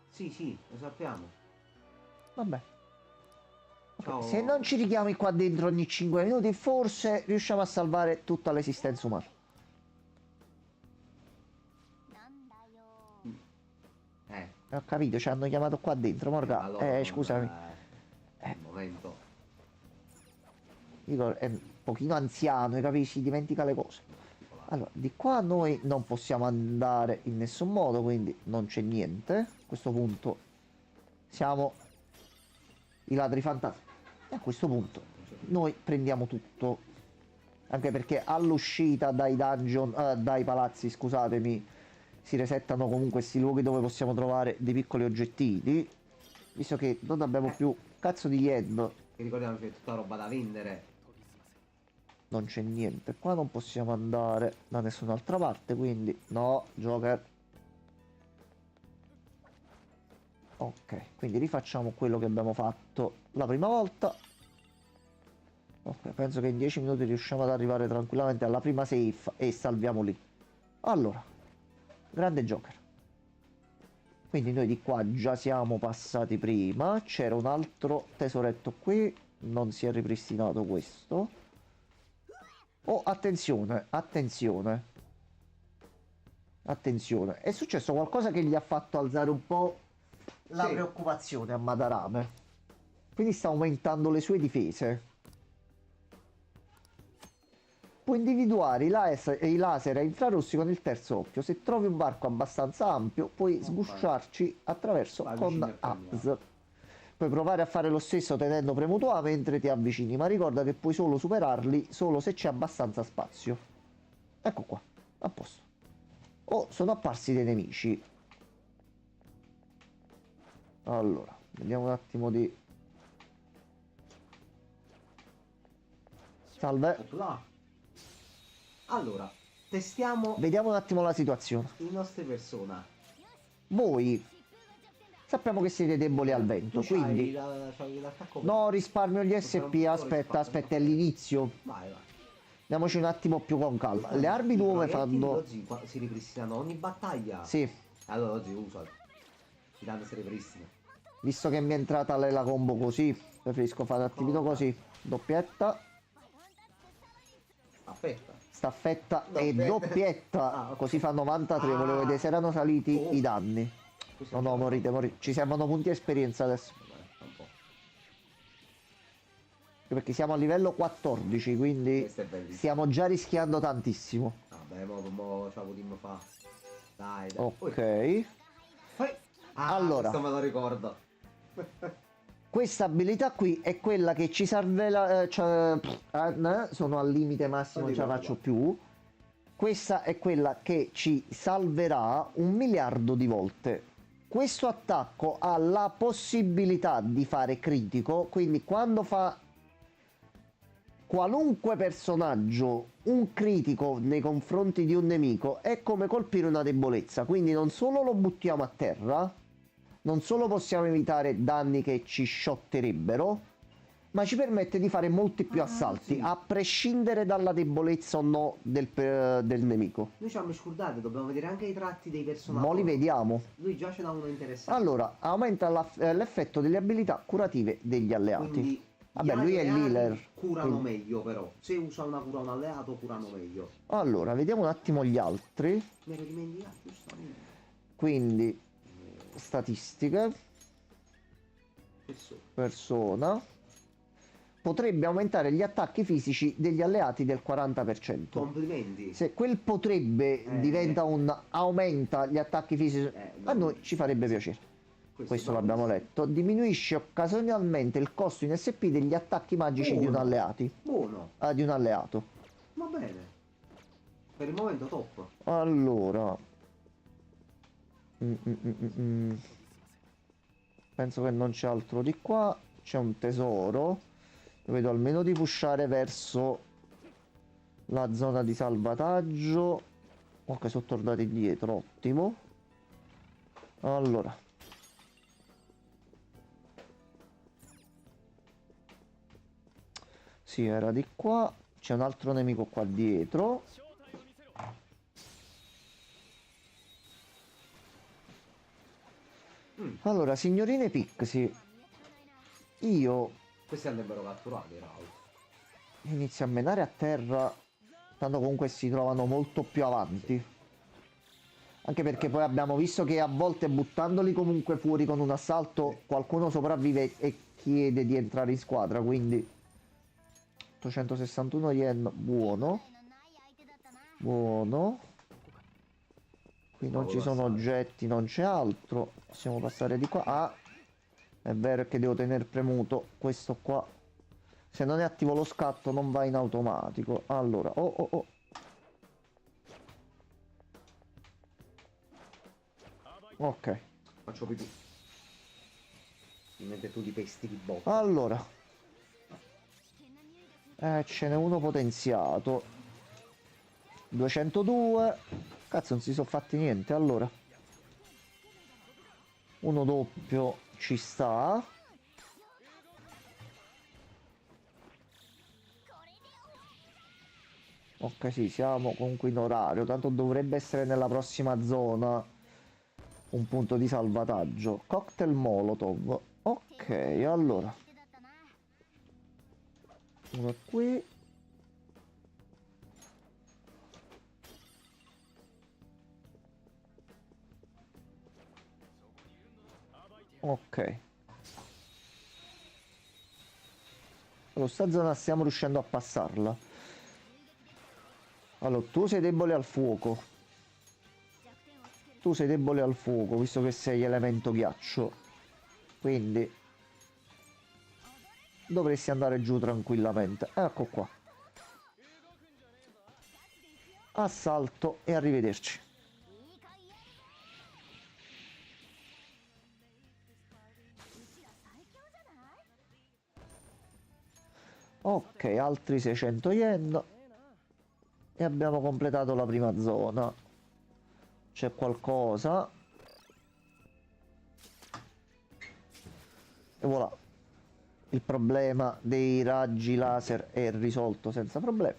Sì, lo sappiamo. Vabbè. Ok, Ciao. se non ci richiami qua dentro ogni 5 minuti, forse riusciamo a salvare tutta l'esistenza umana. Ho capito, ci hanno chiamato qua dentro, Morga. Allora, Scusami. Un momento. Dico, è un pochino anziano, capisci? Dimentica le cose. Allora, di qua noi non possiamo andare in nessun modo, quindi non c'è niente. A questo punto siamo i ladri fantasmi. E a questo punto noi prendiamo tutto. Anche perché all'uscita dai dungeon, dai palazzi, scusatemi, si resettano comunque questi luoghi dove possiamo trovare dei piccoli oggettini. Visto che non abbiamo più cazzo di yen, Che ricordiamo che è tutta roba da vendere. non c'è niente. Qua non possiamo andare da nessun'altra parte, quindi no, Joker. Ok, quindi rifacciamo quello che abbiamo fatto la prima volta. Ok, penso che in 10 minuti riusciamo ad arrivare tranquillamente alla prima safe e salviamo lì. Allora, grande Joker. Quindi noi di qua già siamo passati prima. C'era un altro tesoretto qui. Non si è ripristinato questo. Oh, attenzione, attenzione. Attenzione. È successo qualcosa che gli ha fatto alzare un po' la Sì. preoccupazione a Madarame. Quindi sta aumentando le sue difese. Può individuare i laser a infrarossi con il terzo occhio. Se trovi un varco abbastanza ampio, puoi sgusciarci attraverso Vai con vicino e Apps. Puoi provare a fare lo stesso tenendo premuto A mentre ti avvicini, ma ricorda che puoi solo superarli solo se c'è abbastanza spazio. Ecco qua, a posto. Oh, sono apparsi dei nemici. Allora, vediamo un attimo di... Salve. Là. Allora, testiamo Vediamo un attimo la situazione. i nostri persona. Voi sappiamo che siete deboli al vento, Tu c'hai quindi... c'hai l'attacco. No, risparmio gli SP, aspetta, aspetta, è l'inizio. Vai. Andiamoci un attimo più con calma. Le armi nuove I proiettili fanno... oggi si ripristinano ogni battaglia. Sì, Allora oggi usa. I danni si ripristina. visto che mi è entrata la combo così, preferisco fare un attimino così. Doppietta, Aspetta. staffetta e Doppietta. doppietta. Ah, ok. Così fanno 93, Ah. volevo vedere se erano saliti Oh. i danni. Questo No, è no, un po'. morite, morite. Ci servono punti esperienza adesso. Un po'. Perché siamo a livello 14, quindi Questo è bellissimo. stiamo già rischiando tantissimo. Vabbè, mo ce la potremmo fa. Dai. Ok. Poi. Allora. Questo me lo ricordo. Questa abilità qui è quella che ci salverà, sono al limite massimo, non ce la faccio più. Questa è quella che ci salverà 1 miliardo di volte. Questo attacco ha la possibilità di fare critico, quindi quando fa qualunque personaggio un critico nei confronti di un nemico è come colpire una debolezza, quindi non solo lo buttiamo a terra, non solo possiamo evitare danni che ci sciotterebbero, ma ci permette di fare molti più assalti, sì. a prescindere dalla debolezza o no del nemico. Noi ci abbiamo scordato, dobbiamo vedere anche i tratti dei personaggi. Mo li vediamo. Lui già ce n'ha uno interessante. Allora, aumenta l'effetto delle abilità curative degli alleati. Quindi Vabbè, gli lui è alleati l'healer. curano quindi- meglio però. Se usa una cura un alleato, curano meglio. Allora, vediamo un attimo gli altri. Mi ero dimenticato, giustamente. Quindi, statistiche, Questo. persona. Potrebbe aumentare gli attacchi fisici degli alleati del 40%. Complimenti. Se quel potrebbe diventa un aumenta gli attacchi fisici, a noi ci farebbe piacere. Questo va l'abbiamo benissimo. letto. Diminuisce occasionalmente il costo in SP degli attacchi magici di un Buono. alleati. Buono. Di un alleato. Va bene. Per il momento top. Allora. Penso che non c'è altro di qua. C'è un tesoro. Lo vedo almeno di pushare verso la zona di salvataggio. Ok, sono tornati indietro. Ottimo. Allora. Sì, era di qua. C'è un altro nemico qua dietro. Allora, signorine Pixie, io Questi andrebbero catturati, Raul. inizio a menare a terra, tanto comunque si trovano molto più avanti. Anche perché poi abbiamo visto che a volte buttandoli comunque fuori con un assalto qualcuno sopravvive e chiede di entrare in squadra, quindi 861 yen, buono. Buono. Qui non ci sono oggetti, non c'è altro. Possiamo passare di qua. Ah, è vero che devo tenere premuto questo qua. Se non è attivo lo scatto non va in automatico. Allora, oh. Ok, Faccio pipì. Mentre tu li pesti di botta. allora. Ce n'è uno potenziato. 202. Cazzo, non si sono fatti niente. Allora, uno doppio ci sta. Ok, sì, siamo comunque in orario. Tanto dovrebbe essere nella prossima zona un punto di salvataggio. Cocktail Molotov. Ok, allora. Uno qui. Ok. Allora, sta zona stiamo riuscendo a passarla. Allora, tu sei debole al fuoco. Tu sei debole al fuoco, visto che sei elemento ghiaccio. Quindi dovresti andare giù tranquillamente. Ecco qua. Assalto e arrivederci. Ok, altri 600 yen. E abbiamo completato la prima zona. C'è qualcosa. E voilà. Il problema dei raggi laser è risolto senza problemi.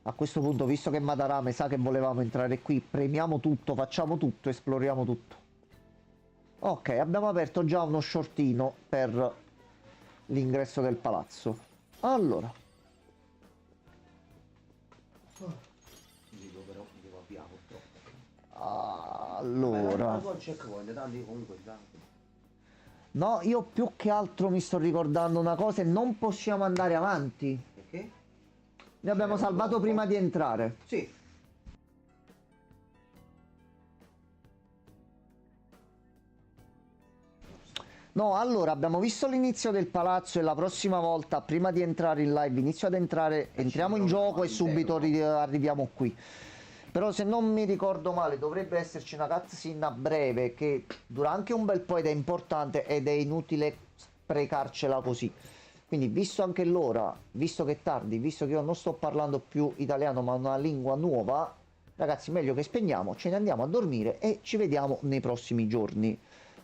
A questo punto, visto che Madarame sa che volevamo entrare qui, premiamo tutto, facciamo tutto, esploriamo tutto. Ok, abbiamo aperto già uno shortino per l'ingresso del palazzo. Allora. Dico però, devo avviare purtroppo. Allora. Al checkpoint, tanti comunque tanti. No, io più che altro mi sto ricordando una cosa e non possiamo andare avanti. Perché? Ne abbiamo salvato prima di entrare. Sì. No, allora abbiamo visto l'inizio del palazzo e la prossima volta, prima di entrare in live, inizio ad entrare, entriamo in gioco e subito arriviamo qui. Però se non mi ricordo male dovrebbe esserci una cutscene a breve che dura anche un bel po' ed è importante ed è inutile sprecarcela così. Quindi visto anche l'ora, visto che è tardi, visto che io non sto parlando più italiano ma una lingua nuova, ragazzi meglio che spegniamo, ce ne andiamo a dormire e ci vediamo nei prossimi giorni.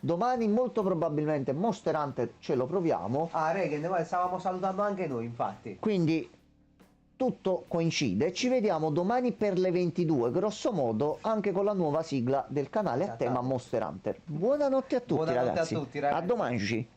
Domani molto probabilmente Monster Hunter ce lo proviamo, Ah, Regen, guarda, stavamo salutando anche noi, infatti. quindi tutto coincide. Ci vediamo domani per le 22, grosso modo anche con la nuova sigla del canale a tema Monster Hunter. Buonanotte a tutti, Buonanotte a ragazzi. tutti, ragazzi. A domani.